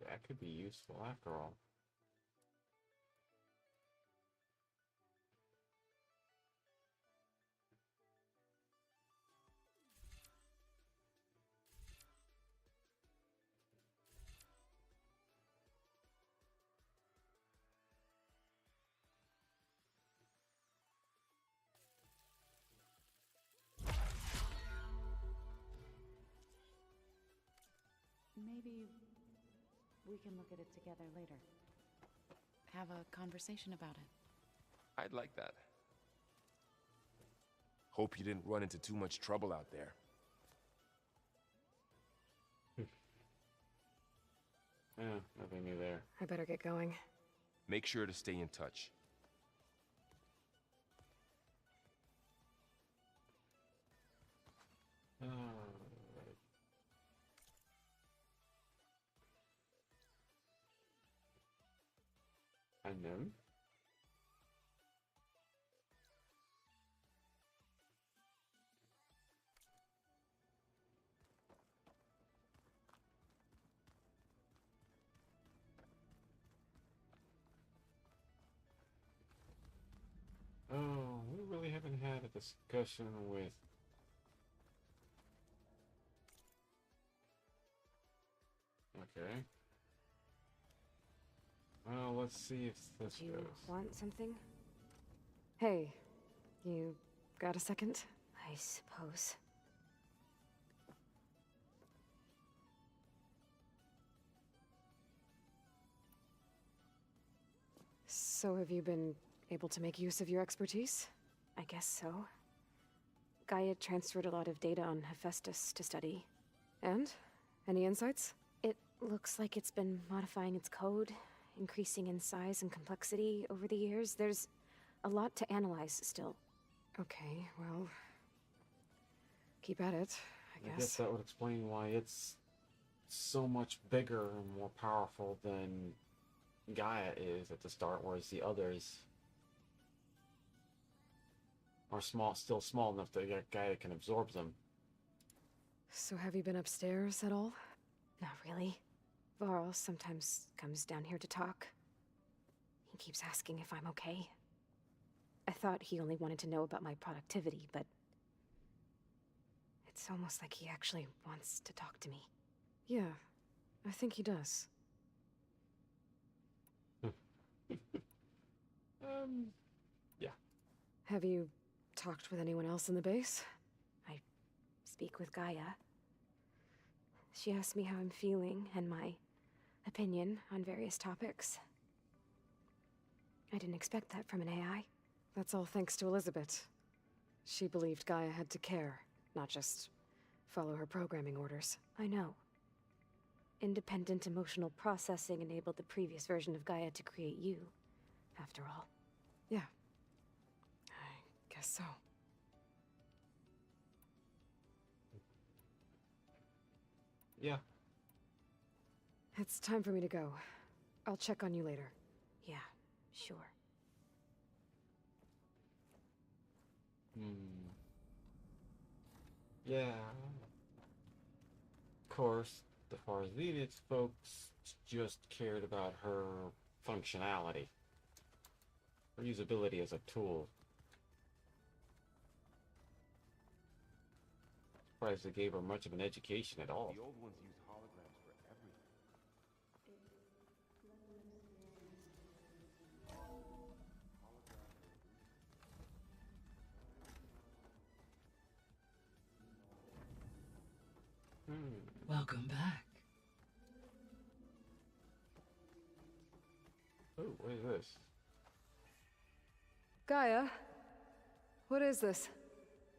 that could be useful after all. Maybe we can look at it together later. have a conversation about it. I'd like that. Hope you didn't run into too much trouble out there. Yeah, nothing new there. I better get going. Make sure to stay in touch. Alright. And then? Oh, we really haven't had a discussion with... Okay. Well, let's see if this Do you goes. want something? Hey, you got a second? I suppose. So have you been able to make use of your expertise? I guess so. Gaia transferred a lot of data on Hephaestus to study. And? Any insights? It looks like it's been modifying its code, increasing in size and complexity over the years. There's a lot to analyze still. Okay, well... keep at it, I I guess. guess that would explain why it's so much bigger and more powerful than Gaia is at the start, whereas the others are still small enough that Gaia can absorb them. So have you been upstairs at all? Not really. Varl sometimes comes down here to talk. He keeps asking if I'm okay. I thought he only wanted to know about my productivity, but it's almost like he actually wants to talk to me. Yeah, I think he does. Yeah. Have you talked with anyone else in the base? I speak with Gaia. She asked me how I'm feeling and my opinion on various topics. I didn't expect that from an AI. That's all thanks to Elizabeth. She believed Gaia had to care, not just follow her programming orders. I know. Independent emotional processing enabled the previous version of Gaia to create you, after all. Yeah. I guess so. Yeah. It's time for me to go. I'll check on you later. Yeah, sure. Yeah. Of course, the Farzidis folks just cared about her functionality. Her usability as a tool. Surprised they gave her much of an education at all. The old ones use holograms for everything. Welcome back. Oh, what is this? Gaia? What is this?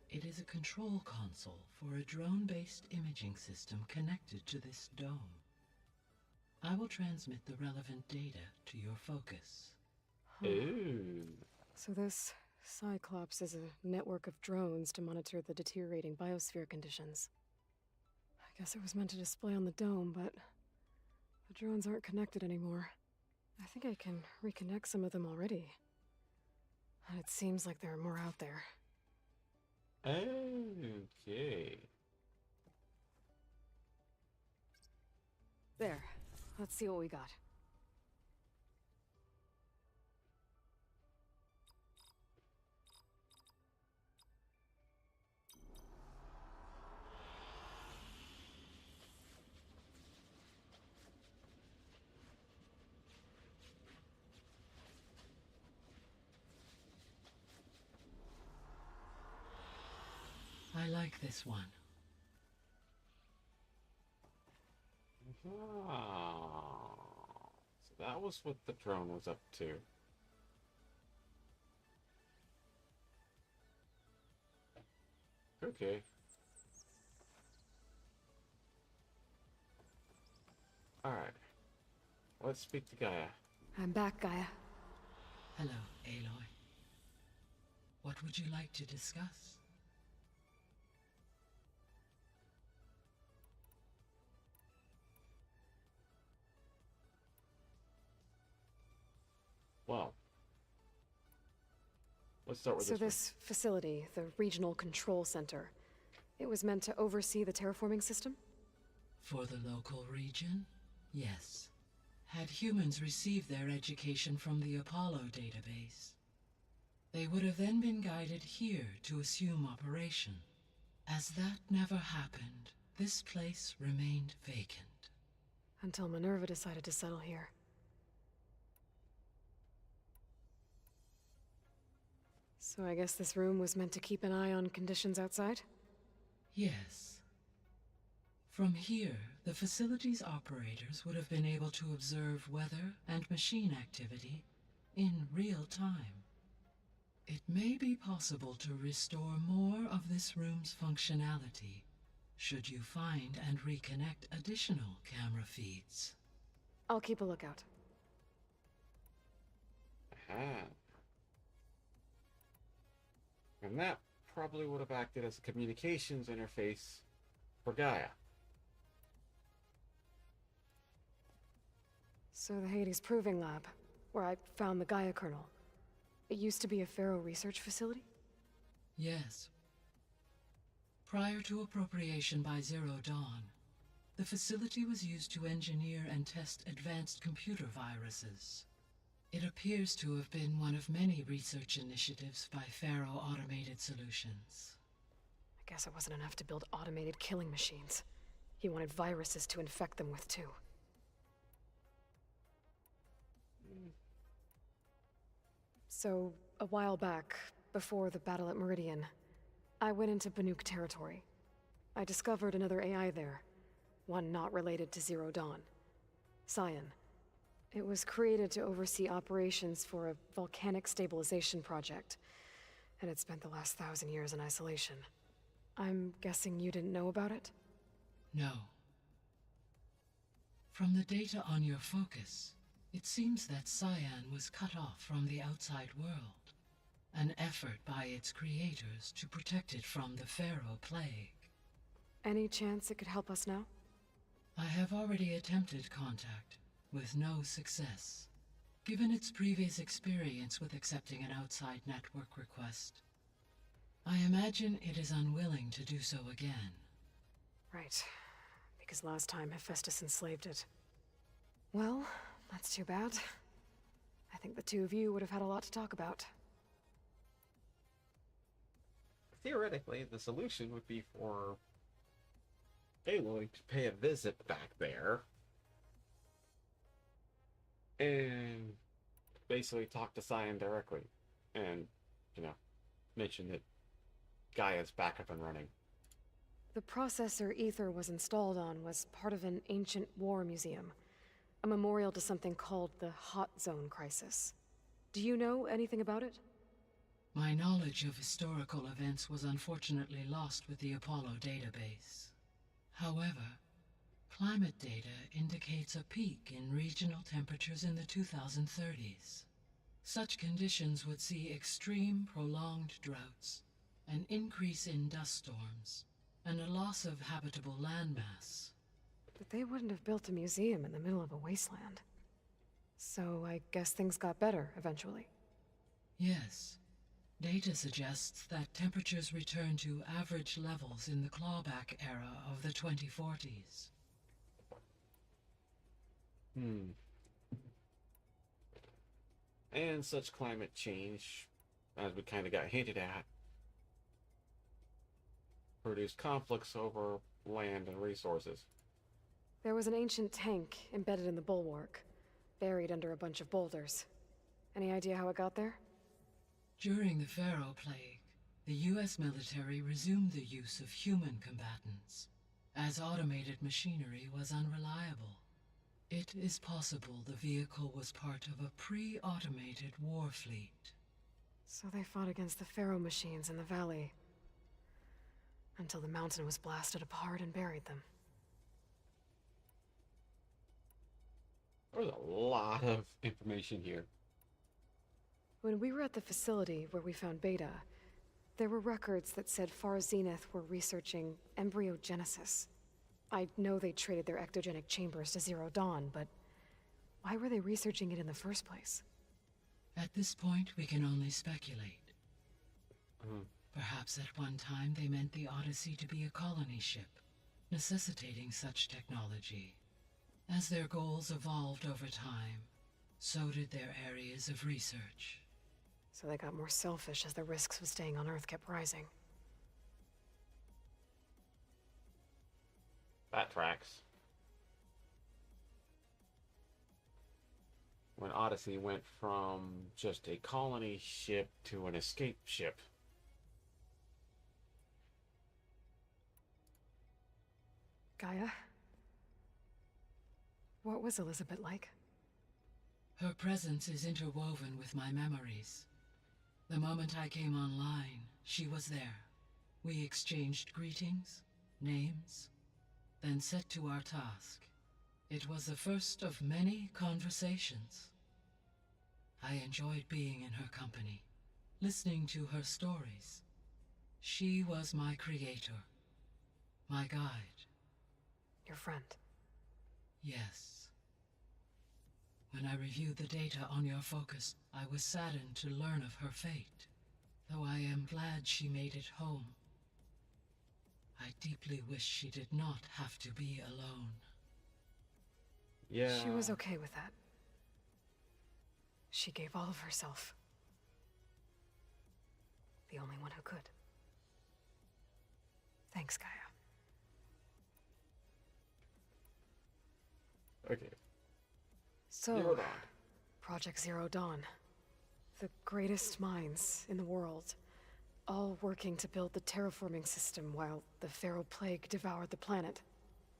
It is a control console for a drone-based imaging system connected to this dome. I will transmit the relevant data to your focus. Ooh. So this Cyclops is a network of drones to monitor the deteriorating biosphere conditions. I guess it was meant to display on the dome, but the drones aren't connected anymore. I think I can reconnect some of them already. And it seems like there are more out there. Okay. There. Let's see what we got. I like this one. Ah. So that was us what the drone was up to. Okay. Alright. Let's speak to Gaia. I'm back, Gaia. Hello, Aloy. What would you like to discuss? Well, let's start with So this this facility, the Regional Control Center, it was meant to oversee the terraforming system? For the local region? Yes. Had humans received their education from the Apollo database, they would have then been guided here to assume operation. As that never happened, this place remained vacant. Until Minerva decided to settle here. So I guess this room was meant to keep an eye on conditions outside? Yes. From here, the facility's operators would have been able to observe weather and machine activity in real time. It may be possible to restore more of this room's functionality, should you find and reconnect additional camera feeds. I'll keep a lookout. Aha. And that probably would have acted as a communications interface for Gaia. So the Hades Proving Lab, where I found the Gaia kernel. It used to be a Pharaoh research facility? Yes. Prior to appropriation by Zero Dawn, the facility was used to engineer and test advanced computer viruses. It appears to have been one of many research initiatives by Pharaoh Automated Solutions. I guess it wasn't enough to build automated killing machines. He wanted viruses to infect them with too. So, a while back, before the battle at Meridian, I went into Banuk territory. I discovered another AI there, one not related to Zero Dawn. Cyan. It was created to oversee operations for a volcanic stabilization project, and it spent the last 1,000 years in isolation. I'm guessing you didn't know about it? No. From the data on your focus, it seems that Cyan was cut off from the outside world, an effort by its creators to protect it from the Pharaoh plague. Any chance it could help us now? I have already attempted contact, with no success. Given its previous experience with accepting an outside network request, I imagine it is unwilling to do so again. Right. Because last time Hephaestus enslaved it. Well, that's too bad. I think the two of you would have had a lot to talk about. Theoretically, the solution would be for Aloy to pay a visit back there and basically talk to Cyan directly and, mention that Gaia's back up and running. The processor Ether was installed on was part of an ancient war museum, a memorial to something called the Hot Zone Crisis. Do you know anything about it? My knowledge of historical events was unfortunately lost with the Apollo database. However, climate data indicates a peak in regional temperatures in the 2030s. Such conditions would see extreme, prolonged droughts, an increase in dust storms, and a loss of habitable landmass. But they wouldn't have built a museum in the middle of a wasteland. So I guess things got better eventually. Yes. Data suggests that temperatures return to average levels in the clawback era of the 2040s. And such climate change, as we kind of got hinted at, produced conflicts over land and resources. There was an ancient tank embedded in the bulwark, buried under a bunch of boulders. Any idea how it got there? During the Pharaoh Plague, the US military resumed the use of human combatants, as automated machinery was unreliable. It is possible the vehicle was part of a pre-automated war fleet. So they fought against the Pharaoh machines in the valley. Until the mountain was blasted apart and buried them. There's a lot of information here. When we were at the facility where we found Beta, there were records that said Far Zenith were researching embryogenesis. I know they traded their ectogenic chambers to Zero Dawn, but why were they researching it in the first place? At this point, we can only speculate. Perhaps at one time they meant the Odyssey to be a colony ship, necessitating such technology. As their goals evolved over time, so did their areas of research. So they got more selfish as the risks of staying on Earth kept rising. That tracks. When Odyssey went from just a colony ship to an escape ship. Gaia? What was Elizabeth like? Her presence is interwoven with my memories. The moment I came online, she was there. We exchanged greetings, names, then set to our task. It was the first of many conversations. I enjoyed being in her company, listening to her stories. She was my creator, my guide. Your friend? Yes. When I reviewed the data on your focus, I was saddened to learn of her fate, though I am glad she made it home. I deeply wish she did not have to be alone. Yeah. She was okay with that. She gave all of herself. The only one who could. Thanks, Gaia. Okay. So, Zero Dawn. Project Zero Dawn. The greatest minds in the world, all working to build the terraforming system while the Pharaoh Plague devoured the planet.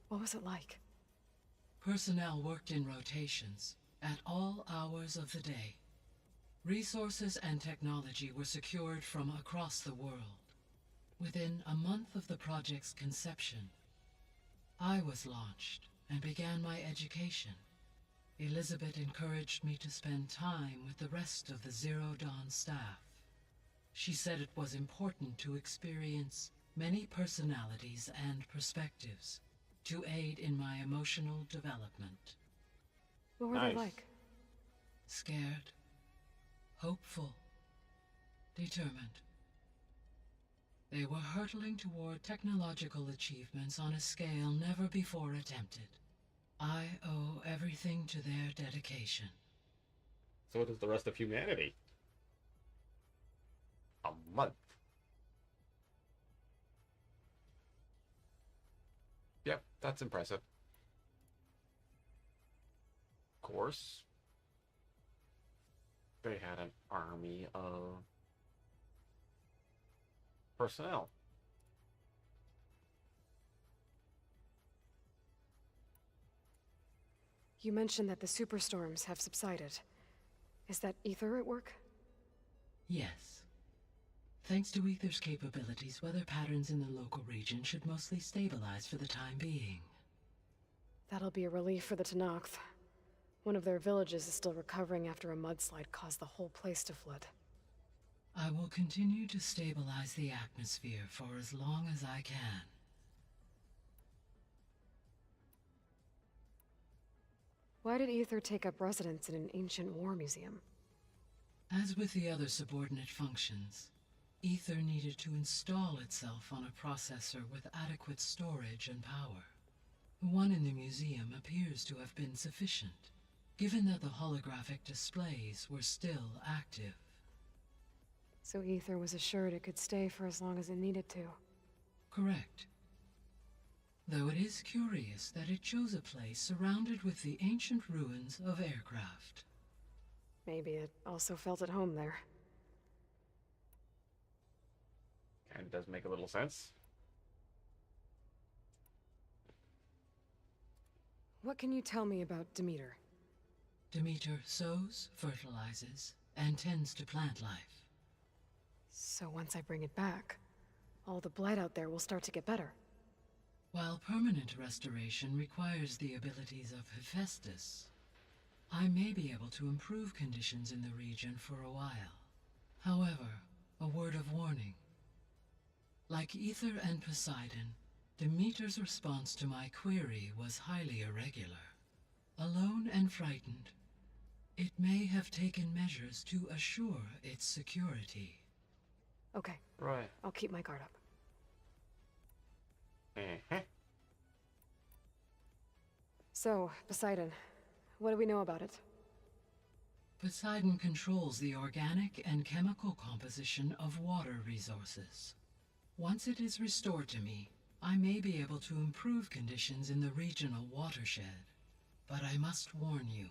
What was it like? Personnel worked in rotations, at all hours of the day. Resources and technology were secured from across the world. Within a month of the project's conception, I was launched and began my education. Elizabeth encouraged me to spend time with the rest of the Zero Dawn staff. She said it was important to experience many personalities and perspectives to aid in my emotional development. What were they like? Scared, hopeful, determined. They were hurtling toward technological achievements on a scale never before attempted. I owe everything to their dedication. So does the rest of humanity. A month. Yep, that's impressive. Of course, they had an army of personnel. You mentioned that the superstorms have subsided. Is that Ether at work? Yes. Thanks to Ether's capabilities, weather patterns in the local region should mostly stabilize for the time being. That'll be a relief for the Tenakth. One of their villages is still recovering after a mudslide caused the whole place to flood. I will continue to stabilize the atmosphere for as long as I can. Why did Ether take up residence in an ancient war museum? As with the other subordinate functions, Ether needed to install itself on a processor with adequate storage and power. The one in the museum appears to have been sufficient, given that the holographic displays were still active. So Ether was assured it could stay for as long as it needed to. Correct. Though it is curious that it chose a place surrounded with the ancient ruins of aircraft. Maybe it also felt at home there. Kind of does make a little sense. What can you tell me about Demeter? Demeter sows, fertilizes, and tends to plant life. So once I bring it back, all the blight out there will start to get better. While permanent restoration requires the abilities of Hephaestus, I may be able to improve conditions in the region for a while. However, a word of warning. Like Ether and Poseidon, Demeter's response to my query was highly irregular. Alone and frightened, it may have taken measures to assure its security. Okay. Right. I'll keep my guard up. So, Poseidon, what do we know about it? Poseidon controls the organic and chemical composition of water resources. Once it is restored to me, I may be able to improve conditions in the regional watershed. But I must warn you,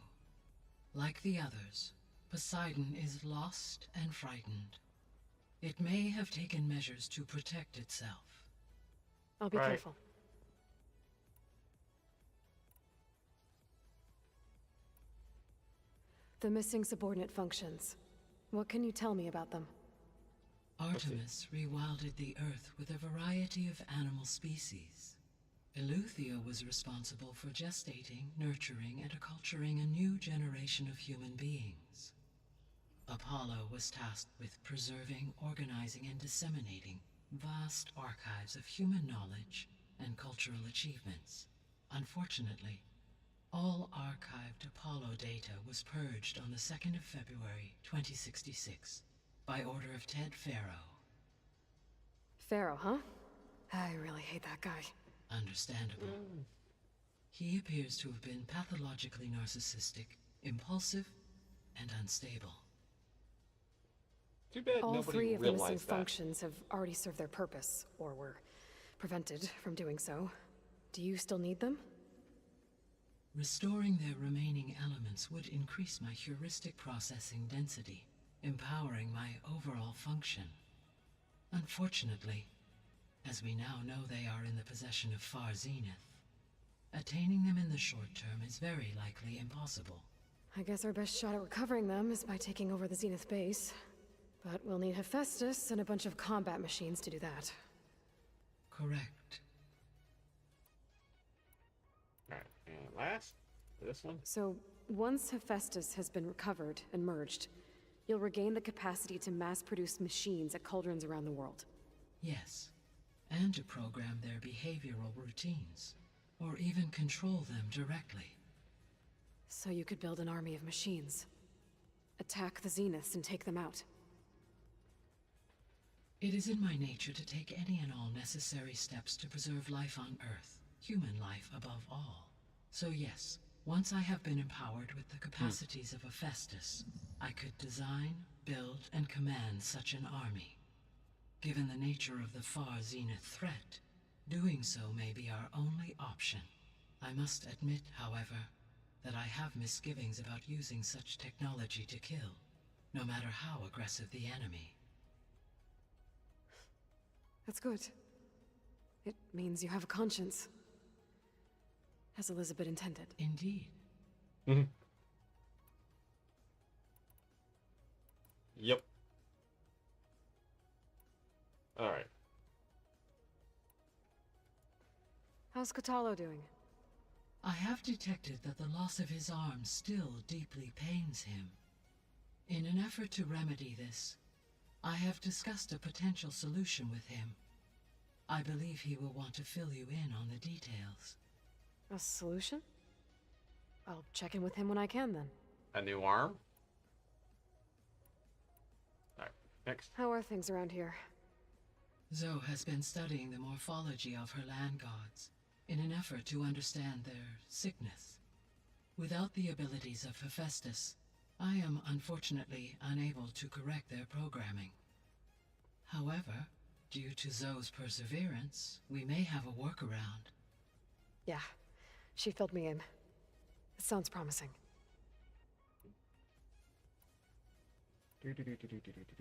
like the others, Poseidon is lost and frightened. It may have taken measures to protect itself. I'll be careful. The missing subordinate functions. What can you tell me about them? Artemis rewilded the Earth with a variety of animal species. Eleuthia was responsible for gestating, nurturing, and acculturating a new generation of human beings. Apollo was tasked with preserving, organizing, and disseminating vast archives of human knowledge and cultural achievements. Unfortunately, all archived Apollo data was purged on the 2nd of February, 2066, by order of Ted Faro. Faro, huh? I really hate that guy. Understandable. He appears to have been pathologically narcissistic, impulsive, and unstable. Too bad All nobody three of the missing realized that. functions have already served their purpose, or were prevented from doing so. Do you still need them? Restoring their remaining elements would increase my heuristic processing density, empowering my overall function. Unfortunately, as we now know they are in the possession of Far Zenith, attaining them in the short term is very likely impossible. I guess our best shot at recovering them is by taking over the Zenith base. But we'll need Hephaestus and a bunch of combat machines to do that. Correct. Alright, and last, this one. So, once Hephaestus has been recovered and merged, you'll regain the capacity to mass-produce machines at cauldrons around the world. Yes, and to program their behavioral routines, or even control them directly. So you could build an army of machines. Attack the Zeniths and take them out. It is in my nature to take any and all necessary steps to preserve life on Earth, human life above all. So yes, once I have been empowered with the capacities of Hephaestus, I could design, build, and command such an army. Given the nature of the Far Zenith threat, doing so may be our only option. I must admit, however, that I have misgivings about using such technology to kill, no matter how aggressive the enemy. That's good. It means you have a conscience. As Elizabeth intended. Indeed. Yep. Alright. How's Kotallo doing? I have detected that the loss of his arm still deeply pains him. In an effort to remedy this, I have discussed a potential solution with him. I believe he will want to fill you in on the details. A solution? I'll check in with him when I can, then. A new arm? Alright, next. How are things around here? Zoe has been studying the morphology of her land gods in an effort to understand their sickness. Without the abilities of Hephaestus, I am unfortunately unable to correct their programming. However, due to Zoe's perseverance, we may have a workaround. Yeah, she filled me in. It sounds promising.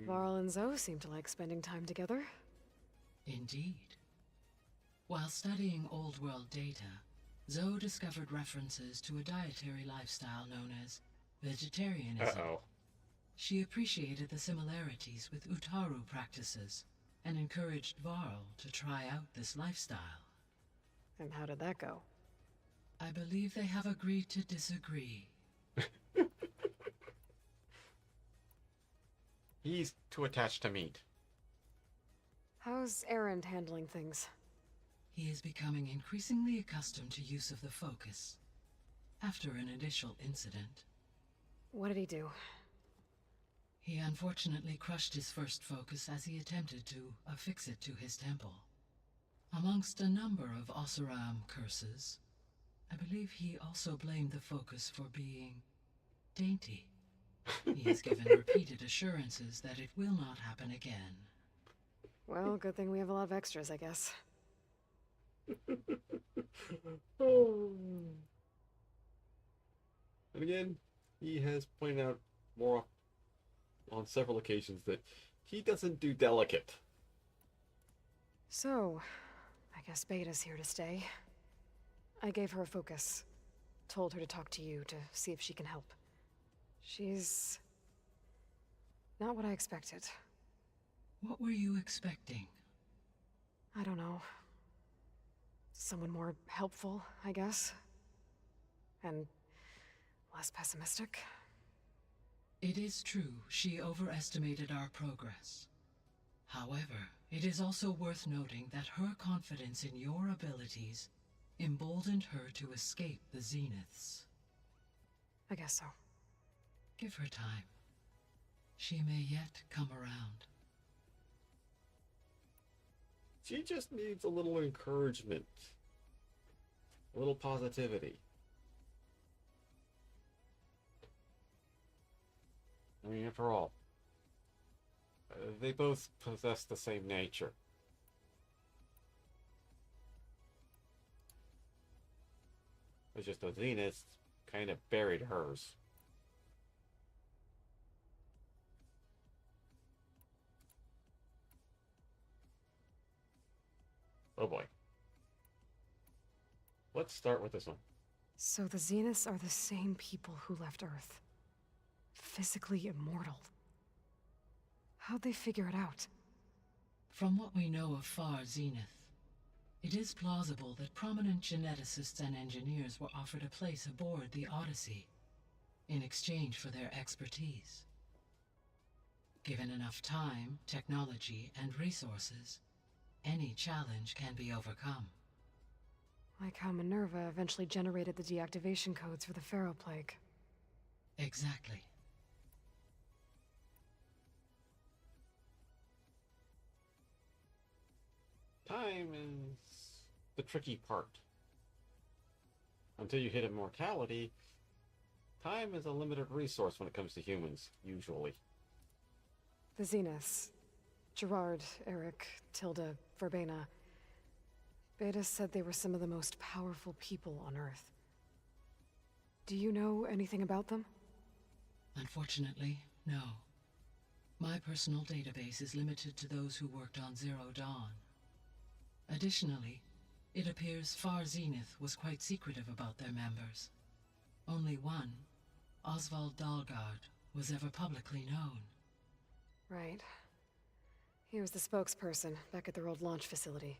Varl and Zoe seem to like spending time together. Indeed. While studying old world data, Zoe discovered references to a dietary lifestyle known as vegetarianism. Uh-oh. She appreciated the similarities with Utaru practices and encouraged Varl to try out this lifestyle. And how did that go? I believe they have agreed to disagree. He's too attached to meat. How's Erend handling things? He is becoming increasingly accustomed to use of the focus. After an initial incident, What did he do? he unfortunately crushed his first focus as he attempted to affix it to his temple. Amongst a number of Oseram curses, I believe he also blamed the focus for being dainty. He has given repeated assurances that it will not happen again. Well, good thing we have a lot of extras, I guess. And again, he has pointed out more on several occasions that he doesn't do delicate. So, I guess Beta's here to stay. I gave her a focus. Told her to talk to you to see if she can help. She's not what I expected. What were you expecting? I don't know. Someone more helpful, I guess. And less pessimistic. It is true she overestimated our progress. However, it is also worth noting that her confidence in your abilities emboldened her to escape the Zeniths. I guess so. Give her time. She may yet come around. She just needs a little encouragement. A little positivity. I mean, after all, they both possess the same nature. It's just the Zenith kind of buried hers. Oh boy. Let's start with this one. So the Zeniths are the same people who left Earth. Physically immortal. How'd they figure it out? From what we know of Far Zenith, it is plausible that prominent geneticists and engineers were offered a place aboard the Odyssey in exchange for their expertise. Given enough time, technology, and resources, any challenge can be overcome. Like how Minerva eventually generated the deactivation codes for the Pharaoh Plague. Exactly. Time is the tricky part. Until you hit immortality, time is a limited resource when it comes to humans, usually. The Zeniths. Gerard, Eric, Tilda, Verbena. Beta said they were some of the most powerful people on Earth. Do you know anything about them? Unfortunately, no. My personal database is limited to those who worked on Zero Dawn. Additionally, it appears Far Zenith was quite secretive about their members. Only one, Oswald Dalgard, was ever publicly known. Right. He was the spokesperson back at their old launch facility.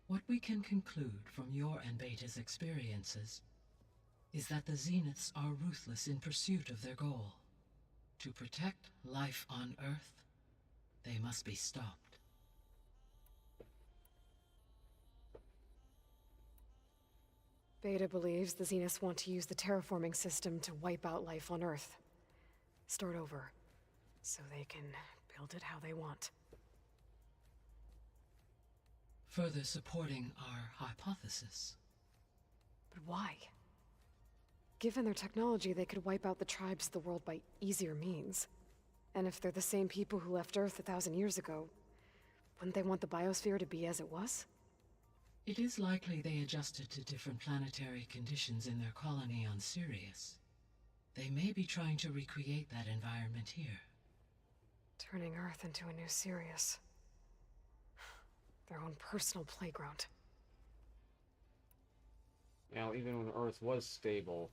What we can conclude from your and Beta's experiences is that the Zeniths are ruthless in pursuit of their goal. To protect life on Earth, they must be stopped. Beta believes the Zeniths want to use the terraforming system to wipe out life on Earth. Start over, so they can build it how they want. Further supporting our hypothesis. But why? Given their technology, they could wipe out the tribes of the world by easier means. And if they're the same people who left Earth 1,000 years ago, wouldn't they want the biosphere to be as it was? It is likely they adjusted to different planetary conditions in their colony on Sirius. They may be trying to recreate that environment here. Turning Earth into a new Sirius. Their own personal playground. Now, even when Earth was stable,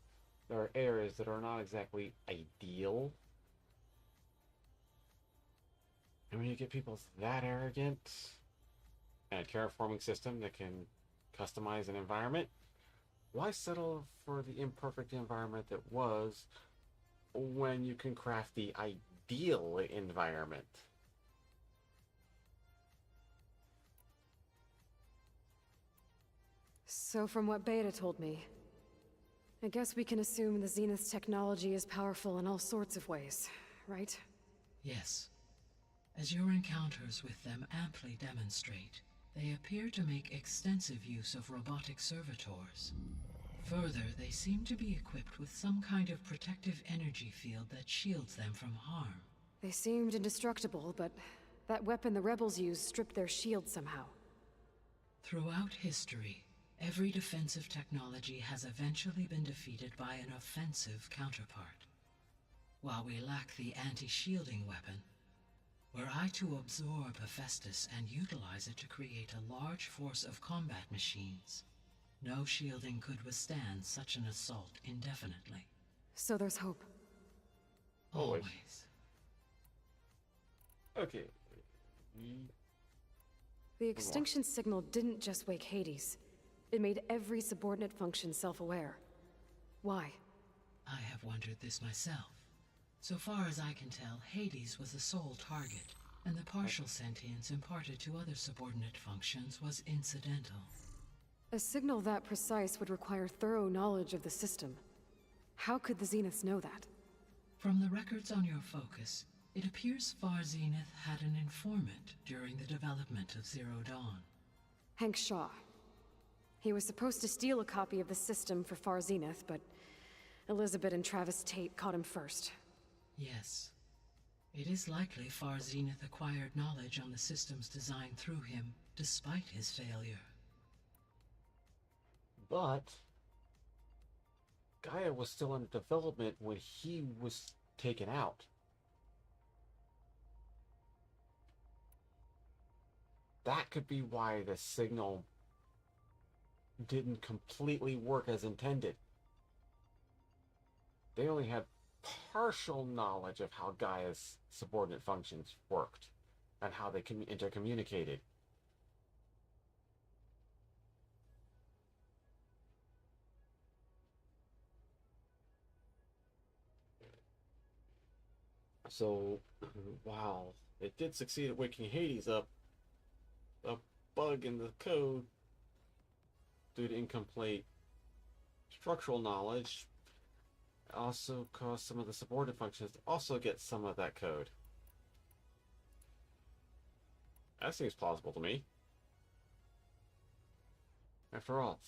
there are areas that are not exactly ideal. And when you get people that arrogant, and a terraforming system that can customize an environment, why settle for the imperfect environment that was when you can craft the ideal environment? So from what Beta told me, I guess we can assume the Zenith's technology is powerful in all sorts of ways, right? Yes. As your encounters with them amply demonstrate, they appear to make extensive use of robotic servitors. Further, they seem to be equipped with some kind of protective energy field that shields them from harm. They seemed indestructible, but that weapon the rebels used stripped their shield somehow. Throughout history, every defensive technology has eventually been defeated by an offensive counterpart. While we lack the anti-shielding weapon, were I to absorb Hephaestus and utilize it to create a large force of combat machines, no shielding could withstand such an assault indefinitely. So there's hope. Always. Okay. The extinction signal didn't just wake Hades. It made every subordinate function self-aware. Why? I have wondered this myself. So far as I can tell, Hades was the sole target, and the partial sentience imparted to other subordinate functions was incidental. A signal that precise would require thorough knowledge of the system. How could the Zeniths know that? From the records on your focus, it appears Far Zenith had an informant during the development of Zero Dawn. Hank Shaw. He was supposed to steal a copy of the system for Far Zenith, but Elizabeth and Travis Tate caught him first. Yes. It is likely Far Zenith acquired knowledge on the system's design through him, despite his failure. But Gaia was still in development when he was taken out. That could be why the signal didn't completely work as intended. They only had partial knowledge of how Gaia's subordinate functions worked and how they intercommunicated. So, wow, it did succeed at waking Hades up. A bug in the code due to incomplete structural knowledge also caused some of the subordinate functions to also get some of that code. That seems plausible to me. After all,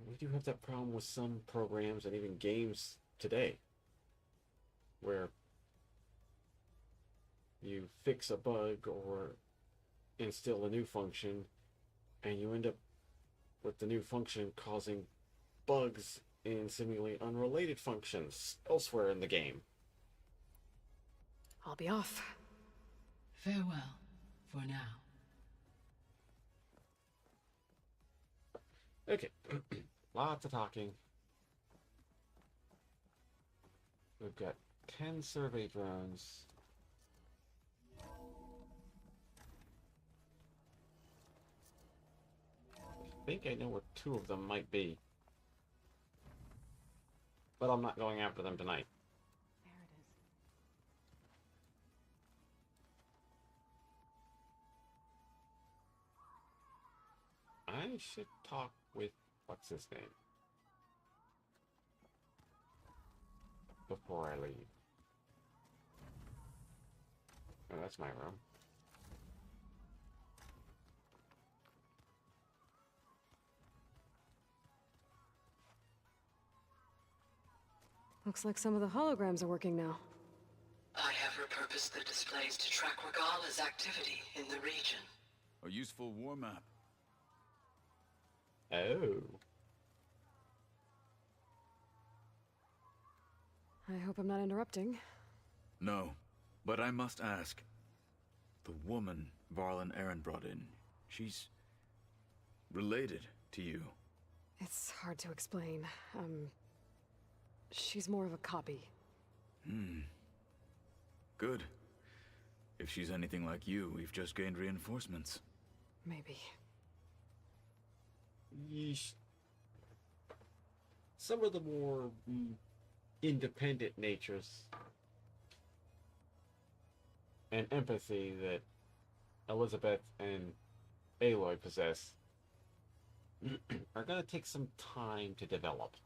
we do have that problem with some programs and even games today, where you fix a bug or instill a new function, and you end up with the new function causing bugs in seemingly unrelated functions elsewhere in the game. I'll be off. Farewell, for now. Okay, lots of talking. We've got 10 survey drones. I think I know where 2 of them might be. But I'm not going after them tonight. I should talk with what's his name before I leave. Oh, that's my room. Looks like some of the holograms are working now. I have repurposed the displays to track Regala's activity in the region. A useful war map. Oh. I hope I'm not interrupting. No, but I must ask. The woman Varl and Aaron brought in, she's related to you. It's hard to explain. She's more of a copy. Good. If she's anything like you, we've just gained reinforcements. Maybe. Yeesh. Some of the more independent natures and empathy that Elizabeth and Aloy possess are going to take some time to develop.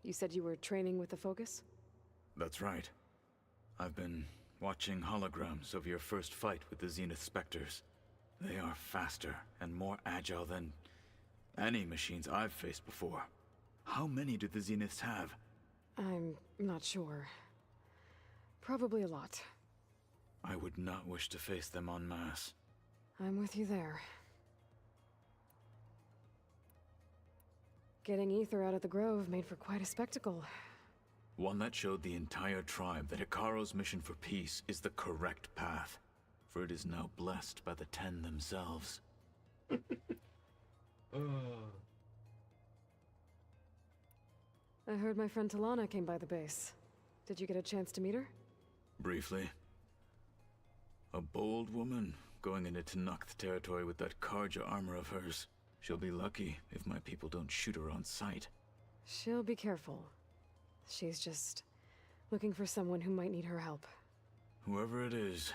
You said you were training with the Focus? That's right. I've been watching holograms of your first fight with the Zenith Spectres. They are faster and more agile than any machines I've faced before. How many do the Zeniths have? I'm not sure. Probably a lot. I would not wish to face them en masse. I'm with you there. Getting Ether out of the Grove made for quite a spectacle. One that showed the entire tribe that Hekarro's mission for peace is the correct path, for it is now blessed by the Ten themselves. I heard my friend Talana came by the base. Did you get a chance to meet her? Briefly. A bold woman going into Tenakth territory with that Karja armor of hers. She'll be lucky if my people don't shoot her on sight. She'll be careful. She's just looking for someone who might need her help. Whoever it is,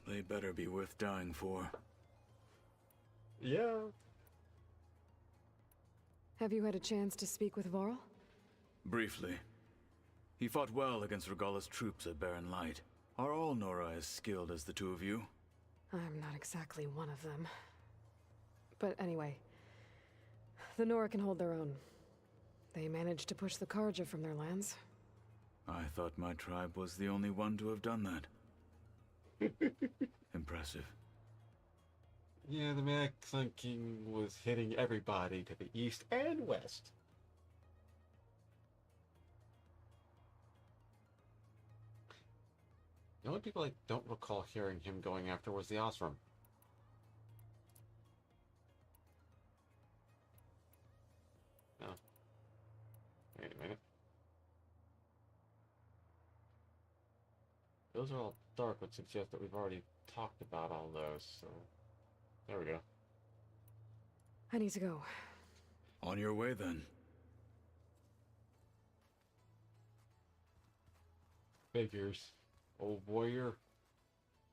they better be worth dying for. Yeah. Have you had a chance to speak with Varl? Briefly. He fought well against Regalla's troops at Barren Light. Are all Nora as skilled as the two of you? I'm not exactly one of them. But anyway, the Nora can hold their own. They managed to push the Karja from their lands. I thought my tribe was the only one to have done that. Impressive. Yeah, the Mad Sun King was hitting everybody to the east and west. The only people I don't recall hearing him going after was the Osram. Oh. Wait a minute. Those are all dark, which suggests that we've already talked about all those, so... There we go. I need to go. On your way, then. Figures. Old warrior.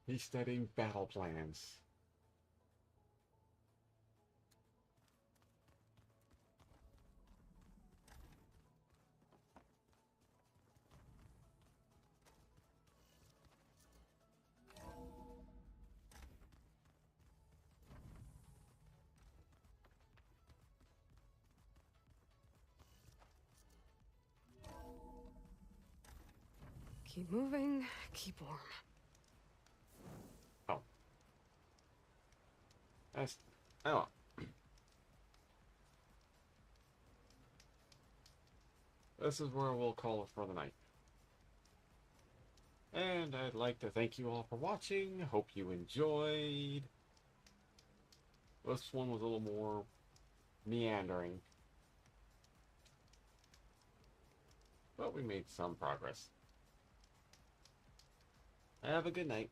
He's studying battle plans. Keep moving, keep warm. Oh. That's... Oh. This is where we'll call it for the night. And I'd like to thank you all for watching. Hope you enjoyed. This one was a little more meandering. But we made some progress. Have a good night.